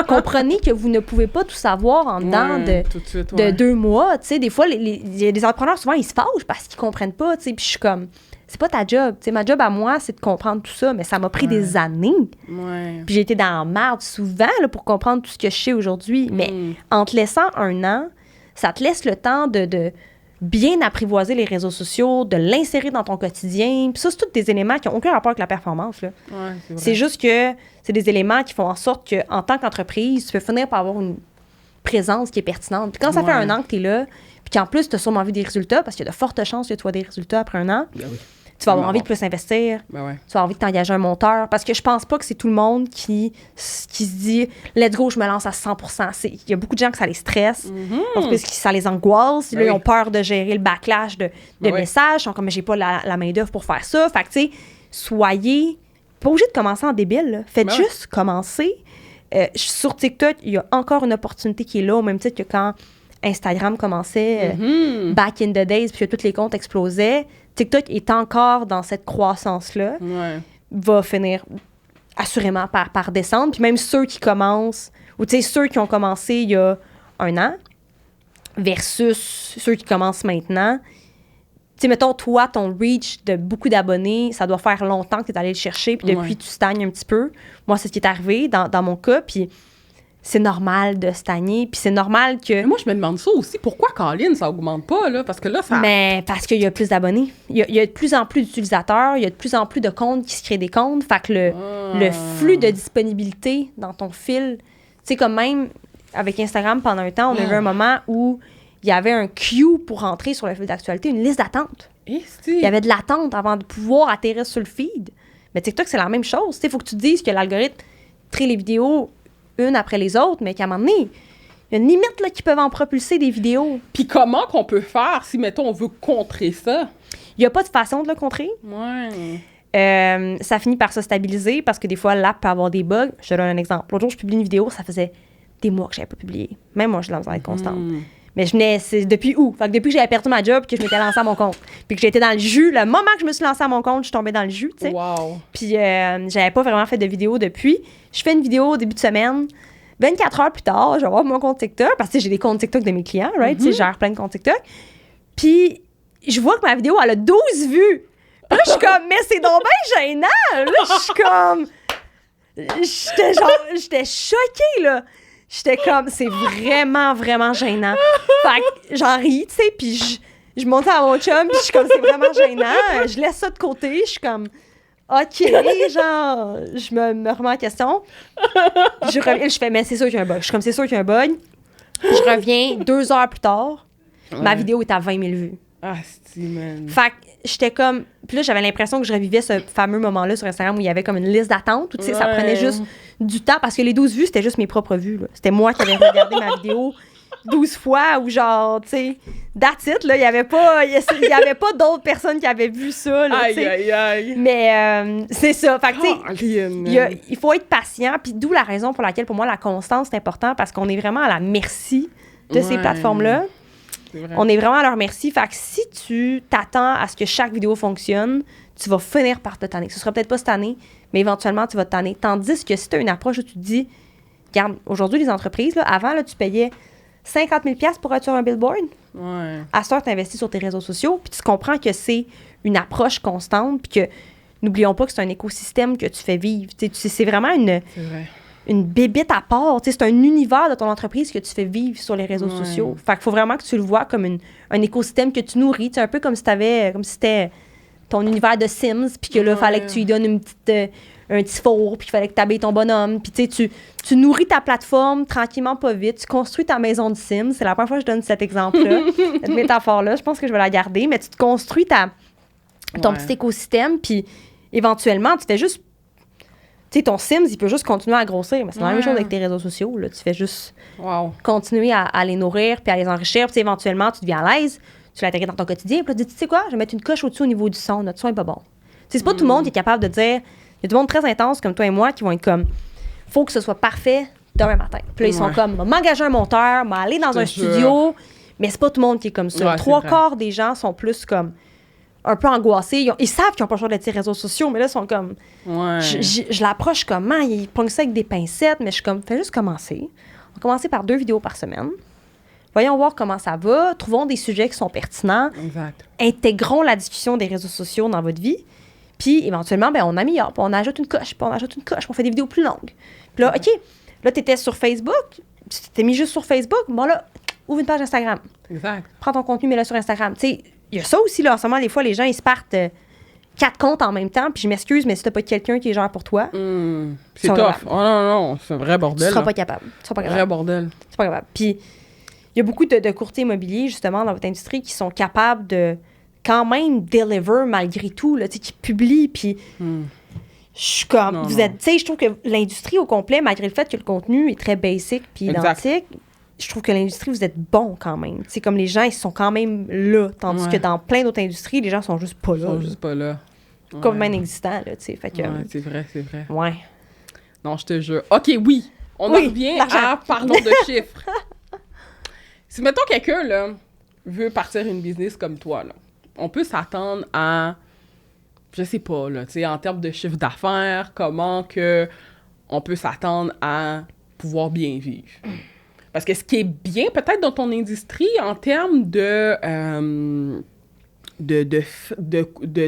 comprenez que vous ne pouvez pas tout savoir en dedans de 2 mois, tu sais, des fois, les entrepreneurs, souvent, ils se fâchent parce qu'ils comprennent pas, tu sais, puis je suis comme, c'est pas ta job, tu sais, ma job à moi, c'est de comprendre tout ça, mais ça m'a pris des années, puis j'ai été dans la merde souvent, là, pour comprendre tout ce que je sais aujourd'hui, mais en te laissant 1 an, ça te laisse le temps de bien apprivoiser les réseaux sociaux, de l'insérer dans ton quotidien. Puis ça, c'est tous des éléments qui n'ont aucun rapport avec la performance, là. C'est juste que c'est des éléments qui font en sorte qu'en tant qu'entreprise, tu peux finir par avoir une présence qui est pertinente. Puis quand ça fait 1 an que tu es là, puis qu'en plus, tu as sûrement vu des résultats, parce qu'il y a de fortes chances que tu vois des résultats après 1 an, tu vas avoir envie de plus investir, tu vas avoir envie de t'engager un monteur, parce que je pense pas que c'est tout le monde qui se dit « let's go, je me lance à 100%. » Il y a beaucoup de gens que ça les stresse, parce que ça les angoisse. Là, ils ont peur de gérer le backlash de messages. Ils sont comme « mais j'ai pas la main-d'œuvre pour faire ça. » Fait que, tu sais, soyez pas obligés de commencer en débile. Là. Faites juste commencer. Sur TikTok, il y a encore une opportunité qui est là, au même titre que quand Instagram commençait back in the days, puis que tous les comptes explosaient. TikTok est encore dans cette croissance-là, va finir assurément par descendre. Puis même ceux qui commencent, ou tu sais, ceux qui ont commencé il y a 1 an, versus ceux qui commencent maintenant, tu sais, mettons, toi, ton reach de beaucoup d'abonnés, ça doit faire longtemps que tu es allé le chercher, puis depuis, tu stagnes un petit peu. Moi, c'est ce qui est arrivé dans mon cas, puis c'est normal de stagner, puis c'est normal que... Mais moi, je me demande ça aussi. Pourquoi, Colin, ça augmente pas, là? Parce que là, ça... Mais parce qu'il y a plus d'abonnés. Il y a de plus en plus d'utilisateurs, il y a de plus en plus de comptes qui se créent des comptes. Fait que le flux de disponibilité dans ton fil... Tu sais, comme même avec Instagram, pendant un temps, on a eu un moment où il y avait un queue pour rentrer sur le fil d'actualité, une liste d'attente. Il y avait de l'attente avant de pouvoir atterrir sur le feed. Mais TikTok, c'est la même chose. Il faut que tu te dises que l'algorithme trie les vidéos une après les autres, mais qu'à un moment donné, il y a une limite là, qui peuvent en propulser des vidéos. Puis comment qu'on peut faire si, mettons, on veut contrer ça? Il n'y a pas de façon de le contrer. Ça finit par se stabiliser parce que des fois, l'app peut avoir des bugs. Je te donne un exemple. L'autre jour, je publie une vidéo, ça faisait des mois que je n'avais pas publié. Même moi, je l'ai être constante. Mais c'est depuis où? Fait que depuis que j'avais perdu ma job, que je m'étais lancée à mon compte. Puis que j'étais dans le jus, le moment que je me suis lancée à mon compte, je suis tombée dans le jus, tu sais. Puis j'avais pas vraiment fait de vidéo depuis. Je fais une vidéo au début de semaine. 24 heures plus tard, je vais voir mon compte TikTok, parce que j'ai des comptes TikTok de mes clients, right? Tu sais, je gère plein de comptes TikTok. Puis je vois que ma vidéo, elle a 12 vues. Là, je suis comme, mais c'est donc bien gênant! Là, je suis comme... J'étais choquée, là. J'étais comme, c'est vraiment, vraiment gênant. Fait que j'en ris, tu sais, puis je monte à mon chum, puis je suis comme, c'est vraiment gênant. Je laisse ça de côté, je suis comme, OK, genre, je me remets en question. Je reviens, je fais, mais c'est sûr qu'il y a un bug. Je suis comme, c'est sûr qu'il y a un bug. Je reviens 2 heures plus tard. Ma vidéo est à 20 000 vues. Ah, c'est man. Fait que j'étais comme... Puis là, j'avais l'impression que je revivais ce fameux moment-là sur Instagram où il y avait comme une liste d'attente. Tu sais, ça prenait juste du temps parce que les 12 vues, c'était juste mes propres vues. Là. C'était moi qui avais regardé ma vidéo 12 fois ou genre, tu sais, that's it, là. Il y avait pas d'autres personnes qui avaient vu ça, là, Aïe, aïe, aïe. Mais c'est ça. Fait que, tu sais, il faut être patient. Puis d'où la raison pour laquelle, pour moi, la constance, c'est important parce qu'on est vraiment à la merci de ces plateformes-là. On est vraiment à leur merci. Fait que si tu t'attends à ce que chaque vidéo fonctionne, tu vas finir par te tanner. Ce sera peut-être pas cette année, mais éventuellement, tu vas te tanner. Tandis que si tu as une approche où tu te dis, regarde, aujourd'hui, les entreprises, là, avant, là, tu payais 50 000 $ pour être sur un billboard. Ouais. À ce heure, tu investis sur tes réseaux sociaux, puis tu comprends que c'est une approche constante, puis que, n'oublions pas que c'est un écosystème que tu fais vivre. C'est vraiment une bébite à part. C'est un univers de ton entreprise que tu fais vivre sur les réseaux sociaux. Fait qu'il faut vraiment que tu le vois comme un écosystème que tu nourris. Un peu comme si c'était ton univers de Sims, puis que là, il fallait que tu lui donnes un petit four, puis qu'il fallait que tu habilles ton bonhomme. Puis tu nourris ta plateforme tranquillement, pas vite. Tu construis ta maison de Sims. C'est la première fois que je donne cet exemple-là, cette métaphore-là. Je pense que je vais la garder. Mais tu te construis ton petit écosystème, puis éventuellement, tu fais juste... Tu sais, ton Sims, il peut juste continuer à grossir. Mais c'est la même chose avec tes réseaux sociaux. Là. Tu fais juste continuer à les nourrir puis à les enrichir. Puis éventuellement, tu deviens à l'aise. Tu l'intègres dans ton quotidien. Puis là, tu dis, tu sais quoi, je vais mettre une coche au-dessus au niveau du son. Notre son n'est pas bon. T'sais, c'est pas tout le monde qui est capable de dire... Il y a du monde très intense comme toi et moi qui vont être comme, faut que ce soit parfait demain matin. Puis là, ils sont comme, m'engager un monteur, m'aller dans un studio. Mais c'est pas tout le monde qui est comme ça. 3/4 des gens sont plus comme un peu angoissés. Ils savent qu'ils n'ont pas le choix d'être sur les réseaux sociaux, mais là, ils sont comme... Je l'approche comment? Ils pognent ça avec des pincettes, mais je suis comme, fais juste commencer. On va commencer par 2 vidéos par semaine. Voyons voir comment ça va. Trouvons des sujets qui sont pertinents. Exact. Intégrons la discussion des réseaux sociaux dans votre vie. Puis, éventuellement, on améliore, puis on ajoute une coche, puis on fait des vidéos plus longues. Puis là, OK, là, t'étais sur Facebook, tu t'es mis juste sur Facebook, bon là, ouvre une page Instagram. Exact. Prends ton contenu, mets-le sur Instagram. Tu sais, il y a ça aussi, là, en ce moment, des fois, les gens, ils se partent 4 comptes en même temps, puis je m'excuse, mais si t'as pas quelqu'un qui est genre pour toi... c'est tough. Oh non, c'est un vrai bordel. Tu seras pas capable. Vrai bordel. C'est pas capable. Puis, il y a beaucoup de courtiers immobiliers, justement, dans votre industrie, qui sont capables de... quand même deliver malgré tout, là, qui publie, puis je suis comme, tu sais, je trouve que l'industrie au complet, malgré le fait que le contenu est très basic puis identique, je trouve que l'industrie, vous êtes bon quand même. C'est comme les gens, ils sont quand même là, tandis que dans plein d'autres industries, les gens sont juste pas là. Ils sont juste pas là. Comme même inexistants, là, tu sais, fait que... c'est vrai. Ouais. Non, je te jure. OK, oui, on en revient à parlons de chiffres. Si, mettons, quelqu'un, là, veut partir une business comme toi, là, on peut s'attendre à, je sais pas, là, tu sais, en termes de chiffre d'affaires, comment que on peut s'attendre à pouvoir bien vivre. Parce que ce qui est bien, peut-être, dans ton industrie, en termes de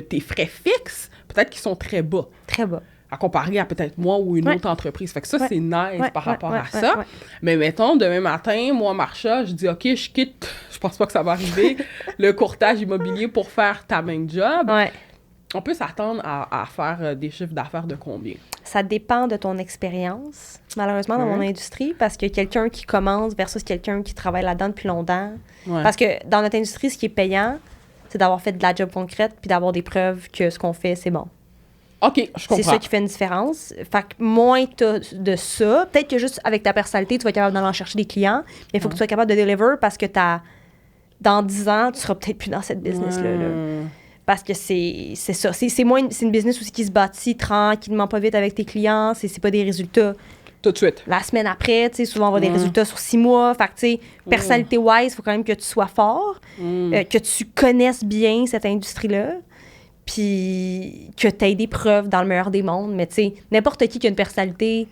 tes frais fixes, peut-être qu'ils sont très bas. Très bas. À comparer à peut-être moi ou une autre entreprise. Fait que ça, c'est nice par rapport à ça. Mais mettons, demain matin, moi, Marsha, je dis, OK, je quitte, je pense pas que ça va arriver, le courtage immobilier pour faire ta même job. On peut s'attendre à faire des chiffres d'affaires de combien? Ça dépend de ton expérience, malheureusement, dans mon industrie, parce que quelqu'un qui commence versus quelqu'un qui travaille là-dedans depuis longtemps. Parce que dans notre industrie, ce qui est payant, c'est d'avoir fait de la job concrète puis d'avoir des preuves que ce qu'on fait, c'est bon. OK, je comprends. C'est ça qui fait une différence. Fait que moins t'as de ça, peut-être que juste avec ta personnalité, tu vas être capable d'aller en chercher des clients, mais il faut que tu sois capable de deliver parce que dans 10 ans, tu seras peut-être plus dans cette business-là. Là. Parce que c'est ça. C'est une business aussi qui se bâtit tranquillement, pas vite avec tes clients. C'est pas des résultats tout de suite. La semaine après, tu sais, souvent on voit des résultats sur 6 mois. Fait que, tu sais, personnalité-wise, il faut quand même que tu sois fort, que tu connaisses bien cette industrie-là, puis que tu aies des preuves dans le meilleur des mondes. Mais, tu sais, n'importe qui a une personnalité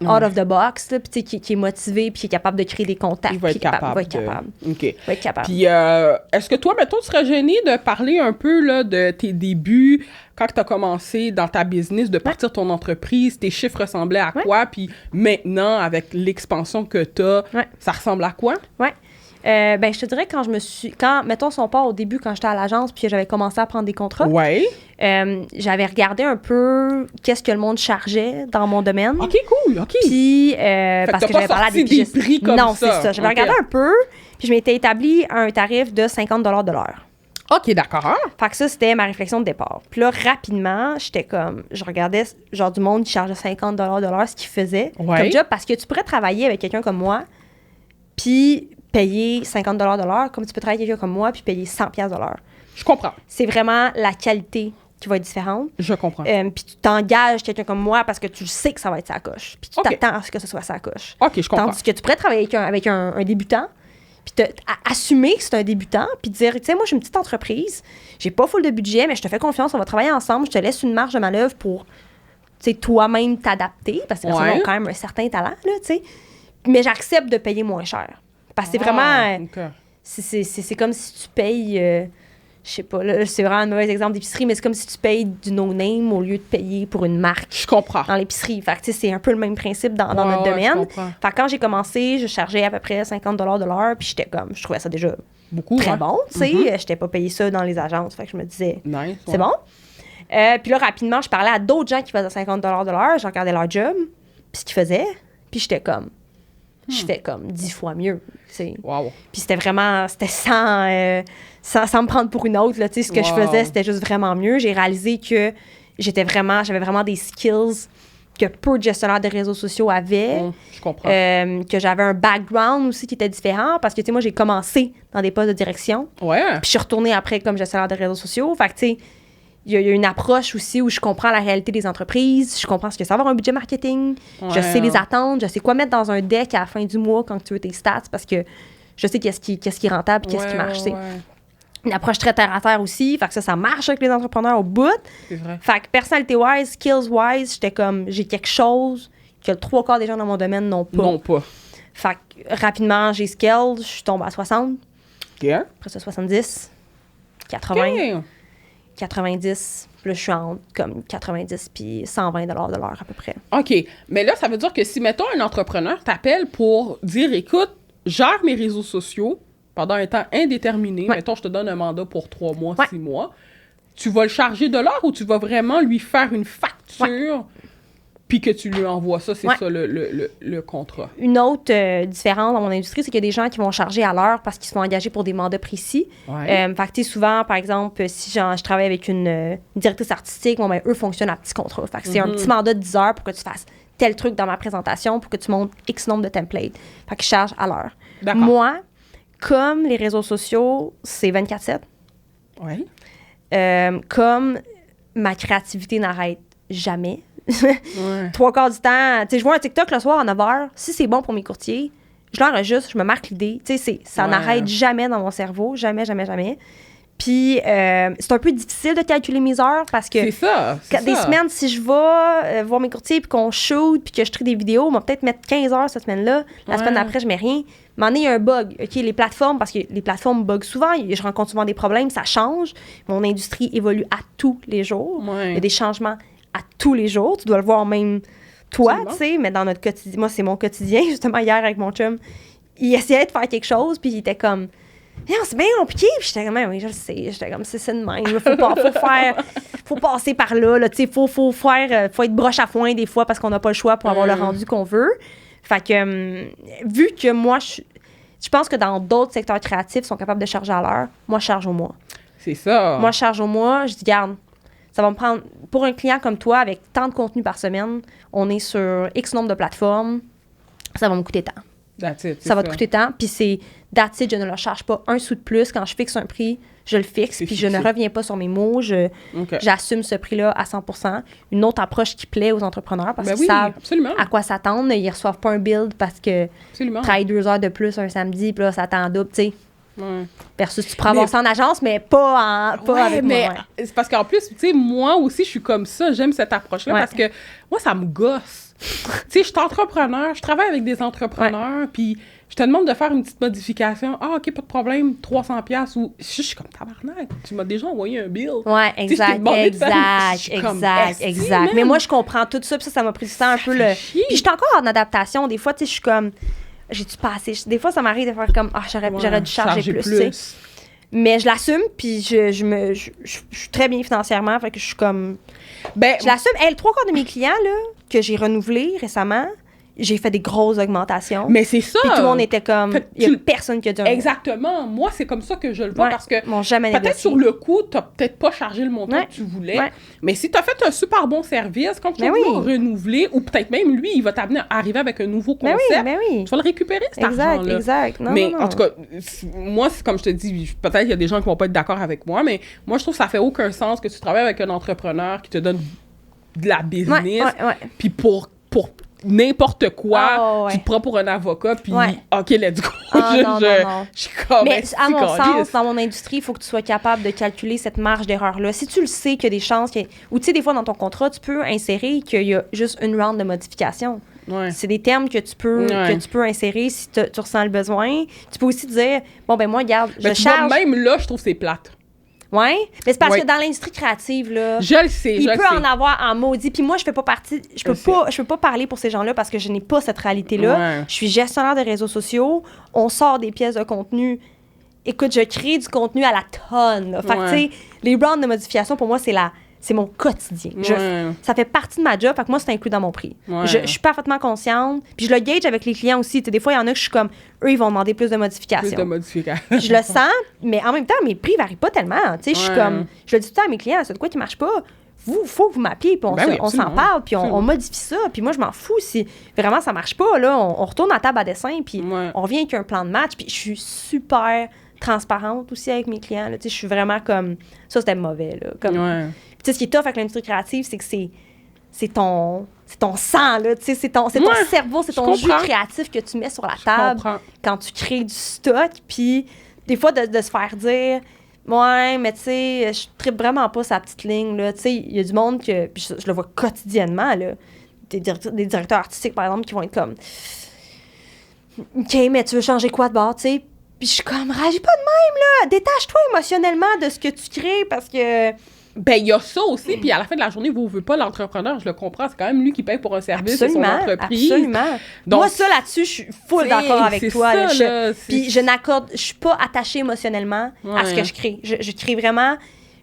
out of the box, là, puis qui est motivé, puis qui est capable de créer des contacts. Il va être capable. Va être capable. OK. Va être capable. Puis, est-ce que toi, mettons, tu serais gêné de parler un peu là, de tes débuts, quand tu as commencé dans ta business, de partir ton entreprise, tes chiffres ressemblaient à quoi? Puis maintenant, avec l'expansion que tu as, ça ressemble à quoi? Oui. Je te dirais mettons, son part au début, quand j'étais à l'agence, puis j'avais commencé à prendre des contrats. Ouais. J'avais regardé un peu qu'est-ce que le monde chargeait dans mon domaine. OK, cool, OK. Puis, parce que j'avais parlé à des pigistes. Prix comme non, c'est ça. J'avais regardé un peu, puis je m'étais établi un tarif de 50 $ de l'heure. OK, d'accord. Fait que ça, c'était ma réflexion de départ. Puis là, rapidement, je regardais genre du monde qui chargeait 50 $ de l'heure, ce qu'il faisait comme job, parce que tu pourrais travailler avec quelqu'un comme moi, puis payer 50 $ de l'heure, comme tu peux travailler avec quelqu'un comme moi, puis payer 100 $ de l'heure. Je comprends. C'est vraiment la qualité qui va être différente. Je comprends. Puis tu t'engages quelqu'un comme moi parce que tu sais que ça va être sa coche. Puis tu t'attends à ce que ce soit sa coche. OK, je comprends. Tandis que tu pourrais travailler avec un débutant, puis assumer que c'est un débutant, puis dire, tu sais, moi, je suis une petite entreprise, j'ai pas full de budget, mais je te fais confiance, on va travailler ensemble, je te laisse une marge de manœuvre pour, tu sais, toi-même t'adapter, parce que les personnes ont quand même un certain talent, là, tu sais. Mais j'accepte de payer moins cher. Parce que c'est vraiment... Okay. C'est comme si tu payes... je sais pas, là, c'est vraiment un mauvais exemple d'épicerie, mais c'est comme si tu payes du no-name au lieu de payer pour une marque. Je comprends. Dans l'épicerie. Fait que, tu sais, c'est un peu le même principe dans notre domaine. Fait que quand j'ai commencé, je chargeais à peu près 50 $ de l'heure, puis j'étais comme... Je trouvais ça déjà très bon, tu sais. J'étais pas payé ça dans les agences. Fait que je me disais... Nice, c'est bon. Puis là, rapidement, je parlais à d'autres gens qui faisaient 50 $ de l'heure. Je regardais leur job, puis ce qu'ils faisaient. Puis j'étais comme... Je fais comme 10 fois mieux. Wow. Puis c'était vraiment... C'était sans me prendre pour une autre. Là, ce que je faisais, c'était juste vraiment mieux. J'ai réalisé que j'avais vraiment des skills que peu de gestionnaires de réseaux sociaux avaient. Je comprends. Que j'avais un background aussi qui était différent. Parce que, tu sais, moi, j'ai commencé dans des postes de direction. Ouais. Puis je suis retournée après comme gestionnaire de réseaux sociaux. Fait que, tu sais, il y a une approche aussi où je comprends la réalité des entreprises, je comprends ce que c'est avoir un budget marketing, je sais les attentes, je sais quoi mettre dans un deck à la fin du mois quand tu veux tes stats, parce que je sais qu'est-ce qui est rentable et qu'est-ce qui marche. Une approche très terre-à-terre aussi, fait que ça marche avec les entrepreneurs au bout. C'est vrai. Fait que personnalité-wise, skills-wise, j'étais comme, j'ai quelque chose que le 3/4 des gens dans mon domaine n'ont pas. Non pas. Fait que rapidement, j'ai scaled, je suis tombée à 60. OK. Après ça, 70, 80. Okay. 90, puis là, je suis entre comme 90 puis 120 $ de l'heure à peu près. OK. Mais là, ça veut dire que si, mettons, un entrepreneur t'appelle pour dire, écoute, gère mes réseaux sociaux pendant un temps indéterminé, mettons, je te donne un mandat pour 3 mois, 6 mois, tu vas le charger de l'heure ou tu vas vraiment lui faire une facture puis que tu lui envoies ça, c'est ça le contrat. Une autre différence dans mon industrie, c'est qu'il y a des gens qui vont charger à l'heure parce qu'ils se font engager pour des mandats précis. Fait que souvent, par exemple, si je travaille avec une directrice artistique, bon, ben, eux fonctionnent à petits contrats. Fait que c'est un petit mandat de 10 heures pour que tu fasses tel truc dans ma présentation, pour que tu montes X nombre de templates. Fait que je charge à l'heure. Moi, comme les réseaux sociaux, c'est 24/7. Oui. Comme ma créativité n'arrête jamais. 3/4 du temps, tu sais, je vois un TikTok le soir à 9h, si c'est bon pour mes courtiers, je l'enregistre, je me marque l'idée, tu sais, ça n'arrête jamais dans mon cerveau, jamais. Puis c'est un peu difficile de calculer mes heures parce que des semaines, si je vais voir mes courtiers puis qu'on shoot puis que je trie des vidéos, on va peut-être mettre 15 heures cette semaine-là, la semaine d'après, je mets rien. Mais il y a un bug, OK, les plateformes, parce que les plateformes bug souvent, je rencontre souvent des problèmes, ça change, mon industrie évolue à tous les jours, il y a des changements à tous les jours. Tu dois le voir même toi, tu sais, mais dans notre quotidien. Moi, c'est mon quotidien. Justement, hier, avec mon chum, il essayait de faire quelque chose, puis il était comme... Non, c'est bien compliqué. Puis j'étais comme, oui, je le sais. J'étais comme, c'est de même. Faut passer par là. Tu sais, faut être broche à foin des fois parce qu'on n'a pas le choix pour avoir le rendu qu'on veut. Fait que, vu que moi, je pense que dans d'autres secteurs créatifs, ils sont capables de charger à l'heure. Moi, je charge au mois. C'est ça. Moi, je charge au mois. Je dis, garde, ça va me prendre, pour un client comme toi, avec tant de contenu par semaine, on est sur X nombre de plateformes, ça va me coûter tant. Ça va te coûter tant, puis c'est that's it, je ne le charge pas un sou de plus. Quand je fixe un prix, je le fixe, puis je ne reviens pas sur mes mots, j'assume ce prix-là à 100%. Une autre approche qui plaît aux entrepreneurs, parce qu'ils savent à quoi s'attendre. Ils ne reçoivent pas un build parce que travaillent 2 heures de plus un samedi, puis là, ça t'en double, tu sais. Versus tu prends avoir ça en agence, mais pas avec moi. C'est parce qu'en plus, tu sais, moi aussi, je suis comme ça. J'aime cette approche-là parce que moi, ça me gosse. Tu sais, je suis entrepreneur, je travaille avec des entrepreneurs, puis je te demande de faire une petite modification. Ah, OK, pas de problème, 300$ ou... Je suis comme tabarnak. Tu m'as déjà envoyé un bill. Ouais, exact. Mais moi, je comprends tout ça, puis ça m'a pris du temps un peu le... Puis je suis encore en adaptation. Des fois, tu sais, je suis comme... j'ai-tu pas assez? Des fois, ça m'arrive de faire comme, j'aurais dû charger plus, tu sais. Mais je l'assume, puis je suis très bien financièrement, fait que je suis comme... je l'assume. Le 3/4 de mes clients, là, que j'ai renouvelés récemment, j'ai fait des grosses augmentations. Mais c'est ça! Puis tout le monde était comme... Il y a personne qui a dit un mot. Exactement. Moi, c'est comme ça que je le vois, parce que jamais peut-être négocié. sur le coup, t'as peut-être pas chargé le montant que tu voulais, mais si t'as fait un super bon service, quand tu vas renouveler, ou peut-être même lui, il va t'amener à arriver avec un nouveau concept, tu vas le récupérer, cet argent-là. Exact. Mais en tout cas, moi, comme je te dis, peut-être qu'il y a des gens qui vont pas être d'accord avec moi, mais moi, je trouve que ça fait aucun sens que tu travailles avec un entrepreneur qui te donne de la business, puis pour n'importe quoi, tu te prends pour un avocat, puis OK, let's go. Je suis comme... Mais à mon sens, dans mon industrie, il faut que tu sois capable de calculer cette marge d'erreur-là. Si tu le sais qu'il y a des chances... Ou tu sais, des fois, dans ton contrat, tu peux insérer qu'il y a juste une round de modification. C'est des termes que tu peux insérer si tu ressens le besoin. Tu peux aussi dire, bon, ben moi, regarde, je charge... Même là, je trouve que c'est plate. Oui, mais c'est parce que dans l'industrie créative, là, je le sais, il peut en avoir en maudit. Puis moi, je fais pas partie, je peux pas parler pour ces gens-là parce que je n'ai pas cette réalité-là. Je suis gestionnaire de réseaux sociaux, on sort des pièces de contenu. Écoute, je crée du contenu à la tonne. Là. Fait que, tu sais, les rounds de modification, pour moi, c'est mon quotidien. Ça fait partie de ma job, fait que moi, c'est inclus dans mon prix. Je suis parfaitement consciente. Puis je le gauge avec les clients aussi. Des fois, il y en a que je suis comme, eux, ils vont demander plus de modifications. Je le sens, mais en même temps, mes prix varient pas tellement. Je suis comme, je le dis tout le temps à mes clients, c'est de quoi qui marche pas? Faut que vous m'appuyez, puis on s'en parle, puis on modifie ça. Puis moi, je m'en fous si vraiment ça marche pas. Là, on retourne à la table à dessin, puis on revient avec un plan de match. Puis je suis super transparente aussi avec mes clients. Je suis vraiment comme, ça, c'était mauvais. Là, comme, tu sais, ce qui est tough avec l'industrie créative, c'est que c'est ton sang, là, tu sais, c'est ton cerveau, c'est ton jus créatif que tu mets sur la table quand tu crées du stock. Puis, des fois, de se faire dire, ouais, mais tu sais, je tripe vraiment pas sa petite ligne, là. Tu sais, il y a du monde que, puis je le vois quotidiennement, là, des directeurs artistiques, par exemple, qui vont être comme, OK, mais tu veux changer quoi de bord, tu sais? Puis je suis comme, réagis pas de même, là. Détache-toi émotionnellement de ce que tu crées parce que... Ben, il y a ça aussi, puis à la fin de la journée, vous ne voulez pas l'entrepreneur, je le comprends, c'est quand même lui qui paye pour un service, c'est son entreprise. Absolument. Donc, moi, ça, là-dessus, je suis full d'accord avec toi. Puis je suis pas attachée émotionnellement à ce que je crée. Je crée vraiment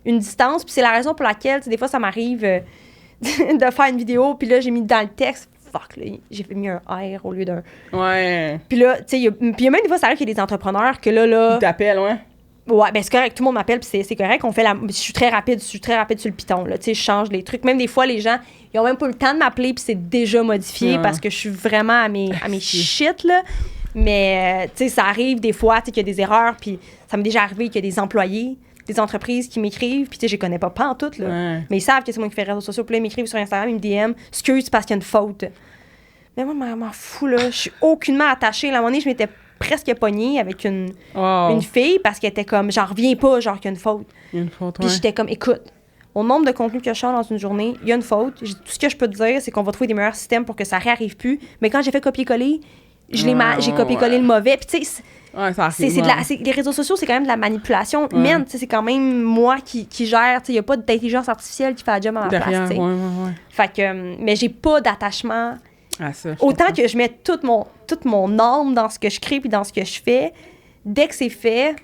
une distance, puis c'est la raison pour laquelle, des fois, ça m'arrive de faire une vidéo, puis là, j'ai mis dans le texte, fuck, là, j'ai mis un R au lieu d'un... Puis là, tu sais, il y a même des fois, ça arrive qu'il y a des entrepreneurs que là... Ils t'appellent, Ouais, ben c'est correct, tout le monde m'appelle, puis c'est correct. Je suis très rapide sur le piton, là. Tu sais, je change les trucs. Même des fois, les gens, ils ont même pas le temps de m'appeler, puis c'est déjà modifié parce que je suis vraiment à mes shit, là. Mais, tu sais, ça arrive des fois, tu sais, qu'il y a des erreurs, puis ça m'est déjà arrivé qu'il y a des employés, des entreprises qui m'écrivent, puis tu sais, je les connais pas en tout, là. Mais ils savent que c'est moi qui fais les réseaux sociaux, puis là, ils m'écrivent sur Instagram, ils me DM, excuse, parce qu'il y a une faute. Mais moi, je m'en fous, là. Je suis aucunement attachée. À un moment donné, je m'étais presque pognée avec une fille parce qu'elle était comme, j'en reviens pas, genre qu'il y a une faute. Puis j'étais comme, écoute, au nombre de contenus que je sors dans une journée, il y a une faute. Tout ce que je peux te dire, c'est qu'on va trouver des meilleurs systèmes pour que ça réarrive plus. Mais quand j'ai fait copier-coller, j'ai copié-collé le mauvais. Puis tu sais, les réseaux sociaux, c'est quand même de la manipulation humaine. C'est quand même moi qui gère. Il n'y a pas d'intelligence artificielle qui fait la job à ma place. Fait que, mais j'ai pas d'attachement. Autant que je mets toute mon âme dans ce que je crée puis dans ce que je fais, dès que c'est fait,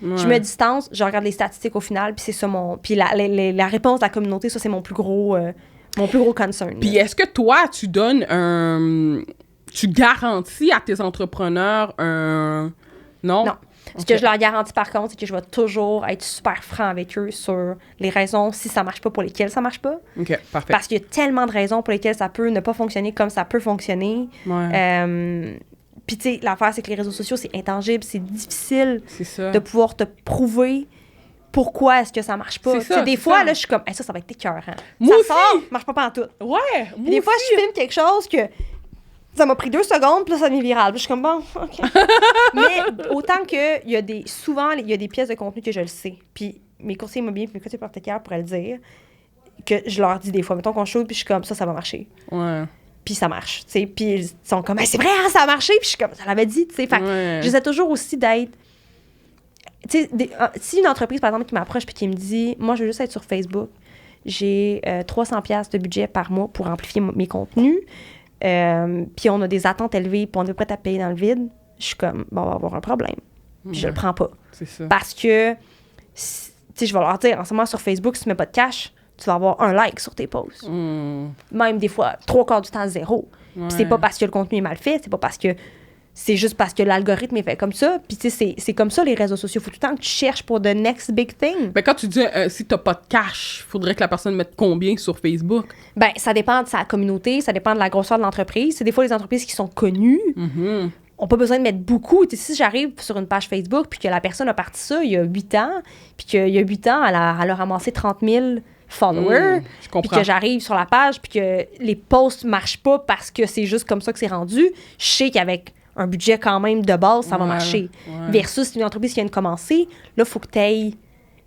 je me distance, je regarde les statistiques au final, puis c'est ça puis la réponse de la communauté, ça c'est mon plus gros concern. Puis est-ce que toi, tu donnes tu garantis à tes entrepreneurs Non. Ce que je leur garantis par contre, c'est que je vais toujours être super franc avec eux sur les raisons si ça marche pas pour lesquelles ça marche pas. OK, parfait. Parce qu'il y a tellement de raisons pour lesquelles ça peut ne pas fonctionner comme ça peut fonctionner. Puis tu sais, l'affaire, c'est que les réseaux sociaux, c'est intangible, c'est difficile de pouvoir te prouver pourquoi est-ce que ça marche pas. Des fois, là, je suis comme, ça va être écœurant. Moi aussi! Ça marche pas pantoute. Ouais, moi des fois, je filme quelque chose que ça m'a pris 2 secondes, puis là, ça devient viral. Puis je suis comme, bon, OK. Mais autant que souvent, il y a des pièces de contenu que je le sais. Puis mes courtiers immobiliers, puis mes courtiers hypothécaires pourraient le dire, que je leur dis des fois, mettons qu'on shoot, puis je suis comme, ça va marcher. Puis ça marche, tu sais. Puis ils sont comme, c'est vrai, ça a marché. Puis je suis comme, ça l'avait dit, tu sais. Fait j'essaie toujours aussi d'être... Tu sais, si une entreprise, par exemple, qui m'approche puis qui me dit, moi, je veux juste être sur Facebook, j'ai 300$ de budget par mois pour amplifier mes contenus, puis on a des attentes élevées, puis on est prêt à payer dans le vide, je suis comme, bon, on va avoir un problème. Puis je le prends pas. C'est ça. Parce que, tu sais, je vais leur dire, en ce moment, sur Facebook, si tu mets pas de cash, tu vas avoir un like sur tes posts. Même des fois, 3/4 du temps, 0. Puis c'est pas parce que le contenu est mal fait, c'est pas parce que... C'est juste parce que l'algorithme est fait comme ça. Puis, tu sais, c'est comme ça, les réseaux sociaux. Il faut tout le temps que tu cherches pour the next big thing. Ben, quand tu dis si t'as pas de cash, faudrait que la personne mette combien sur Facebook? Ben, ça dépend de sa communauté, ça dépend de la grosseur de l'entreprise. C'est des fois les entreprises qui sont connues. On n'a pas besoin de mettre beaucoup. Tu sais, si j'arrive sur une page Facebook puis que la personne a parti ça il y a 8 ans, puis qu'il y a 8 ans, elle a ramassé 30 000 followers, puis que j'arrive sur la page puis que les posts marchent pas parce que c'est juste comme ça que c'est rendu, je sais qu'avec un budget quand même de base, ça va marcher. Versus une entreprise qui vient de commencer, là, il faut que tu ailles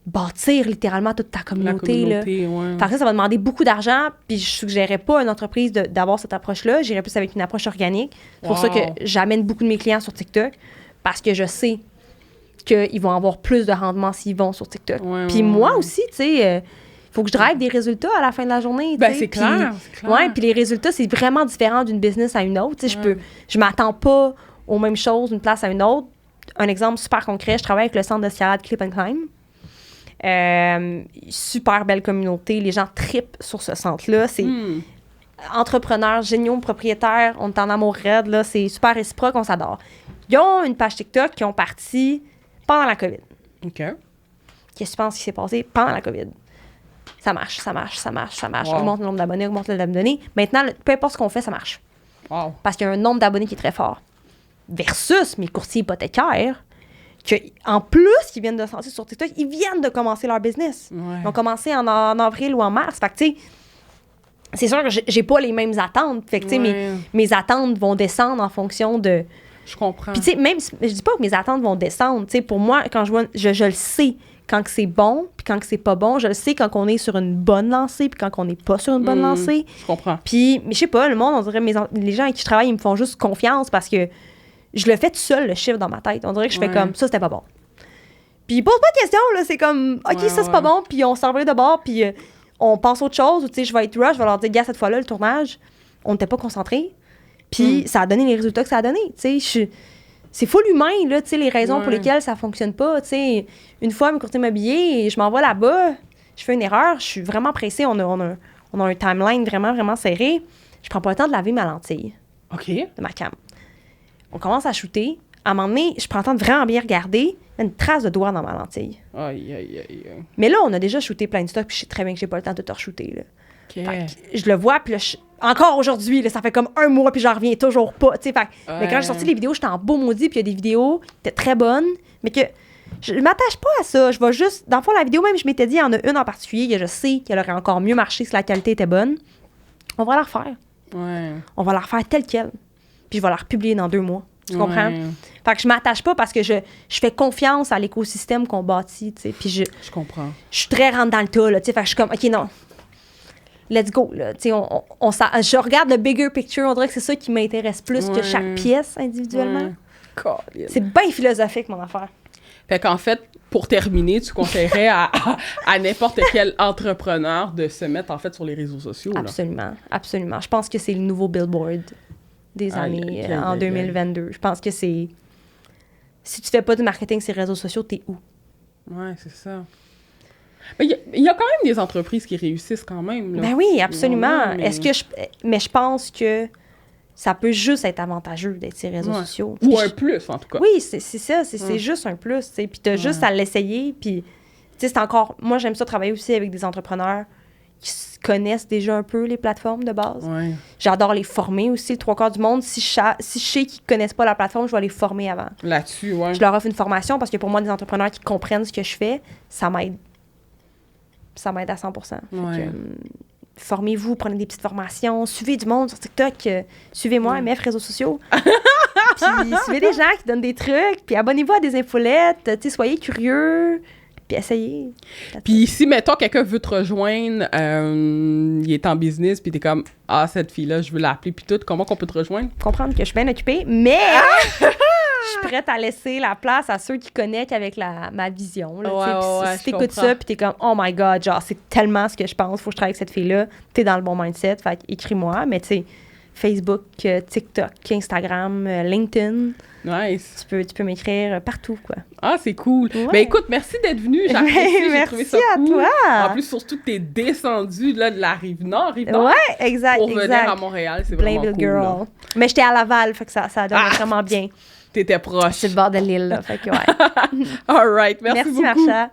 bâtir littéralement toute ta communauté. Là. Fait que ça va demander beaucoup d'argent, puis je suggérerais pas à une entreprise d'avoir cette approche-là. J'irais plus avec une approche organique. C'est pour ça que j'amène beaucoup de mes clients sur TikTok, parce que je sais qu'ils vont avoir plus de rendement s'ils vont sur TikTok. Puis moi aussi, tu sais... faut que je drive des résultats à la fin de la journée. Ben, c'est clair. Ouais, puis les résultats, c'est vraiment différent d'une business à une autre. Je m'attends pas aux mêmes choses d'une place à une autre. Un exemple super concret, je travaille avec le centre de skiade Clip and Climb. Super belle communauté. Les gens trippent sur ce centre-là. C'est entrepreneurs, géniaux, propriétaires. On est en amour raide. Là. C'est super réciproque, on s'adore. Ils ont une page TikTok qui ont parti pendant la COVID. OK. Qu'est-ce que tu penses qui s'est passé pendant la COVID? Ça marche. On augmente le nombre d'abonnés, augmente le nombre d'abonnés. Maintenant, peu importe ce qu'on fait, ça marche. Parce qu'il y a un nombre d'abonnés qui est très fort. Versus mes courtiers hypothécaires, en plus qu'ils viennent de sortir sur TikTok, ils viennent de commencer leur business. Ils ont commencé en avril ou en mars. Fait que, tu sais, c'est sûr que j'ai pas les mêmes attentes. Fait que, tu sais, mes attentes vont descendre en fonction de... Je comprends. Puis, tu sais, même, je dis pas que mes attentes vont descendre. Tu sais, pour moi, quand je vois... Je le sais quand que c'est bon, puis quand que c'est pas bon. Je le sais quand on est sur une bonne lancée, puis quand on n'est pas sur une bonne lancée. Je comprends. Puis, mais je sais pas, le monde, on dirait, les gens avec qui je travaille, ils me font juste confiance parce que je le fais tout seul, le chiffre dans ma tête. On dirait que je fais comme, ça, c'était pas bon. Puis, ils posent pas de questions, là. C'est comme, OK, ça, c'est pas bon, puis on s'en va de bord, puis on pense autre chose. Ou, tu sais, je vais être rush, je vais leur dire, gars, cette fois-là, le tournage, on n'était pas concentrés. Puis, ça a donné les résultats que ça a donné. Tu sais, c'est full humain, là, tu sais, les raisons pour lesquelles ça fonctionne pas. Tu sais, une fois, mes courtiers immobiliers, je m'envoie là-bas, je fais une erreur, je suis vraiment pressée, on a un timeline vraiment, vraiment serré. Je prends pas le temps de laver ma lentille. OK. De ma cam. On commence à shooter. À un moment donné, je prends le temps de vraiment bien regarder. Il y a une trace de doigt dans ma lentille. Aïe. Mais là, on a déjà shooté plein de stocks, puis je sais très bien que j'ai pas le temps de tout re-shooter, là. OK. Je le vois, puis là, encore aujourd'hui, là, ça fait comme 1 mois, puis j'en reviens toujours pas. Mais quand j'ai sorti les vidéos, j'étais en beau maudit, puis il y a des vidéos qui étaient très bonnes, mais que je m'attache pas à ça. Je vais juste... Dans le fond, la vidéo, même, je m'étais dit, il y en a une en particulier que je sais qu'elle aurait encore mieux marché si la qualité était bonne. On va la refaire. On va la refaire telle quelle. Puis je vais la republier dans 2 mois. Tu comprends? Fait que je m'attache pas parce que je fais confiance à l'écosystème qu'on bâtit, tu sais. Puis je comprends. Je suis très rentre dans le tas, là, tu sais. Fait que je suis comme, OK, non. Let's go, là. Tu sais, je regarde le bigger picture. On dirait que c'est ça qui m'intéresse plus que chaque pièce individuellement. C'est bien philosophique, mon affaire. Fait qu'en fait, pour terminer, tu conseillerais à n'importe quel entrepreneur de se mettre, en fait, sur les réseaux sociaux, là. Absolument. Je pense que c'est le nouveau billboard des années en 2022. Je pense que c'est... Si tu fais pas du marketing sur les réseaux sociaux, t'es où? Ouais, c'est ça. Mais il y a quand même des entreprises qui réussissent quand même, là. Ben oui, absolument. Mais je pense que ça peut juste être avantageux d'être sur les réseaux sociaux. Ou un plus, en tout cas. Oui, c'est ça. C'est juste un plus, tu sais. Puis t'as juste à l'essayer. Puis, tu sais, c'est encore... Moi, j'aime ça travailler aussi avec des entrepreneurs qui connaissent déjà un peu les plateformes de base. J'adore les former aussi, le 3/4 du monde. Si je sais qu'ils connaissent pas la plateforme, je vais les former avant. Là-dessus, Je leur offre une formation parce que pour moi, des entrepreneurs qui comprennent ce que je fais, ça m'aide. Ça m'aide à 100%. Formez-vous, prenez des petites formations, suivez du monde sur TikTok, suivez-moi, MF, réseaux sociaux. Puis suivez des gens qui donnent des trucs, puis abonnez-vous à des infolettes, soyez curieux, puis essayez. Puis si, mettons, quelqu'un veut te rejoindre, il est en business, puis t'es comme, cette fille-là, je veux l'appeler, puis tout, comment qu'on peut te rejoindre? Comprendre que je suis bien occupée, mais... Je suis prête à laisser la place à ceux qui connectent avec ma vision. Là, si t'écoutes ça, puis t'es comme, oh my God, genre, c'est tellement ce que je pense, faut que je travaille avec cette fille-là, t'es dans le bon mindset, fait écris-moi, mais tu sais, Facebook, TikTok, Instagram, LinkedIn. Nice. Tu peux m'écrire partout, quoi. Ah, c'est cool. Ouais. Ben écoute, merci d'être venue. J'ai apprécié, j'ai trouvé ça cool. Merci à toi. En plus, surtout que t'es descendue là, de la Rive-Nord, Ouais, exact, pour venir à Montréal, c'est vraiment cool. Girl. Là. Mais j'étais à Laval, fait que ça donne vraiment bien. T'étais proche. C'est le bord de l'île, là, fait que ouais. All right, merci beaucoup. Merci, Marsha.